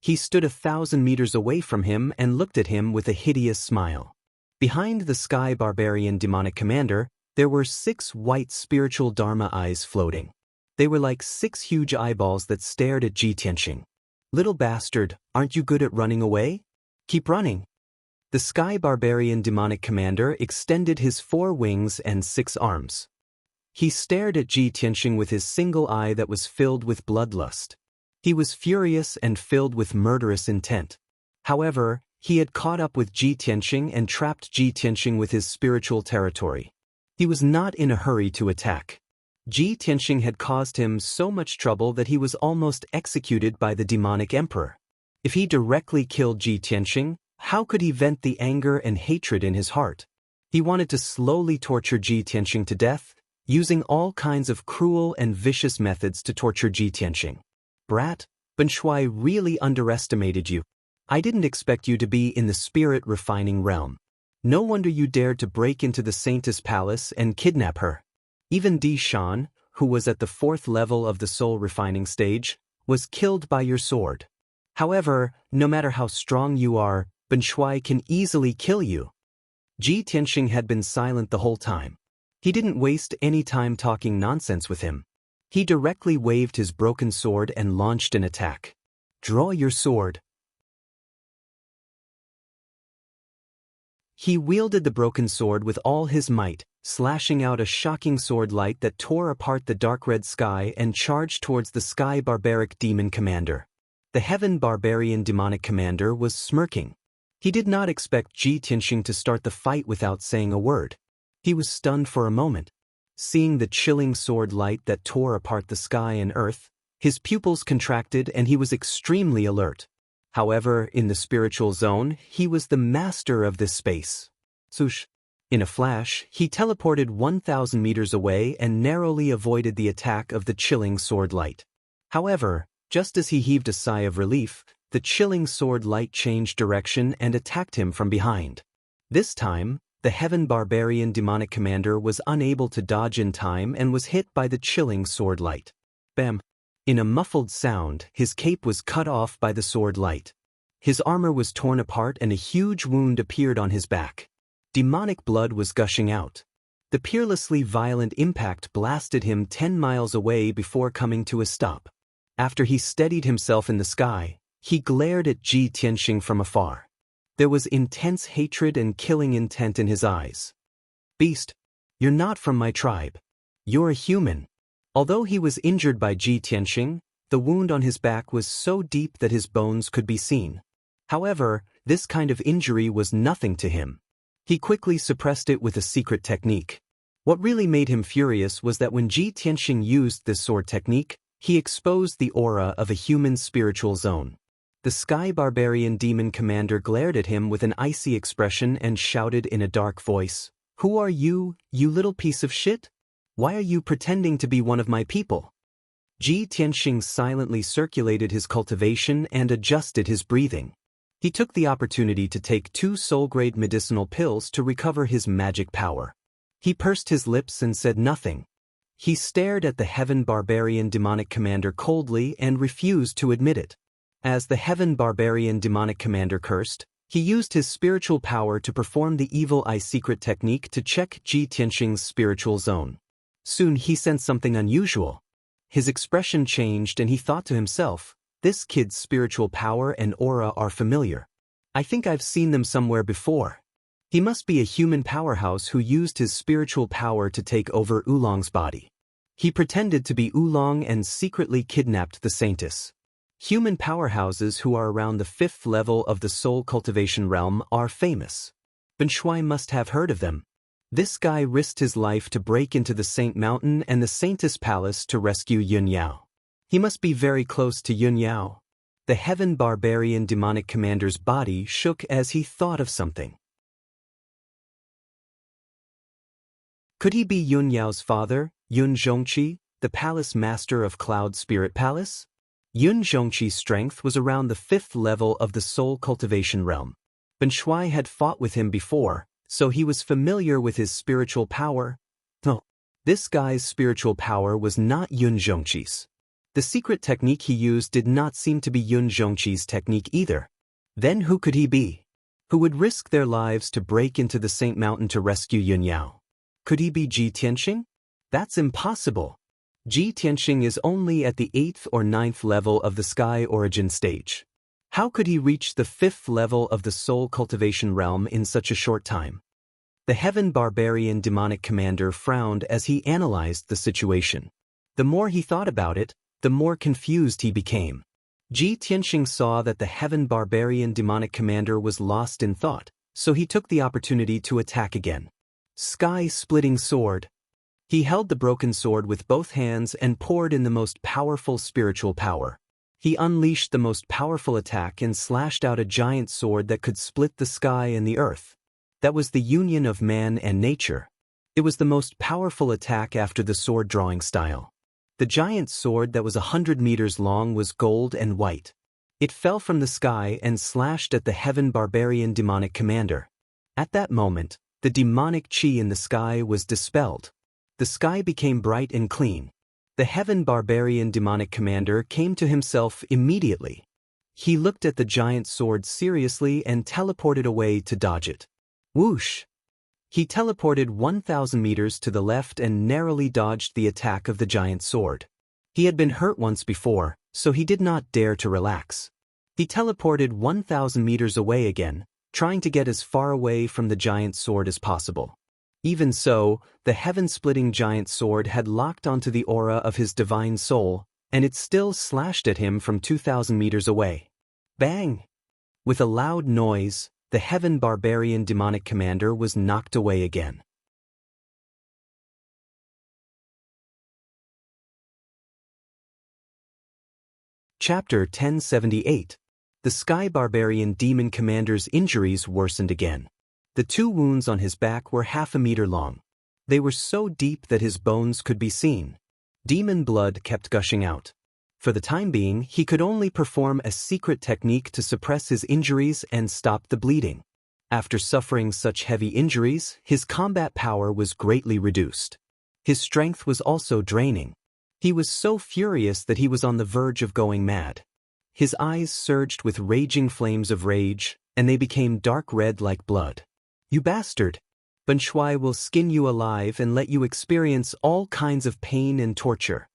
He stood 1,000 meters away from him and looked at him with a hideous smile. Behind the Sky Barbarian demonic commander, there were 6 white spiritual Dharma eyes floating. They were like 6 huge eyeballs that stared at Ji Tianxing. "Little bastard, aren't you good at running away? Keep running." The Sky Barbarian demonic commander extended his 4 wings and 6 arms. He stared at Ji Tianxing with his single eye that was filled with bloodlust. He was furious and filled with murderous intent. However, he had caught up with Ji Tianxing and trapped Ji Tianxing with his spiritual territory. He was not in a hurry to attack. Ji Tianxing had caused him so much trouble that he was almost executed by the demonic emperor. If he directly killed Ji Tianxing, how could he vent the anger and hatred in his heart? He wanted to slowly torture Ji Tianxing to death, using all kinds of cruel and vicious methods to torture Ji Tianxing. "Brat, Ben Shuai really underestimated you. I didn't expect you to be in the spirit refining realm. No wonder you dared to break into the Saintess Palace and kidnap her. Even Di Shan, who was at the 4th level of the soul refining stage, was killed by your sword. However, no matter how strong you are, Ben Shuai can easily kill you." Ji Tianxing had been silent the whole time. He didn't waste any time talking nonsense with him. He directly waved his broken sword and launched an attack. "Draw your sword." He wielded the broken sword with all his might, slashing out a shocking sword light that tore apart the dark red sky and charged towards the Sky Barbaric demon commander. The Heaven Barbarian demonic commander was smirking. He did not expect Ji Tianxing to start the fight without saying a word. He was stunned for a moment. Seeing the chilling sword light that tore apart the sky and earth, his pupils contracted and he was extremely alert. However, in the spiritual zone, he was the master of this space. Swoosh! In a flash, he teleported 1,000 meters away and narrowly avoided the attack of the chilling sword light. However, just as he heaved a sigh of relief, the chilling sword light changed direction and attacked him from behind. This time, the Heaven Barbarian demonic commander was unable to dodge in time and was hit by the chilling sword light. Bam! In a muffled sound, his cape was cut off by the sword light. His armor was torn apart and a huge wound appeared on his back. Demonic blood was gushing out. The peerlessly violent impact blasted him 10 miles away before coming to a stop. After he steadied himself in the sky, he glared at Ji Tianxing from afar. There was intense hatred and killing intent in his eyes. "Beast, you're not from my tribe. You're a human." Although he was injured by Ji Tianxing, the wound on his back was so deep that his bones could be seen. However, this kind of injury was nothing to him. He quickly suppressed it with a secret technique. What really made him furious was that when Ji Tianxing used this sword technique, he exposed the aura of a human spiritual zone. The Sky Barbarian demon commander glared at him with an icy expression and shouted in a dark voice, "Who are you, you little piece of shit? Why are you pretending to be one of my people?" Ji Tianxing silently circulated his cultivation and adjusted his breathing. He took the opportunity to take 2 soul-grade medicinal pills to recover his magic power. He pursed his lips and said nothing. He stared at the Heaven Barbarian demonic commander coldly and refused to admit it. As the Heaven Barbarian demonic commander cursed, he used his spiritual power to perform the Evil Eye secret technique to check Ji Tianxing's spiritual zone. Soon he sensed something unusual. His expression changed and he thought to himself, "This kid's spiritual power and aura are familiar. I think I've seen them somewhere before." He must be a human powerhouse who used his spiritual power to take over Oolong's body. He pretended to be Oolong and secretly kidnapped the Saintess. Human powerhouses who are around the 5th level of the soul cultivation realm are famous. Ben Shuai must have heard of them. This guy risked his life to break into the Saint Mountain and the Saintess Palace to rescue Yun Yao. He must be very close to Yun Yao. The Heaven Barbarian demonic commander's body shook as he thought of something. Could he be Yun Yao's father, Yun Zhongqi, the palace master of Cloud Spirit Palace? Yun Zhongqi's strength was around the 5th level of the soul cultivation realm. Ben Shuai had fought with him before, so he was familiar with his spiritual power. No, this guy's spiritual power was not Yun Zhongqi's. The secret technique he used did not seem to be Yun Zhongqi's technique either. Then who could he be? Who would risk their lives to break into the Saint Mountain to rescue Yun Yao? Could he be Ji Tianxing? That's impossible. Ji Tianxing is only at the 8th or 9th level of the Sky Origin stage. How could he reach the 5th level of the Soul Cultivation realm in such a short time? The Heaven Barbarian Demonic Commander frowned as he analyzed the situation. The more he thought about it, the more confused he became. Ji Tianxing saw that the Heaven Barbarian Demonic Commander was lost in thought, so he took the opportunity to attack again. Sky-splitting sword. He held the broken sword with both hands and poured in the most powerful spiritual power. He unleashed the most powerful attack and slashed out a giant sword that could split the sky and the earth. That was the union of man and nature. It was the most powerful attack after the sword-drawing style. The giant sword that was 100 meters long was gold and white. It fell from the sky and slashed at the Heaven Barbarian Demonic Commander. At that moment, the demonic chi in the sky was dispelled. The sky became bright and clean. The Heaven Barbarian Demonic Commander came to himself immediately. He looked at the giant sword seriously and teleported away to dodge it. Whoosh! He teleported 1,000 meters to the left and narrowly dodged the attack of the giant sword. He had been hurt once before, so he did not dare to relax. He teleported 1,000 meters away again, trying to get as far away from the giant sword as possible. Even so, the heaven-splitting giant sword had locked onto the aura of his divine soul, and it still slashed at him from 2,000 meters away. Bang! With a loud noise, the Heaven Barbarian Demonic Commander was knocked away again. Chapter 1078. The Sky Barbarian Demon Commander's injuries worsened again. The 2 wounds on his back were half a meter long. They were so deep that his bones could be seen. Demon blood kept gushing out. For the time being, he could only perform a secret technique to suppress his injuries and stop the bleeding. After suffering such heavy injuries, his combat power was greatly reduced. His strength was also draining. He was so furious that he was on the verge of going mad. His eyes surged with raging flames of rage, and they became dark red like blood. You bastard! Ben Shuai will skin you alive and let you experience all kinds of pain and torture.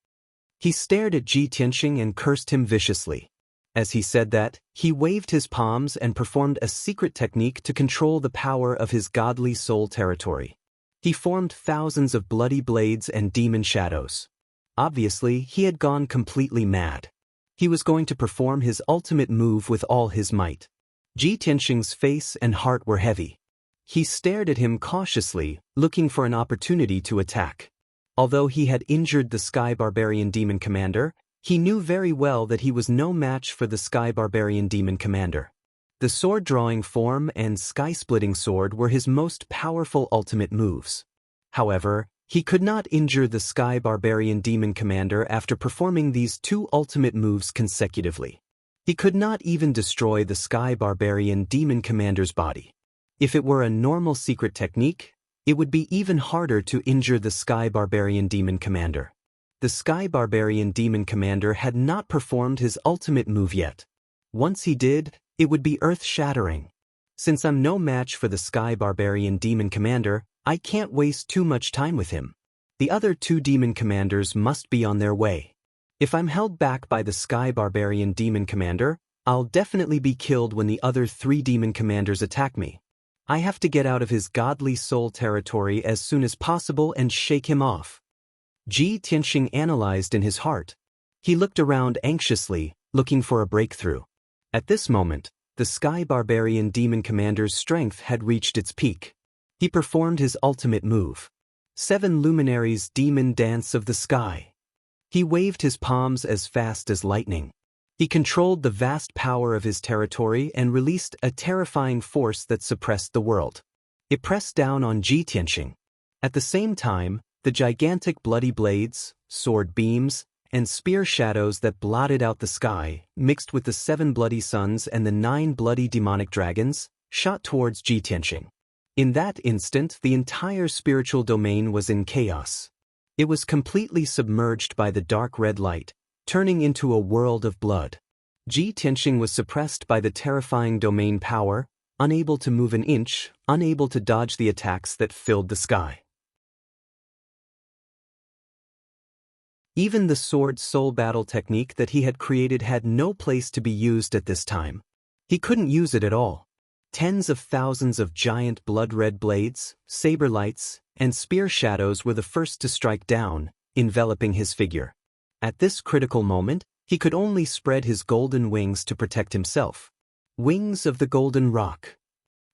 He stared at Ji Tianxing and cursed him viciously. As he said that, he waved his palms and performed a secret technique to control the power of his godly soul territory. He formed thousands of bloody blades and demon shadows. Obviously, he had gone completely mad. He was going to perform his ultimate move with all his might. Ji Tianxing's face and heart were heavy. He stared at him cautiously, looking for an opportunity to attack. Although he had injured the Sky Barbarian Demon Commander, he knew very well that he was no match for the Sky Barbarian Demon Commander. The sword-drawing form and sky-splitting sword were his most powerful ultimate moves. However, he could not injure the Sky Barbarian Demon Commander after performing these 2 ultimate moves consecutively. He could not even destroy the Sky Barbarian Demon Commander's body. If it were a normal secret technique, it would be even harder to injure the Sky Barbarian Demon Commander. The Sky Barbarian Demon Commander had not performed his ultimate move yet. Once he did, it would be earth-shattering. Since I'm no match for the Sky Barbarian Demon Commander, I can't waste too much time with him. The other 2 demon commanders must be on their way. If I'm held back by the Sky Barbarian Demon Commander, I'll definitely be killed when the other 3 demon commanders attack me. I have to get out of his godly soul territory as soon as possible and shake him off. Ji Tianxing analyzed in his heart. He looked around anxiously, looking for a breakthrough. At this moment, the Sky Barbarian Demon Commander's strength had reached its peak. He performed his ultimate move. 7 Luminaries Demon Dance of the Sky. He waved his palms as fast as lightning. He controlled the vast power of his territory and released a terrifying force that suppressed the world. It pressed down on Ji Tianxing. At the same time, the gigantic bloody blades, sword beams, and spear shadows that blotted out the sky, mixed with the 7 bloody suns and the 9 bloody demonic dragons, shot towards Ji Tianxing. In that instant, the entire spiritual domain was in chaos. It was completely submerged by the dark red light, turning into a world of blood. Ji Tianxing was suppressed by the terrifying domain power, unable to move an inch, unable to dodge the attacks that filled the sky. Even the sword soul battle technique that he had created had no place to be used at this time. He couldn't use it at all. Tens of thousands of giant blood-red blades, saber lights, and spear shadows were the first to strike down, enveloping his figure. At this critical moment, he could only spread his golden wings to protect himself. Wings of the Golden Rock.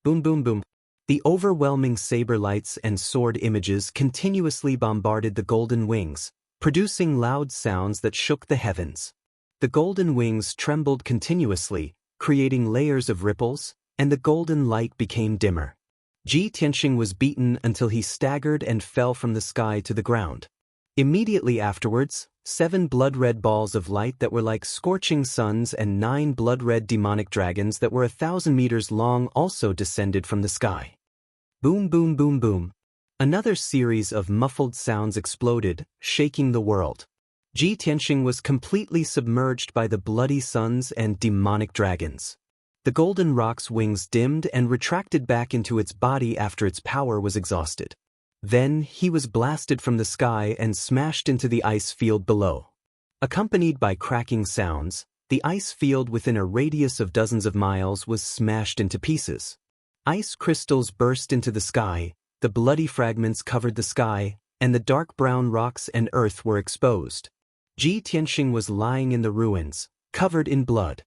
Boom boom boom. The overwhelming saber lights and sword images continuously bombarded the golden wings, producing loud sounds that shook the heavens. The golden wings trembled continuously, creating layers of ripples, and the golden light became dimmer. Ji Tianxing was beaten until he staggered and fell from the sky to the ground. Immediately afterwards, 7 blood-red balls of light that were like scorching suns and 9 blood-red demonic dragons that were 1,000 meters long also descended from the sky. Boom boom boom boom. Another series of muffled sounds exploded, shaking the world. Ji Tianxing was completely submerged by the bloody suns and demonic dragons. The Golden Rock's wings dimmed and retracted back into its body after its power was exhausted. Then he was blasted from the sky and smashed into the ice field below. Accompanied by cracking sounds, the ice field within a radius of dozens of miles was smashed into pieces. Ice crystals burst into the sky, the bloody fragments covered the sky, and the dark brown rocks and earth were exposed. Ji Tianxing was lying in the ruins, covered in blood.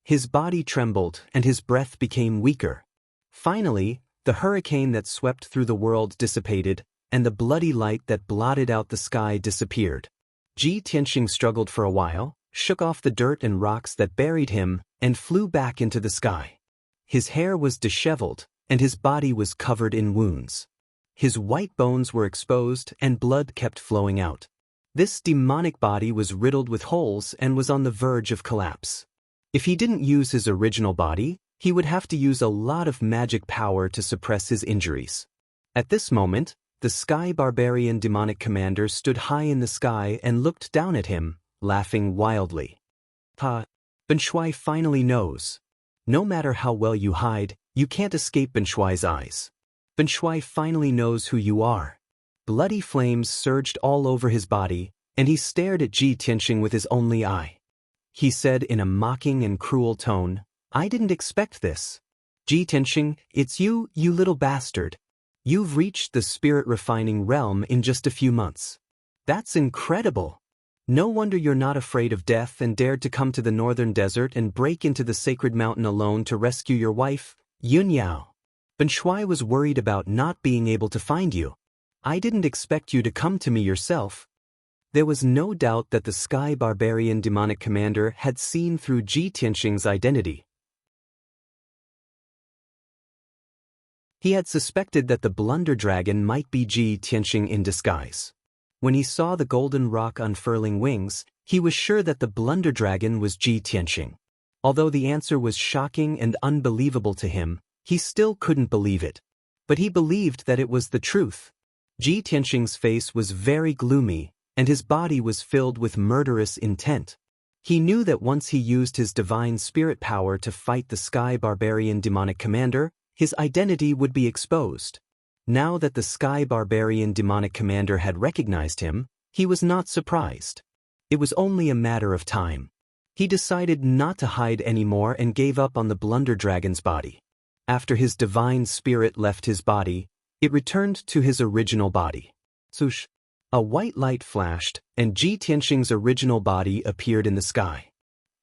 His body trembled and his breath became weaker. Finally, the hurricane that swept through the world dissipated, and the bloody light that blotted out the sky disappeared. Ji Tianxing struggled for a while, shook off the dirt and rocks that buried him, and flew back into the sky. His hair was disheveled, and his body was covered in wounds. His white bones were exposed and blood kept flowing out. This demonic body was riddled with holes and was on the verge of collapse. If he didn't use his original body, he would have to use a lot of magic power to suppress his injuries. At this moment, the Sky Barbarian demonic commander stood high in the sky and looked down at him, laughing wildly. Ha! Ben Shuai finally knows. No matter how well you hide, you can't escape Ben Shuai's eyes. Ben Shuai finally knows who you are. Bloody flames surged all over his body, and he stared at Ji Tianxing with his only eye. He said in a mocking and cruel tone, "I didn't expect this. Ji Tianxing, it's you, you little bastard. You've reached the spirit-refining realm in just a few months. That's incredible. No wonder you're not afraid of death and dared to come to the northern desert and break into the sacred mountain alone to rescue your wife, Yunyao. Ben Shuai was worried about not being able to find you. I didn't expect you to come to me yourself." There was no doubt that the Sky Barbarian demonic commander had seen through Ji Tianxing's identity. He had suspected that the Blunder Dragon might be Ji Tianxing in disguise. When he saw the golden rock unfurling wings, he was sure that the Blunder Dragon was Ji Tianxing. Although the answer was shocking and unbelievable to him, he still couldn't believe it. But he believed that it was the truth. Ji Tianxing's face was very gloomy, and his body was filled with murderous intent. He knew that once he used his divine spirit power to fight the Sky Barbarian demonic commander, his identity would be exposed. Now that the Sky Barbarian demonic commander had recognized him, he was not surprised. It was only a matter of time. He decided not to hide anymore and gave up on the Blunder Dragon's body. After his divine spirit left his body, it returned to his original body. Swoosh! A white light flashed, and Ji Tianxing's original body appeared in the sky.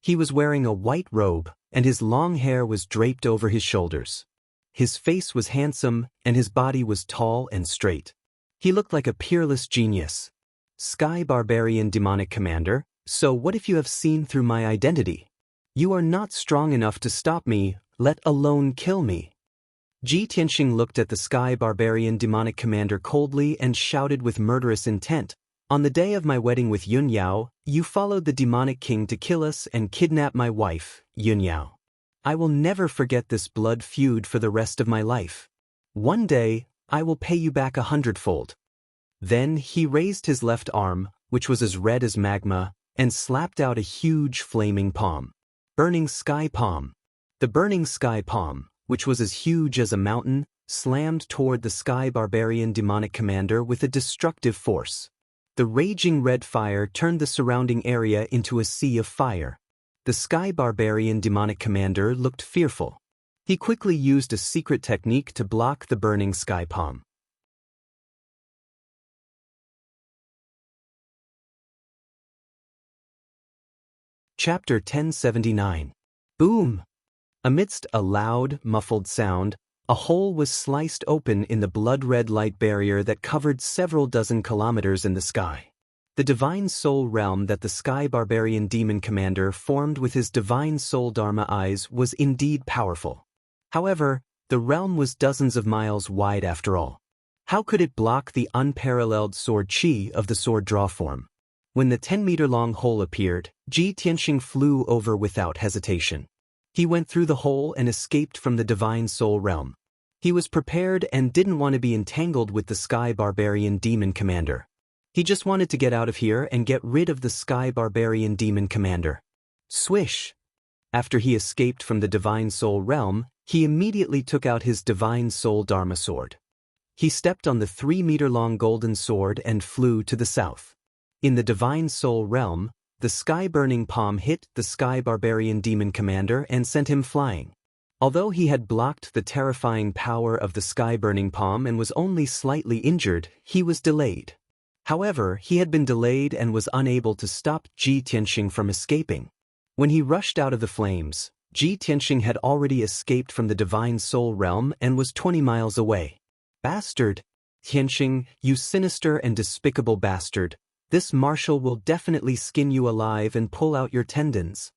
He was wearing a white robe, and his long hair was draped over his shoulders. His face was handsome, and his body was tall and straight. He looked like a peerless genius. Sky Barbarian demonic commander, so what if you have seen through my identity? You are not strong enough to stop me, let alone kill me. Ji Tianxing looked at the Sky Barbarian demonic commander coldly and shouted with murderous intent, "On the day of my wedding with Yun Yao, you followed the demonic king to kill us and kidnap my wife, Yun Yao. I will never forget this blood feud for the rest of my life. One day, I will pay you back 100-fold. Then he raised his left arm, which was as red as magma, and slapped out a huge flaming palm. Burning Sky Palm. The Burning Sky Palm, which was as huge as a mountain, slammed toward the Sky Barbarian demonic commander with a destructive force. The raging red fire turned the surrounding area into a sea of fire. The Sky Barbarian demonic commander looked fearful. He quickly used a secret technique to block the Burning Sky Palm. Chapter 1079. Boom! Amidst a loud, muffled sound, a hole was sliced open in the blood-red light barrier that covered several dozen kilometers in the sky. The Divine Soul realm that the Sky Barbarian Demon Commander formed with his Divine Soul Dharma eyes was indeed powerful. However, the realm was dozens of miles wide after all. How could it block the unparalleled sword chi of the sword draw form? When the 10-meter-long hole appeared, Ji Tianxing flew over without hesitation. He went through the hole and escaped from the Divine Soul realm. He was prepared and didn't want to be entangled with the Sky Barbarian Demon Commander. He just wanted to get out of here and get rid of the Sky Barbarian Demon Commander. Swish! After he escaped from the Divine Soul realm, he immediately took out his Divine Soul Dharma sword. He stepped on the 3-meter-long golden sword and flew to the south. In the Divine Soul realm, the sky-burning palm hit the Sky Barbarian Demon Commander and sent him flying. Although he had blocked the terrifying power of the sky-burning palm and was only slightly injured, he was delayed. However, he had been delayed and was unable to stop Ji Tianxing from escaping. When he rushed out of the flames, Ji Tianxing had already escaped from the Divine Soul realm and was 20 miles away. Bastard! Tianxing, you sinister and despicable bastard! This marshal will definitely skin you alive and pull out your tendons.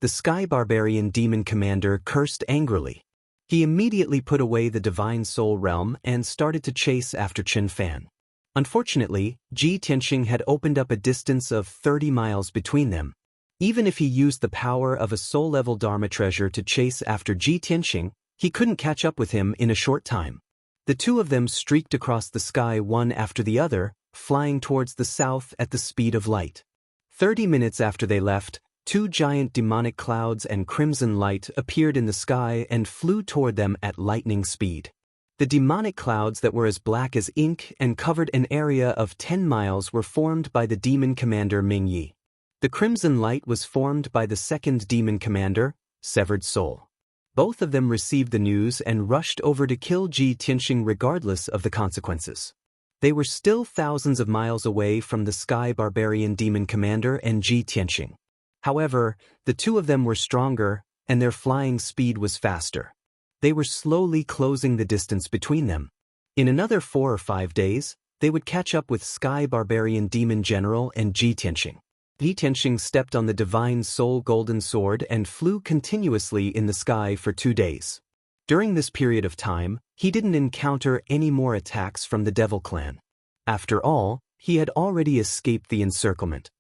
The Sky Barbarian Demon Commander cursed angrily. He immediately put away the Divine Soul realm and started to chase after Chen Fan. Unfortunately, Ji Tianxing had opened up a distance of 30 miles between them. Even if he used the power of a soul-level Dharma treasure to chase after Ji Tianxing, he couldn't catch up with him in a short time. The two of them streaked across the sky one after the other, flying towards the south at the speed of light. 30 minutes after they left, two giant demonic clouds and crimson light appeared in the sky and flew toward them at lightning speed. The demonic clouds that were as black as ink and covered an area of 10 miles were formed by the demon commander Ming Yi. The crimson light was formed by the second demon commander, Severed Soul. Both of them received the news and rushed over to kill Ji Tianxing regardless of the consequences. They were still thousands of miles away from the Sky Barbarian Demon Commander and Ji Tianxing. However, the two of them were stronger, and their flying speed was faster. They were slowly closing the distance between them. In another 4 or 5 days, they would catch up with Sky Barbarian Demon General and Ji Tianxing. Ji Tianxing stepped on the Divine Soul Golden Sword and flew continuously in the sky for 2 days. During this period of time, he didn't encounter any more attacks from the Devil Clan. After all, he had already escaped the encirclement.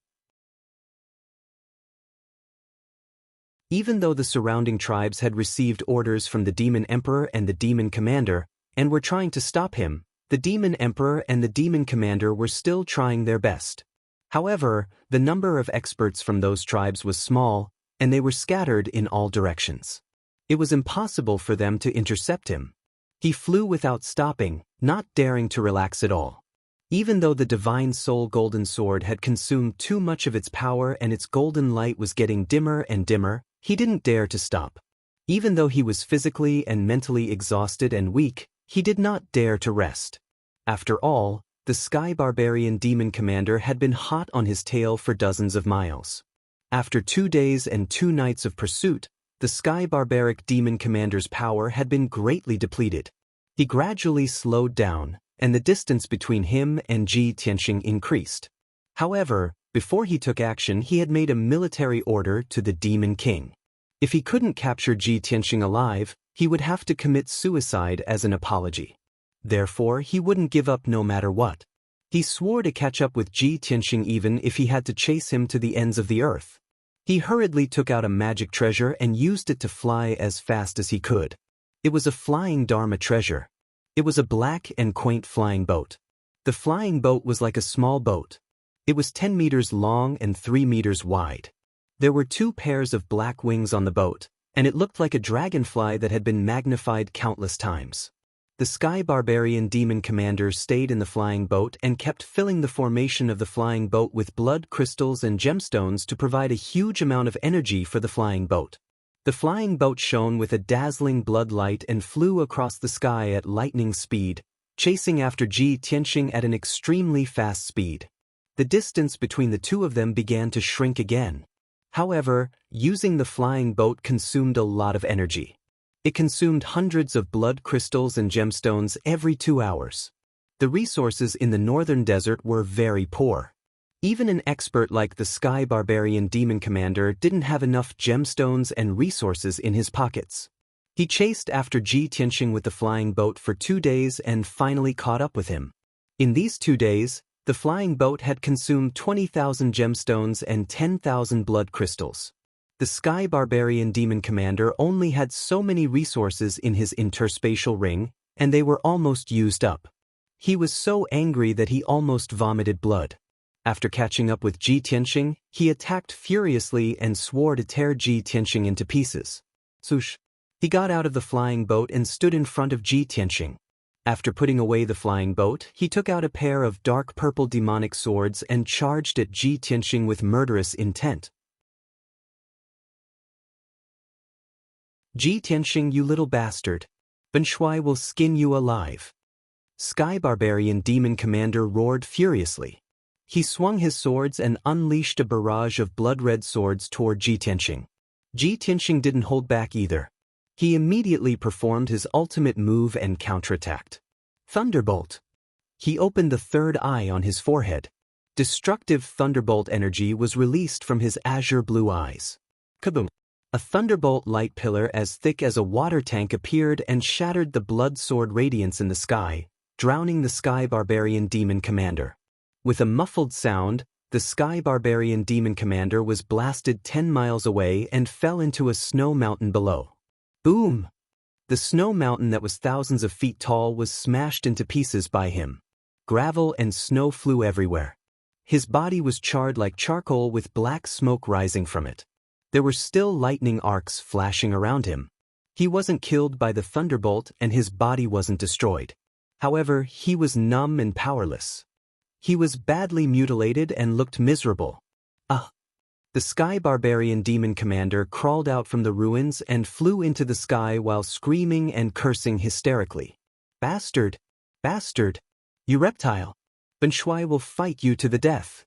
Even though the surrounding tribes had received orders from the Demon Emperor and the Demon Commander, and were trying to stop him, the Demon Emperor and the Demon Commander were still trying their best. However, the number of experts from those tribes was small, and they were scattered in all directions. It was impossible for them to intercept him. He flew without stopping, not daring to relax at all. Even though the Divine Soul Golden Sword had consumed too much of its power and its golden light was getting dimmer and dimmer, he didn't dare to stop. Even though he was physically and mentally exhausted and weak, he did not dare to rest. After all, the Sky Barbarian Demon Commander had been hot on his tail for dozens of miles. After 2 days and 2 nights of pursuit, the Sky Barbaric Demon Commander's power had been greatly depleted. He gradually slowed down, and the distance between him and Ji Tianxing increased. However, before he took action, he had made a military order to the Demon King. If he couldn't capture Ji Tianxing alive, he would have to commit suicide as an apology. Therefore, he wouldn't give up no matter what. He swore to catch up with Ji Tianxing even if he had to chase him to the ends of the earth. He hurriedly took out a magic treasure and used it to fly as fast as he could. It was a flying Dharma treasure. It was a black and quaint flying boat. The flying boat was like a small boat. It was 10 meters long and 3 meters wide. There were 2 pairs of black wings on the boat, and it looked like a dragonfly that had been magnified countless times. The Sky Barbarian Demon Commander stayed in the flying boat and kept filling the formation of the flying boat with blood crystals and gemstones to provide a huge amount of energy for the flying boat. The flying boat shone with a dazzling blood light and flew across the sky at lightning speed, chasing after Ji Tianxing at an extremely fast speed. The distance between the two of them began to shrink again. However, using the flying boat consumed a lot of energy. It consumed hundreds of blood crystals and gemstones every 2 hours. The resources in the northern desert were very poor. Even an expert like the Sky Barbarian Demon Commander didn't have enough gemstones and resources in his pockets. He chased after Ji Tianxing with the flying boat for 2 days and finally caught up with him. In these 2 days, the flying boat had consumed 20,000 gemstones and 10,000 blood crystals. The Sky Barbarian Demon Commander only had so many resources in his interspatial ring, and they were almost used up. He was so angry that he almost vomited blood. After catching up with Ji Tianxing, he attacked furiously and swore to tear Ji Tianxing into pieces. Swoosh! He got out of the flying boat and stood in front of Ji Tianxing. After putting away the flying boat, he took out a pair of dark purple demonic swords and charged at Ji Tianxing with murderous intent. Ji Tianxing, you little bastard. Ben Shui will skin you alive. Sky Barbarian Demon Commander roared furiously. He swung his swords and unleashed a barrage of blood-red swords toward Ji Tianxing. Ji Tianxing didn't hold back either. He immediately performed his ultimate move and counterattacked. Thunderbolt. He opened the third eye on his forehead. Destructive thunderbolt energy was released from his azure blue eyes. Kaboom! A thunderbolt light pillar as thick as a water tank appeared and shattered the blood sword radiance in the sky, drowning the Sky Barbarian Demon Commander. With a muffled sound, the Sky Barbarian Demon Commander was blasted 10 miles away and fell into a snow mountain below. Boom! The snow mountain that was thousands of feet tall was smashed into pieces by him. Gravel and snow flew everywhere. His body was charred like charcoal with black smoke rising from it. There were still lightning arcs flashing around him. He wasn't killed by the thunderbolt and his body wasn't destroyed. However, he was numb and powerless. He was badly mutilated and looked miserable. The Sky Barbarian Demon Commander crawled out from the ruins and flew into the sky while screaming and cursing hysterically. Bastard! Bastard! You reptile! Ben Shui will fight you to the death.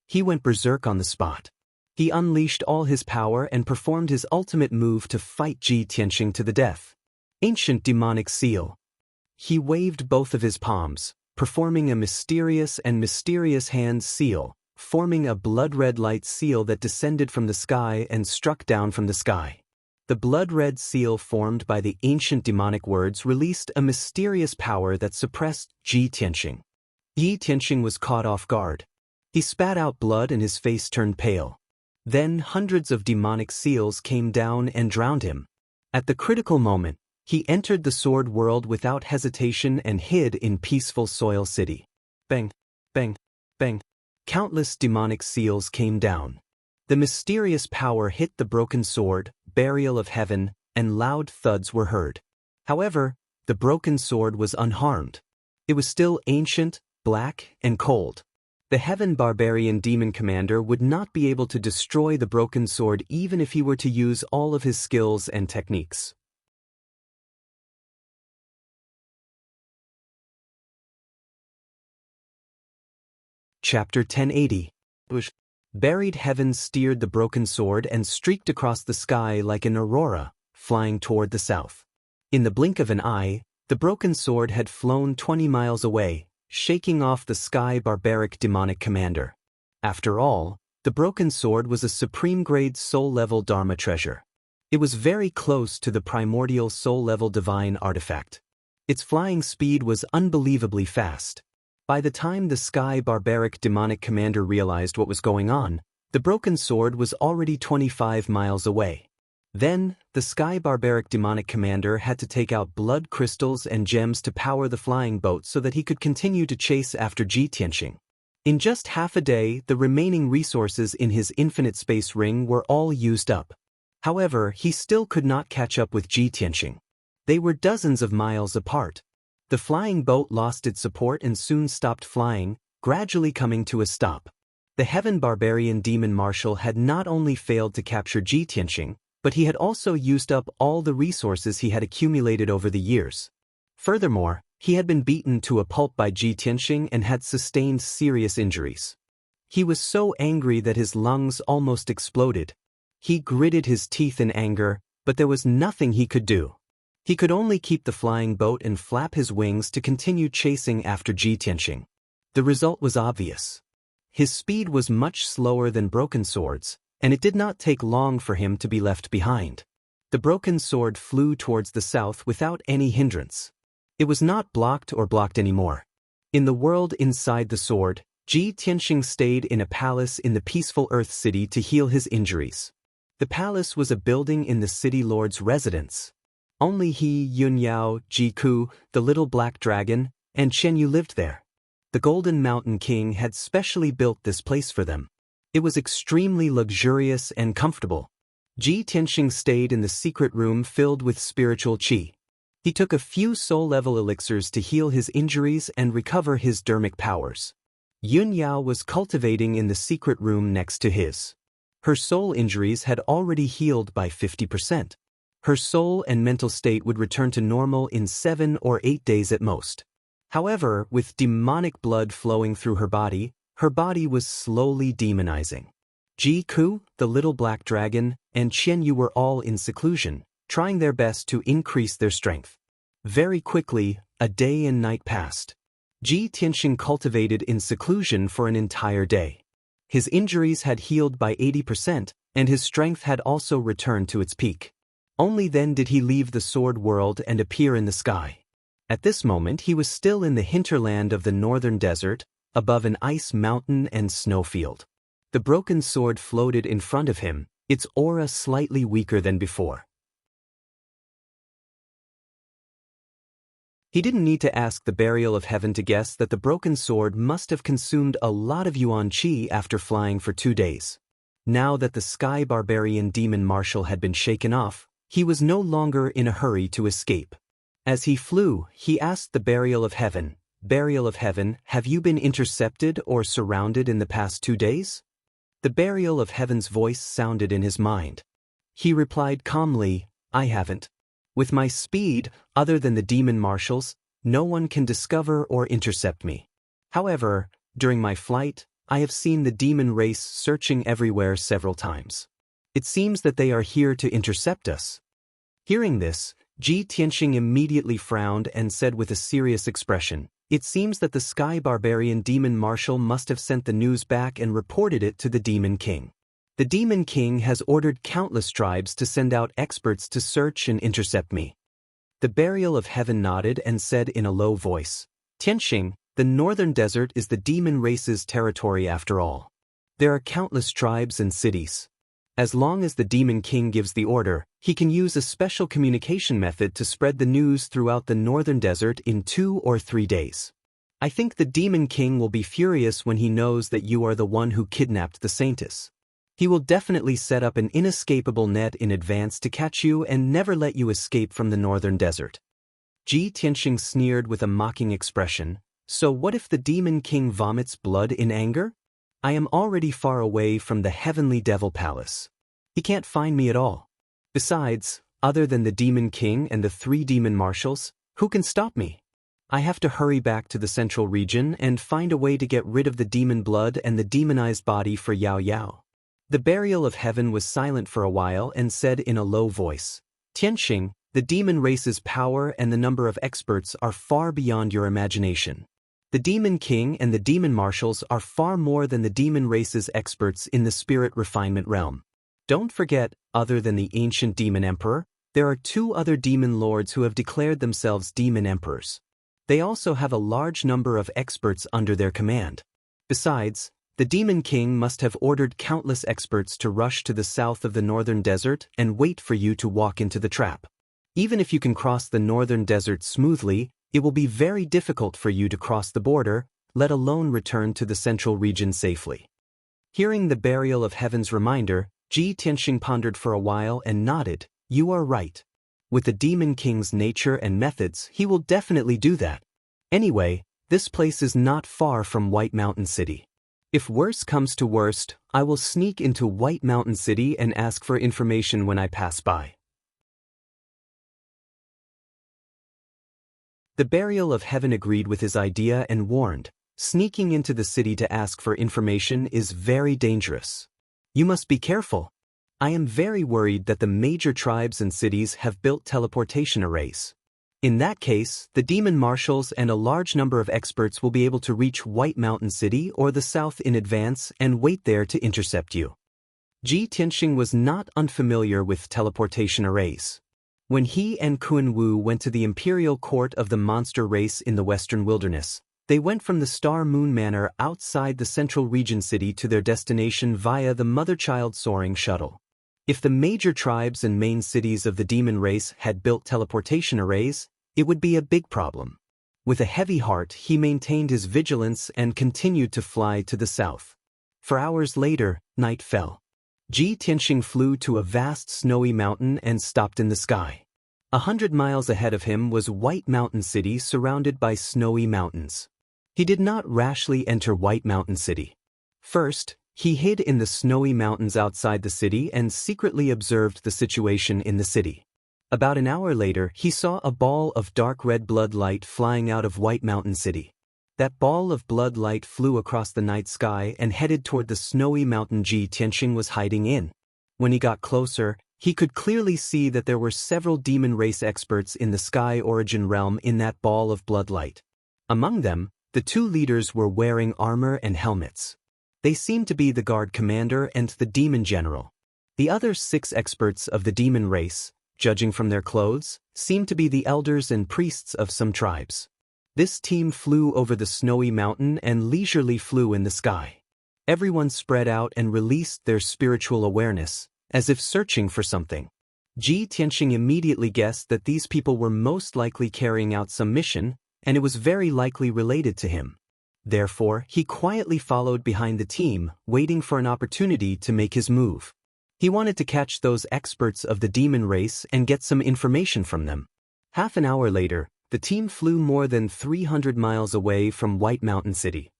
He went berserk on the spot. He unleashed all his power and performed his ultimate move to fight Ji Tianxing to the death. Ancient Demonic Seal. He waved both of his palms, performing a mysterious hand seal, forming a blood-red light seal that descended from the sky and struck down from the sky. The blood-red seal formed by the ancient demonic words released a mysterious power that suppressed Ji Tianxing. Ji Tianxing was caught off guard. He spat out blood and his face turned pale. Then hundreds of demonic seals came down and drowned him. At the critical moment, he entered the sword world without hesitation and hid in peaceful Soil City. Bang, bang, bang. Countless demonic seals came down. The mysterious power hit the broken sword, burial of heaven, and loud thuds were heard. However, the broken sword was unharmed. It was still ancient, black, and cold. The Heaven Barbarian Demon Commander would not be able to destroy the broken sword even if he were to use all of his skills and techniques. Chapter 1080. Buried Heaven steered the broken sword and streaked across the sky like an aurora, flying toward the south. In the blink of an eye, the broken sword had flown 20 miles away, shaking off the Sky Barbaric Demonic Commander. After all, the broken sword was a supreme-grade soul-level Dharma treasure. It was very close to the primordial soul-level divine artifact. Its flying speed was unbelievably fast. By the time the Sky Barbaric demonic commander realized what was going on, the broken sword was already 25 miles away. Then, the Sky Barbaric demonic commander had to take out blood crystals and gems to power the flying boat so that he could continue to chase after Ji Tianxing. In just half a day, the remaining resources in his infinite space ring were all used up. However, he still could not catch up with Ji Tianxing. They were dozens of miles apart. The flying boat lost its support and soon stopped flying, gradually coming to a stop. The Heaven Barbarian Demon Marshal had not only failed to capture Ji Tianxing, but he had also used up all the resources he had accumulated over the years. Furthermore, he had been beaten to a pulp by Ji Tianxing and had sustained serious injuries. He was so angry that his lungs almost exploded. He gritted his teeth in anger, but there was nothing he could do. He could only keep the flying boat and flap his wings to continue chasing after Ji Tianxing. The result was obvious. His speed was much slower than Broken Sword's, and it did not take long for him to be left behind. The Broken Sword flew towards the south without any hindrance. It was not blocked anymore. In the world inside the sword, Ji Tianxing stayed in a palace in the peaceful Earth City to heal his injuries. The palace was a building in the city lord's residence. Only he, Yunyao, Jiku, the little black dragon, and Xianyu lived there. The Golden Mountain King had specially built this place for them. It was extremely luxurious and comfortable. Ji Tianxing stayed in the secret room filled with spiritual qi. He took a few soul-level elixirs to heal his injuries and recover his dermic powers. Yunyao was cultivating in the secret room next to his. Her soul injuries had already healed by 50%. Her soul and mental state would return to normal in 7 or 8 days at most. However, with demonic blood flowing through her body was slowly demonizing. Jiku, the little black dragon, and Xianyu were all in seclusion, trying their best to increase their strength. Very quickly, a day and night passed. Ji Tianxing cultivated in seclusion for an entire day. His injuries had healed by 80%, and his strength had also returned to its peak. Only then did he leave the sword world and appear in the sky. At this moment he was still in the hinterland of the northern desert, above an ice mountain and snowfield. The broken sword floated in front of him, its aura slightly weaker than before. He didn't need to ask the Burial of Heaven to guess that the broken sword must have consumed a lot of yuan qi after flying for 2 days. Now that the Sky Barbarian Demon Marshal had been shaken off, he was no longer in a hurry to escape. As he flew, he asked the Burial of Heaven, "Burial of Heaven, have you been intercepted or surrounded in the past 2 days?" The Burial of Heaven's voice sounded in his mind. He replied calmly, "I haven't. With my speed, other than the demon marshals, no one can discover or intercept me. However, during my flight, I have seen the demon race searching everywhere several times. It seems that they are here to intercept us." Hearing this, Ji Tianxing immediately frowned and said with a serious expression, "It seems that the Sky Barbarian Demon Marshal must have sent the news back and reported it to the Demon King. The Demon King has ordered countless tribes to send out experts to search and intercept me." The Burial of Heaven nodded and said in a low voice, "Tianxing, the northern desert is the demon race's territory after all. There are countless tribes and cities. As long as the Demon King gives the order, he can use a special communication method to spread the news throughout the northern desert in 2 or 3 days. I think the Demon King will be furious when he knows that you are the one who kidnapped the Saintess. He will definitely set up an inescapable net in advance to catch you and never let you escape from the northern desert." Ji Tianxing sneered with a mocking expression, "So what if the Demon King vomits blood in anger? I am already far away from the Heavenly Devil Palace. He can't find me at all. Besides, other than the Demon King and the 3 demon marshals, who can stop me? I have to hurry back to the central region and find a way to get rid of the demon blood and the demonized body for Yao Yao." The Burial of Heaven was silent for a while and said in a low voice, "Tianxing, the demon race's power and the number of experts are far beyond your imagination. The Demon King and the Demon Marshals are far more than the demon race's experts in the spirit refinement realm. Don't forget, other than the ancient demon emperor, there are 2 other demon lords who have declared themselves demon emperors. They also have a large number of experts under their command. Besides, the demon king must have ordered countless experts to rush to the south of the northern desert and wait for you to walk into the trap. Even if you can cross the northern desert smoothly, it will be very difficult for you to cross the border, let alone return to the central region safely. Hearing the burial of heaven's reminder, Ji Tianxing pondered for a while and nodded. You are right. With the demon king's nature and methods, he will definitely do that. Anyway, this place is not far from White Mountain City. If worse comes to worst, I will sneak into White Mountain City and ask for information when I pass by. The burial of heaven agreed with his idea and warned, sneaking into the city to ask for information is very dangerous. You must be careful. I am very worried that the major tribes and cities have built teleportation arrays. In that case, the demon marshals and a large number of experts will be able to reach White Mountain City or the south in advance and wait there to intercept you. Ji Tianxing was not unfamiliar with teleportation arrays. When he and Kun Wu went to the imperial court of the monster race in the western wilderness, they went from the Star Moon Manor outside the central region city to their destination via the mother-child soaring shuttle. If the major tribes and main cities of the demon race had built teleportation arrays, it would be a big problem. With a heavy heart, he maintained his vigilance and continued to fly to the south. For hours later, night fell. Ji Tianxing flew to a vast snowy mountain and stopped in the sky. 100 miles ahead of him was White Mountain City surrounded by snowy mountains. He did not rashly enter White Mountain City. First, he hid in the snowy mountains outside the city and secretly observed the situation in the city. About an hour later, he saw a ball of dark red blood light flying out of White Mountain City. That ball of blood light flew across the night sky and headed toward the snowy mountain Ji Tianxing was hiding in. When he got closer, he could clearly see that there were several demon race experts in the sky origin realm in that ball of blood light. Among them, the 2 leaders were wearing armor and helmets. They seemed to be the guard commander and the demon general. The other 6 experts of the demon race, judging from their clothes, seemed to be the elders and priests of some tribes. This team flew over the snowy mountain and leisurely flew in the sky. Everyone spread out and released their spiritual awareness, as if searching for something. Ji Tianxing immediately guessed that these people were most likely carrying out some mission, and it was very likely related to him. Therefore, he quietly followed behind the team, waiting for an opportunity to make his move. He wanted to catch those experts of the demon race and get some information from them. Half an hour later, the team flew more than 300 miles away from White Mountain City.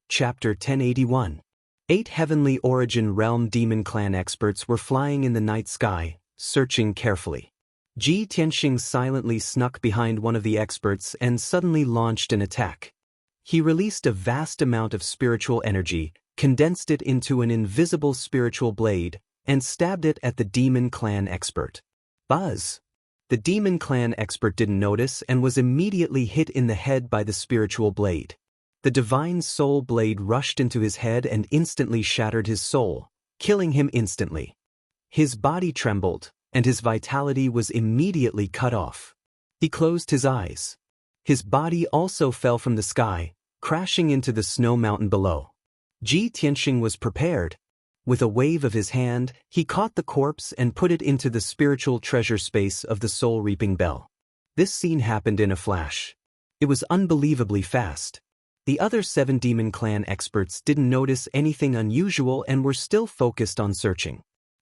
Chapter 1081. 8 Heavenly Origin Realm Demon Clan experts were flying in the night sky, searching carefully. Ji Tianxing silently snuck behind one of the experts and suddenly launched an attack. He released a vast amount of spiritual energy, condensed it into an invisible spiritual blade, and stabbed it at the Demon Clan expert. Buzz! The Demon Clan expert didn't notice and was immediately hit in the head by the spiritual blade. The divine soul blade rushed into his head and instantly shattered his soul, killing him instantly. His body trembled, and his vitality was immediately cut off. He closed his eyes. His body also fell from the sky, crashing into the snow mountain below. Ji Tianxing was prepared. With a wave of his hand, he caught the corpse and put it into the spiritual treasure space of the soul-reaping bell. This scene happened in a flash. It was unbelievably fast. The other 7 Demon Clan experts didn't notice anything unusual and were still focused on searching.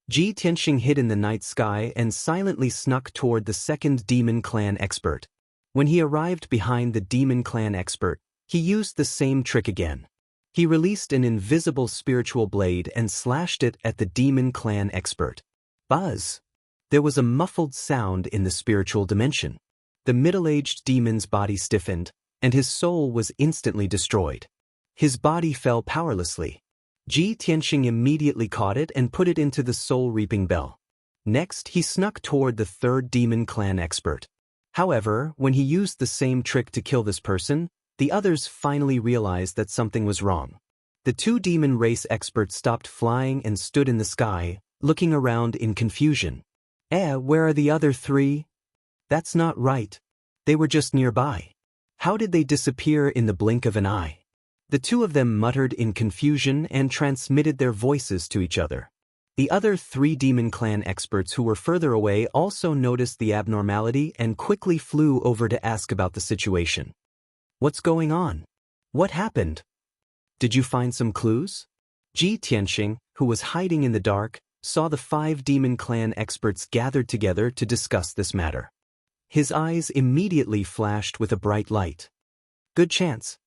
Ji Tianxing hid in the night sky and silently snuck toward the 2nd Demon Clan expert. When he arrived behind the Demon Clan expert, he used the same trick again. He released an invisible spiritual blade and slashed it at the Demon Clan expert. Buzz! There was a muffled sound in the spiritual dimension. The middle-aged demon's body stiffened, and his soul was instantly destroyed. His body fell powerlessly. Ji Tianxing immediately caught it and put it into the soul-reaping bell. Next, he snuck toward the 3rd Demon Clan expert. However, when he used the same trick to kill this person, The others finally realized that something was wrong. The two demon race experts stopped flying and stood in the sky, looking around in confusion. Where are the other three? That's not right. They were just nearby. How did they disappear in the blink of an eye? The two of them muttered in confusion and transmitted their voices to each other. The other three Demon Clan experts who were further away also noticed the abnormality and quickly flew over to ask about the situation. What's going on? What happened? Did you find some clues? Xianxia, who was hiding in the dark, saw the 5 Demon Clan experts gathered together to discuss this matter. His eyes immediately flashed with a bright light. Good chance.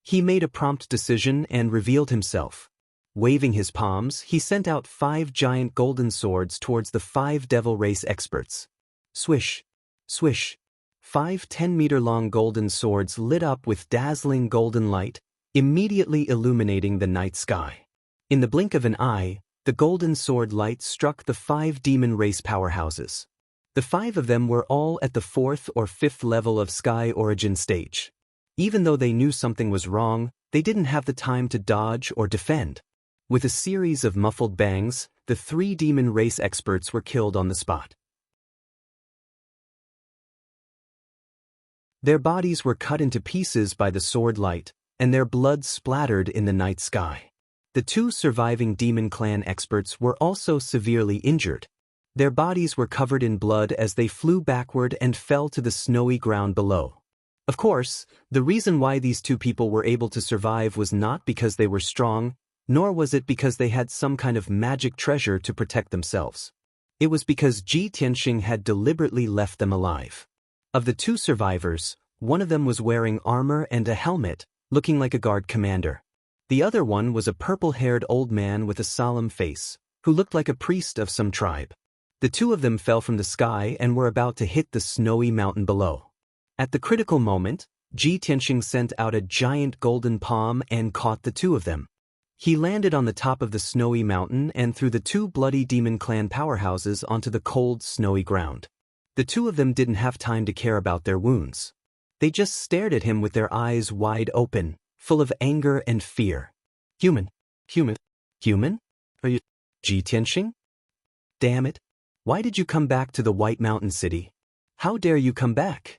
He made a prompt decision and revealed himself. Waving his palms, he sent out 5 giant golden swords towards the 5 devil race experts. Swish, swish. 5 10-meter-long golden swords lit up with dazzling golden light, immediately illuminating the night sky. In the blink of an eye, the golden sword light struck the 5 demon race powerhouses. The 5 of them were all at the 4th or 5th level of Sky Origin stage. Even though they knew something was wrong, they didn't have the time to dodge or defend. With a series of muffled bangs, the 3 demon race experts were killed on the spot. Their bodies were cut into pieces by the sword light, and their blood splattered in the night sky. The 2 surviving Demon Clan experts were also severely injured. Their bodies were covered in blood as they flew backward and fell to the snowy ground below. Of course, the reason why these 2 people were able to survive was not because they were strong, nor was it because they had some kind of magic treasure to protect themselves. It was because Xianxia had deliberately left them alive. Of the 2 survivors, one of them was wearing armor and a helmet, looking like a guard commander. The other one was a purple-haired old man with a solemn face, who looked like a priest of some tribe. The 2 of them fell from the sky and were about to hit the snowy mountain below. At the critical moment, Xianxia sent out a giant golden palm and caught the 2 of them. He landed on the top of the snowy mountain and threw the 2 bloody Demon Clan powerhouses onto the cold, snowy ground. The 2 of them didn't have time to care about their wounds. They just stared at him with their eyes wide open, full of anger and fear. Human? Are you Xianxia? Damn it. Why did you come back to the White Mountain City? How dare you come back?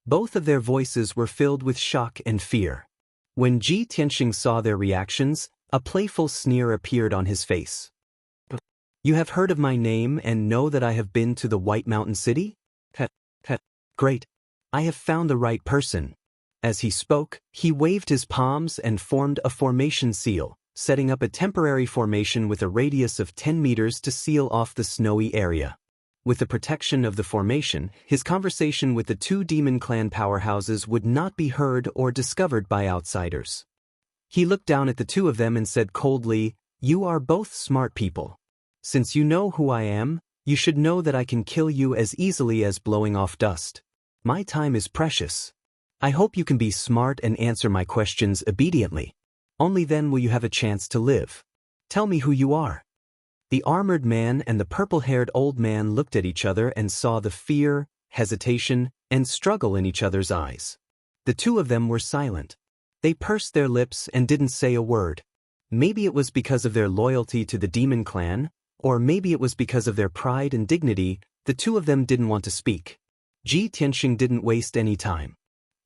Both of their voices were filled with shock and fear. When Xianxia saw their reactions, a playful sneer appeared on his face. You have heard of my name and know that I have been to the White Mountain City? Great. I have found the right person. As he spoke, he waved his palms and formed a formation seal, setting up a temporary formation with a radius of 10 meters to seal off the snowy area. With the protection of the formation, his conversation with the 2 Demon Clan powerhouses would not be heard or discovered by outsiders. He looked down at the 2 of them and said coldly, "You are both smart people. Since you know who I am, you should know that I can kill you as easily as blowing off dust. My time is precious. I hope you can be smart and answer my questions obediently. Only then will you have a chance to live. Tell me who you are." The armored man and the purple-haired old man looked at each other and saw the fear, hesitation, and struggle in each other's eyes. The 2 of them were silent. They pursed their lips and didn't say a word. Maybe it was because of their loyalty to the Demon Clan, or maybe it was because of their pride and dignity. The 2 of them didn't want to speak. Xianxia didn't waste any time.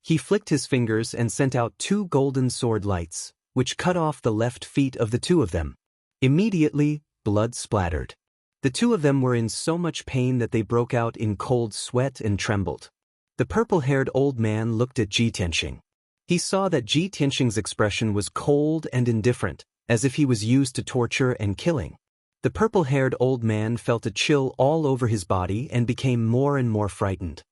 He flicked his fingers and sent out 2 golden sword lights, which cut off the left feet of the 2 of them. Immediately, blood splattered. The 2 of them were in so much pain that they broke out in cold sweat and trembled. The purple-haired old man looked at Xianxia. He saw that Xianxia's expression was cold and indifferent, as if he was used to torture and killing. The purple-haired old man felt a chill all over his body and became more and more frightened.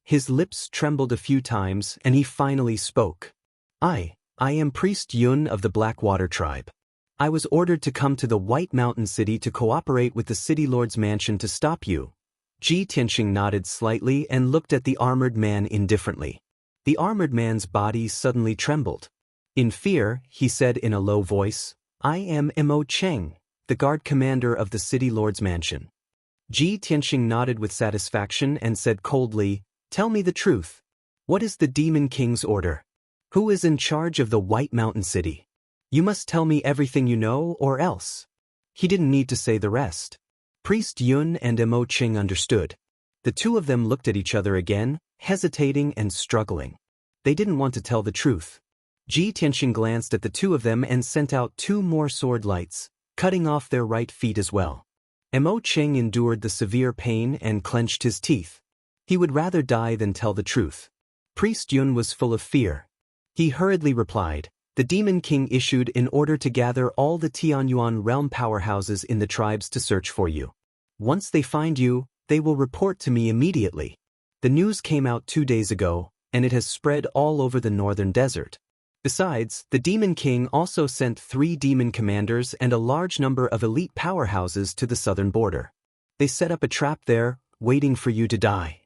His lips trembled a few times and he finally spoke. I am Priest Yun of the Blackwater tribe. I was ordered to come to the White Mountain City to cooperate with the City Lord's mansion to stop you. Xianxia nodded slightly and looked at the armored man indifferently. The armored man's body suddenly trembled. In fear, he said in a low voice, "I am Mo Cheng, the guard commander of the City Lord's mansion." Xianxia nodded with satisfaction and said coldly, Tell me the truth. What is the Demon King's order? Who is in charge of the White Mountain City? You must tell me everything you know or else. He didn't need to say the rest. Priest Yun and Mo Qing understood. The two of them looked at each other again, hesitating and struggling. They didn't want to tell the truth. Ji Tianxing glanced at the two of them and sent out 2 more sword lights, cutting off their right feet as well. Mo Qing endured the severe pain and clenched his teeth. He would rather die than tell the truth. Priest Yun was full of fear. He hurriedly replied, "The Demon King issued an order to gather all the Tianyuan realm powerhouses in the tribes to search for you. Once they find you, they will report to me immediately. The news came out 2 days ago, and it has spread all over the northern desert. Besides, the Demon King also sent 3 demon commanders and a large number of elite powerhouses to the southern border. They set up a trap there, waiting for you to die.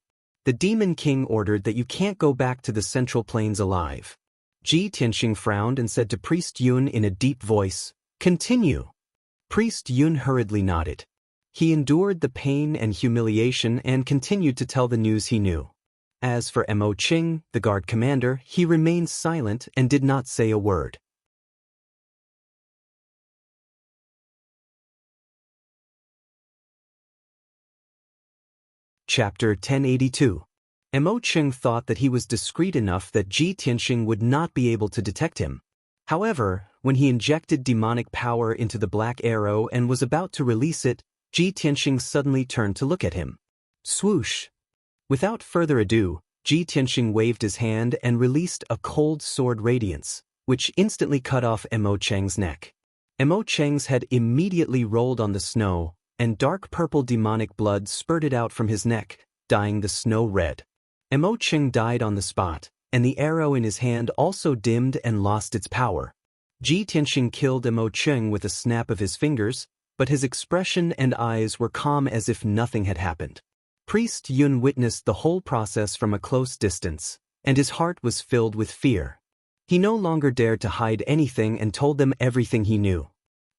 The Demon King ordered that you can't go back to the Central Plains alive." Ji Tianxing frowned and said to Priest Yun in a deep voice, "Continue." Priest Yun hurriedly nodded. He endured the pain and humiliation and continued to tell the news he knew. As for Mo Qing, the guard commander, he remained silent and did not say a word. Chapter 1082. Mo Qing thought that he was discreet enough that Ji Tianxing would not be able to detect him. However, when he injected demonic power into the black arrow and was about to release it, Ji Tianxing suddenly turned to look at him. Swoosh! Without further ado, Ji Tianxing waved his hand and released a cold sword radiance, which instantly cut off Mo Qing's neck. Mo Qing's head immediately rolled on the snow, and dark purple demonic blood spurted out from his neck, dyeing the snow red. Mo Qing died on the spot, and the arrow in his hand also dimmed and lost its power. Ji Tianxing killed Mo Qing with a snap of his fingers, but his expression and eyes were calm as if nothing had happened. Priest Yun witnessed the whole process from a close distance, and his heart was filled with fear. He no longer dared to hide anything and told them everything he knew.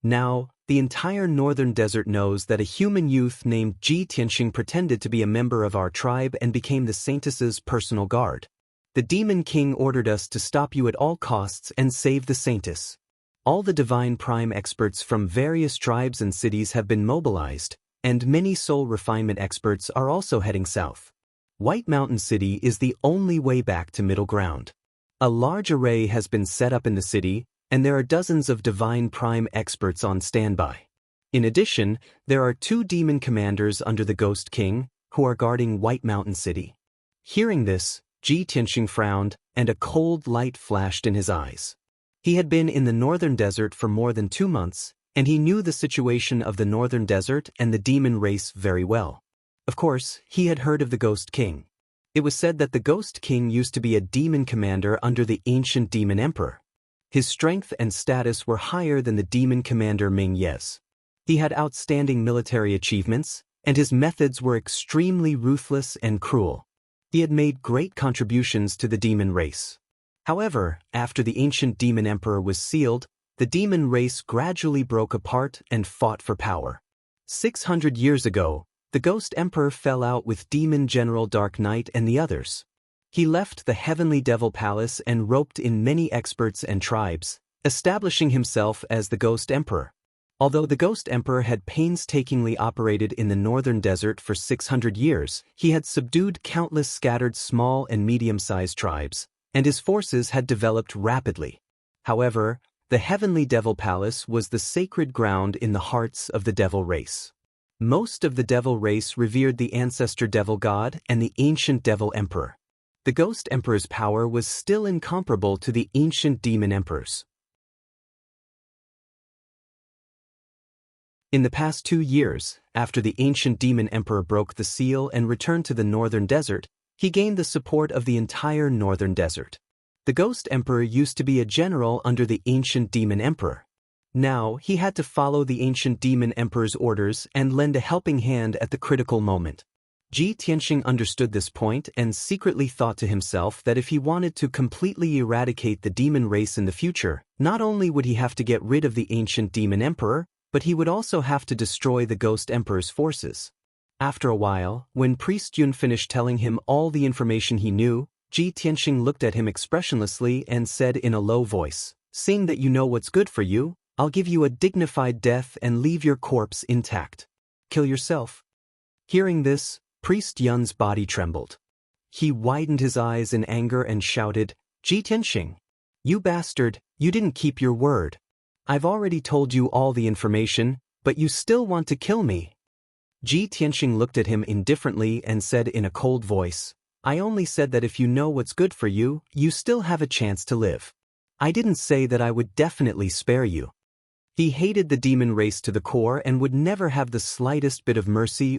Now, the entire northern desert knows that a human youth named Ji Tianxing pretended to be a member of our tribe and became the Saintess's personal guard. The Demon King ordered us to stop you at all costs and save the Saintess. All the divine prime experts from various tribes and cities have been mobilized, and many soul refinement experts are also heading south. White Mountain City is the only way back to middle ground. A large array has been set up in the city, and there are dozens of divine prime experts on standby. In addition, there are 2 demon commanders under the Ghost King, who are guarding White Mountain City. Hearing this, Ji Tianxing frowned, and a cold light flashed in his eyes. He had been in the northern desert for more than 2 months, and he knew the situation of the northern desert and the demon race very well. Of course, he had heard of the Ghost King. It was said that the Ghost King used to be a demon commander under the ancient demon emperor. His strength and status were higher than the demon commander Ming Ye's. He had outstanding military achievements, and his methods were extremely ruthless and cruel. He had made great contributions to the demon race. However, after the ancient demon emperor was sealed, the demon race gradually broke apart and fought for power. 600 years ago, the Ghost Emperor fell out with Demon General Dark Knight and the others. He left the Heavenly Devil Palace and roped in many experts and tribes, establishing himself as the Ghost Emperor. Although the Ghost Emperor had painstakingly operated in the northern desert for 600 years, he had subdued countless scattered small and medium-sized tribes, and his forces had developed rapidly. However, the Heavenly Devil Palace was the sacred ground in the hearts of the devil race. Most of the devil race revered the ancestor devil god and the ancient devil emperor. The Ghost Emperor's power was still incomparable to the ancient demon emperors. In the past 2 years, after the ancient demon emperor broke the seal and returned to the northern desert, he gained the support of the entire northern desert. The Ghost Emperor used to be a general under the ancient demon emperor. Now, he had to follow the ancient demon emperor's orders and lend a helping hand at the critical moment. Ji Tianxing understood this point and secretly thought to himself that if he wanted to completely eradicate the demon race in the future, not only would he have to get rid of the ancient demon emperor, but he would also have to destroy the Ghost Emperor's forces. After a while, when Priest Yun finished telling him all the information he knew, Ji Tianxing looked at him expressionlessly and said in a low voice, "Seeing that you know what's good for you, I'll give you a dignified death and leave your corpse intact. Kill yourself." Hearing this, Priest Yun's body trembled. He widened his eyes in anger and shouted, "Ji Tianxing! You bastard, you didn't keep your word. I've already told you all the information, but you still want to kill me." Ji Tianxing looked at him indifferently and said in a cold voice, "I only said that if you know what's good for you, you still have a chance to live. I didn't say that I would definitely spare you." He hated the demon race to the core and would never have the slightest bit of mercy.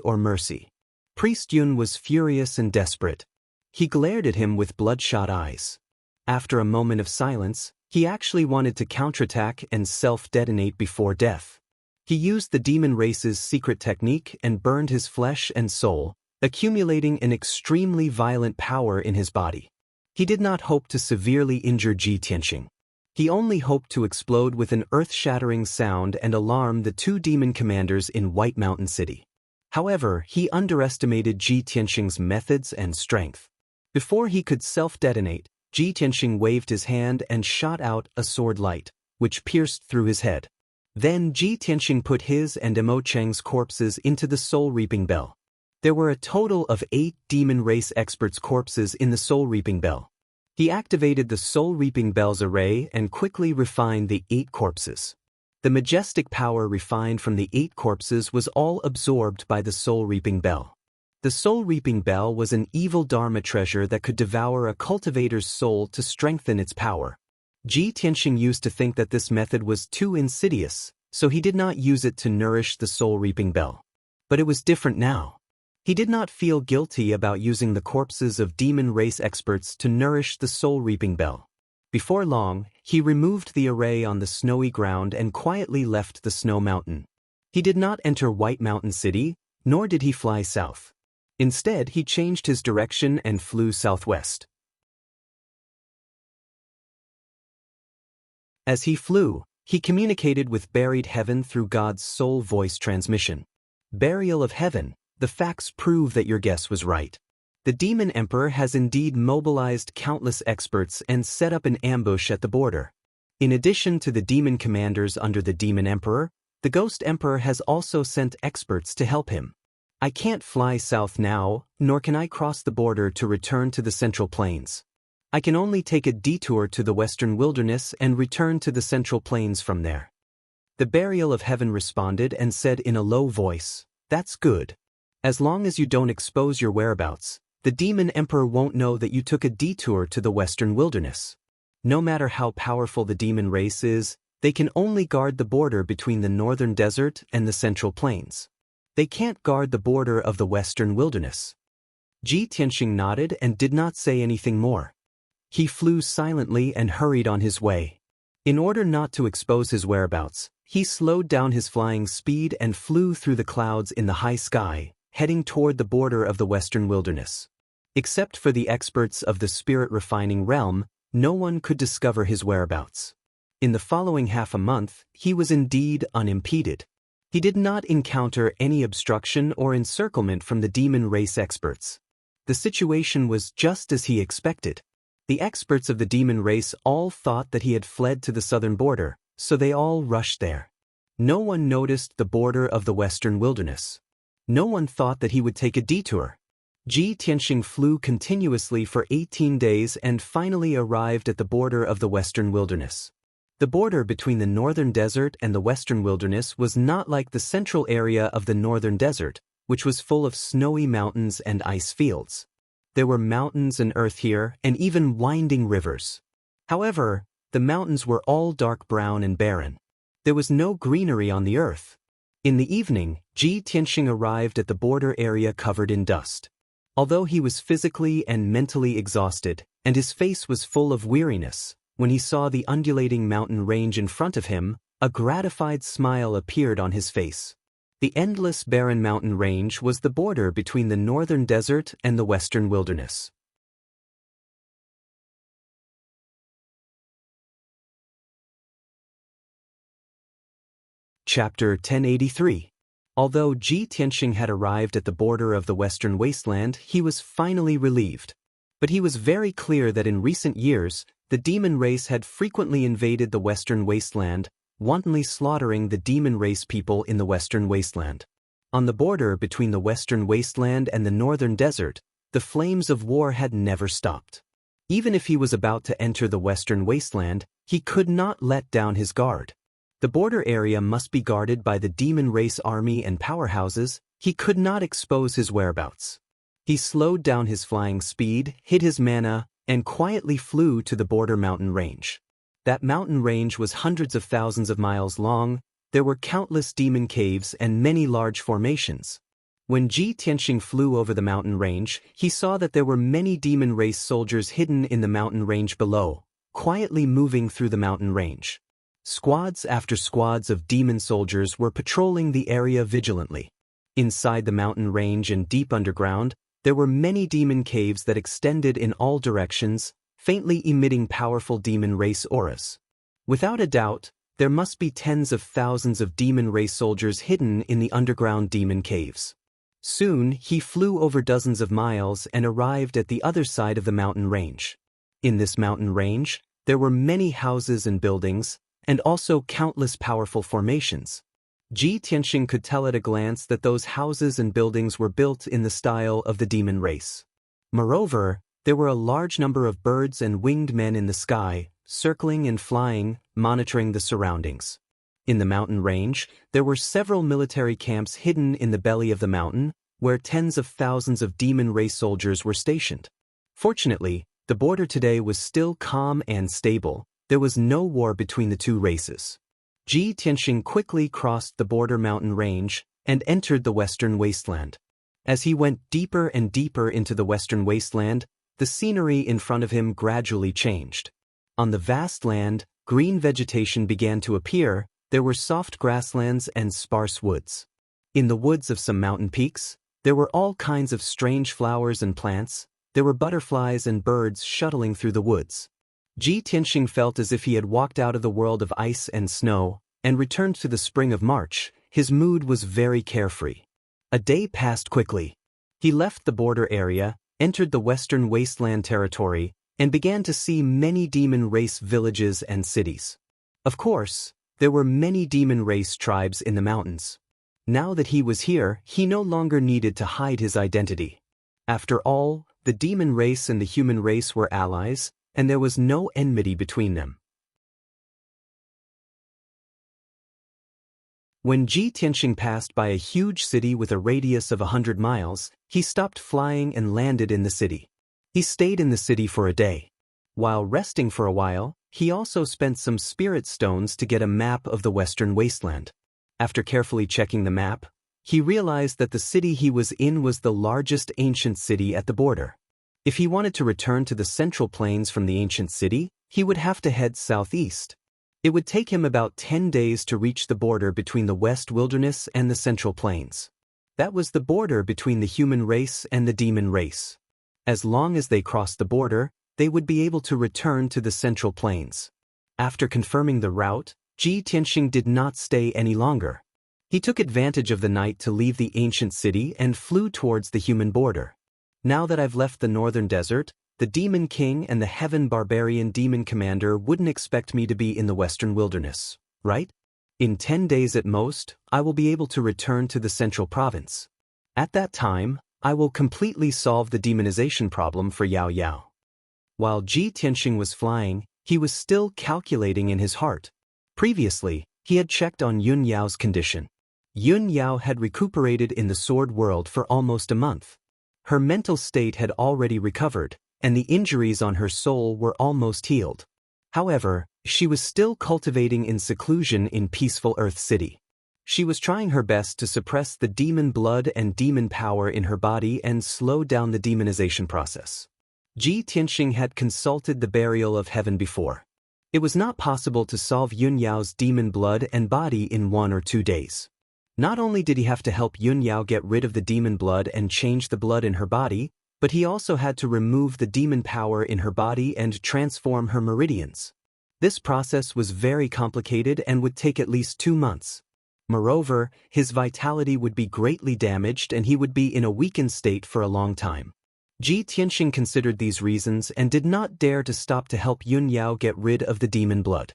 Priest Yun was furious and desperate. He glared at him with bloodshot eyes. After a moment of silence, he actually wanted to counterattack and self-detonate before death. He used the demon race's secret technique and burned his flesh and soul, accumulating an extremely violent power in his body. He did not hope to severely injure Ji Tianxing. He only hoped to explode with an earth-shattering sound and alarm the two demon commanders in White Mountain City. However, he underestimated Ji Tianxing's methods and strength. Before he could self-detonate, Ji Tianxing waved his hand and shot out a sword light, which pierced through his head. Then Ji Tianxing put his and Emo Cheng's corpses into the soul-reaping bell. There were a total of 8 demon race experts' corpses in the soul-reaping bell. He activated the soul-reaping bell's array and quickly refined the 8 corpses. The majestic power refined from the 8 corpses was all absorbed by the soul-reaping bell. The soul-reaping bell was an evil dharma treasure that could devour a cultivator's soul to strengthen its power. Ji Tianxing used to think that this method was too insidious, so he did not use it to nourish the soul-reaping bell. But it was different now. He did not feel guilty about using the corpses of demon race experts to nourish the soul-reaping bell. Before long, he removed the array on the snowy ground and quietly left the snow mountain. He did not enter White Mountain City, nor did he fly south. Instead, he changed his direction and flew southwest. As he flew, he communicated with buried heaven through God's soul voice transmission. "Burial of heaven, the facts prove that your guess was right. The demon emperor has indeed mobilized countless experts and set up an ambush at the border. In addition to the demon commanders under the demon emperor, the ghost emperor has also sent experts to help him. I can't fly south now, nor can I cross the border to return to the Central Plains. I can only take a detour to the Western Wilderness and return to the Central Plains from there." The burial of heaven responded and said in a low voice, "That's good. As long as you don't expose your whereabouts, the demon emperor won't know that you took a detour to the Western Wilderness. No matter how powerful the demon race is, they can only guard the border between the Northern Desert and the Central Plains. They can't guard the border of the Western Wilderness." Ji Tianxing nodded and did not say anything more. He flew silently and hurried on his way. In order not to expose his whereabouts, he slowed down his flying speed and flew through the clouds in the high sky, heading toward the border of the Western Wilderness. Except for the experts of the spirit-refining realm, no one could discover his whereabouts. In the following half a month, he was indeed unimpeded. He did not encounter any obstruction or encirclement from the demon race experts. The situation was just as he expected. The experts of the demon race all thought that he had fled to the southern border, so they all rushed there. No one noticed the border of the Western Wilderness. No one thought that he would take a detour. Ji Tianxing flew continuously for 18 days and finally arrived at the border of the Western Wilderness. The border between the Northern Desert and the Western Wilderness was not like the central area of the Northern Desert, which was full of snowy mountains and ice fields. There were mountains and earth here, and even winding rivers. However, the mountains were all dark brown and barren. There was no greenery on the earth. In the evening, Ji Tianxing arrived at the border area covered in dust. Although he was physically and mentally exhausted, and his face was full of weariness, when he saw the undulating mountain range in front of him, a gratified smile appeared on his face. The endless barren mountain range was the border between the Northern Desert and the Western Wilderness. Chapter 1083. Although Ji Tianxing had arrived at the border of the Western Wasteland, he was finally relieved. But he was very clear that in recent years, the demon race had frequently invaded the Western Wasteland, wantonly slaughtering the demon race people in the Western Wasteland. On the border between the Western Wasteland and the Northern Desert, the flames of war had never stopped. Even if he was about to enter the Western Wasteland, he could not let down his guard. The border area must be guarded by the demon race army and powerhouses. He could not expose his whereabouts. He slowed down his flying speed, hid his mana, and quietly flew to the border mountain range. That mountain range was hundreds of thousands of miles long. There were countless demon caves and many large formations. When Ji Tianxing flew over the mountain range, he saw that there were many demon race soldiers hidden in the mountain range below, quietly moving through the mountain range. Squads after squads of demon soldiers were patrolling the area vigilantly. Inside the mountain range and deep underground, there were many demon caves that extended in all directions, faintly emitting powerful demon race auras. Without a doubt, there must be tens of thousands of demon race soldiers hidden in the underground demon caves. Soon, he flew over dozens of miles and arrived at the other side of the mountain range. In this mountain range, there were many houses and buildings, and also countless powerful formations. Ji Tianxing could tell at a glance that those houses and buildings were built in the style of the demon race. Moreover, there were a large number of birds and winged men in the sky, circling and flying, monitoring the surroundings. In the mountain range, there were several military camps hidden in the belly of the mountain, where tens of thousands of demon race soldiers were stationed. Fortunately, the border today was still calm and stable. There was no war between the two races. Ji Tianxing quickly crossed the border mountain range and entered the Western Wasteland. As he went deeper and deeper into the Western Wasteland, the scenery in front of him gradually changed. On the vast land, green vegetation began to appear. There were soft grasslands and sparse woods. In the woods of some mountain peaks, there were all kinds of strange flowers and plants. There were butterflies and birds shuttling through the woods. Ji Tianxing felt as if he had walked out of the world of ice and snow and returned to the spring of March. His mood was very carefree. A day passed quickly. He left the border area, entered the Western Wasteland territory, and began to see many demon race villages and cities. Of course, there were many demon race tribes in the mountains. Now that he was here, he no longer needed to hide his identity. After all, the demon race and the human race were allies, and there was no enmity between them. When Ji Tianxing passed by a huge city with a radius of 100 miles, he stopped flying and landed in the city. He stayed in the city for a day. While resting for a while, he also spent some spirit stones to get a map of the Western Wasteland. After carefully checking the map, he realized that the city he was in was the largest ancient city at the border. If he wanted to return to the Central Plains from the ancient city, he would have to head southeast. It would take him about 10 days to reach the border between the West Wilderness and the Central Plains. That was the border between the human race and the demon race. As long as they crossed the border, they would be able to return to the Central Plains. After confirming the route, Ji Tianxing did not stay any longer. He took advantage of the night to leave the ancient city and flew towards the human border. Now that I've left the northern desert, the Demon King and the Heaven Barbarian Demon Commander wouldn't expect me to be in the Western Wilderness, right? In 10 days at most, I will be able to return to the Central Province. At that time, I will completely solve the demonization problem for Yao Yao. While Ji Tianxing was flying, he was still calculating in his heart. Previously, he had checked on Yun Yao's condition. Yun Yao had recuperated in the sword world for almost a month. Her mental state had already recovered, and the injuries on her soul were almost healed. However, she was still cultivating in seclusion in peaceful Earth City. She was trying her best to suppress the demon blood and demon power in her body and slow down the demonization process. Ji Tianxing had consulted the burial of heaven before. It was not possible to solve Yun Yao's demon blood and body in 1 or 2 days. Not only did he have to help Yun Yao get rid of the demon blood and change the blood in her body, but he also had to remove the demon power in her body and transform her meridians. This process was very complicated and would take at least 2 months. Moreover, his vitality would be greatly damaged and he would be in a weakened state for a long time. Ji Tianxing considered these reasons and did not dare to stop to help Yun Yao get rid of the demon blood.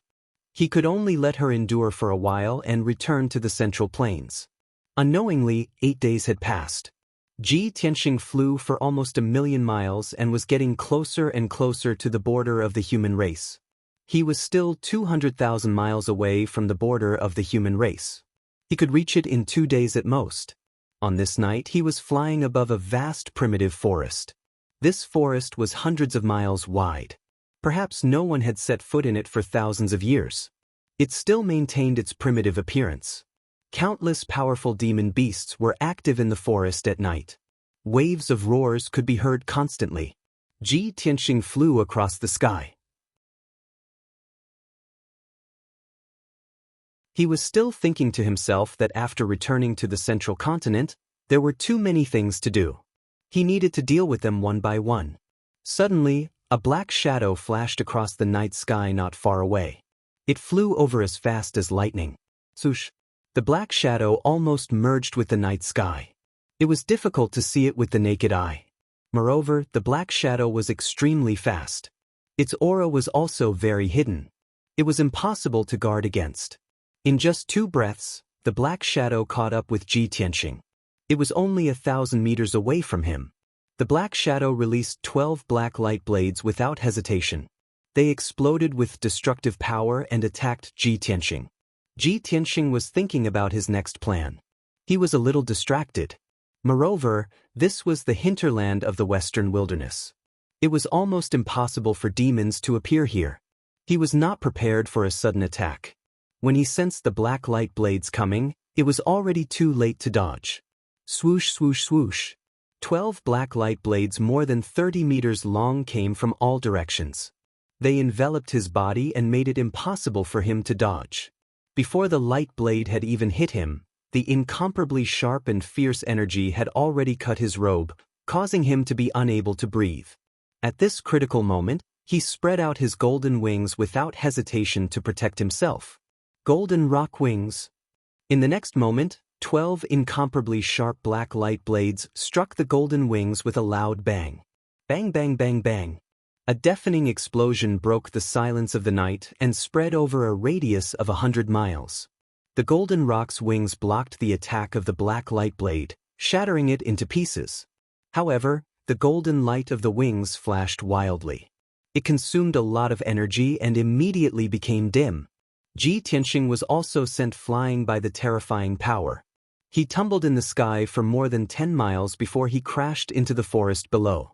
He could only let her endure for a while and return to the central plains. Unknowingly, 8 days had passed. Ji Tianxing flew for almost 1,000,000 miles and was getting closer and closer to the border of the human race. He was still 200,000 miles away from the border of the human race. He could reach it in 2 days at most. On this night he was flying above a vast primitive forest. This forest was hundreds of miles wide. Perhaps no one had set foot in it for thousands of years. It still maintained its primitive appearance. Countless powerful demon beasts were active in the forest at night. Waves of roars could be heard constantly. Ji Tianxing flew across the sky. He was still thinking to himself that after returning to the central continent, there were too many things to do. He needed to deal with them one by one. Suddenly, a black shadow flashed across the night sky not far away. It flew over as fast as lightning. Swoosh! The black shadow almost merged with the night sky. It was difficult to see it with the naked eye. Moreover, the black shadow was extremely fast. Its aura was also very hidden. It was impossible to guard against. In just 2 breaths, the black shadow caught up with Ji Tianxing. It was only 1,000 meters away from him. The black shadow released 12 black light blades without hesitation. They exploded with destructive power and attacked Ji Tianxing. Ji Tianxing was thinking about his next plan. He was a little distracted. Moreover, this was the hinterland of the western wilderness. It was almost impossible for demons to appear here. He was not prepared for a sudden attack. When he sensed the black light blades coming, it was already too late to dodge. Swoosh, swoosh, swoosh. 12 black light blades more than 30 meters long came from all directions. They enveloped his body and made it impossible for him to dodge. Before the light blade had even hit him, the incomparably sharp and fierce energy had already cut his robe, causing him to be unable to breathe. At this critical moment, he spread out his golden wings without hesitation to protect himself. Golden rock wings. In the next moment, 12 incomparably sharp black light blades struck the golden wings with a loud bang. Bang, bang, bang, bang. A deafening explosion broke the silence of the night and spread over a radius of 100 miles. The golden rock's wings blocked the attack of the black light blade, shattering it into pieces. However, the golden light of the wings flashed wildly. It consumed a lot of energy and immediately became dim. Ji Tianxing was also sent flying by the terrifying power. He tumbled in the sky for more than 10 miles before he crashed into the forest below.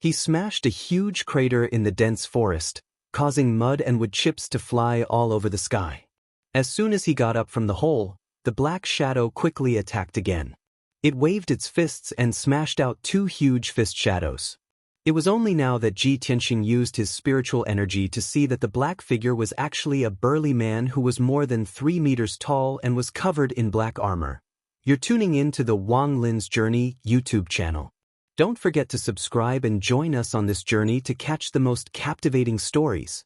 He smashed a huge crater in the dense forest, causing mud and wood chips to fly all over the sky. As soon as he got up from the hole, the black shadow quickly attacked again. It waved its fists and smashed out 2 huge fist shadows. It was only now that Ji Tianxing used his spiritual energy to see that the black figure was actually a burly man who was more than 3 meters tall and was covered in black armor. You're tuning in to the Wang Lin's Journey YouTube channel. Don't forget to subscribe and join us on this journey to catch the most captivating stories.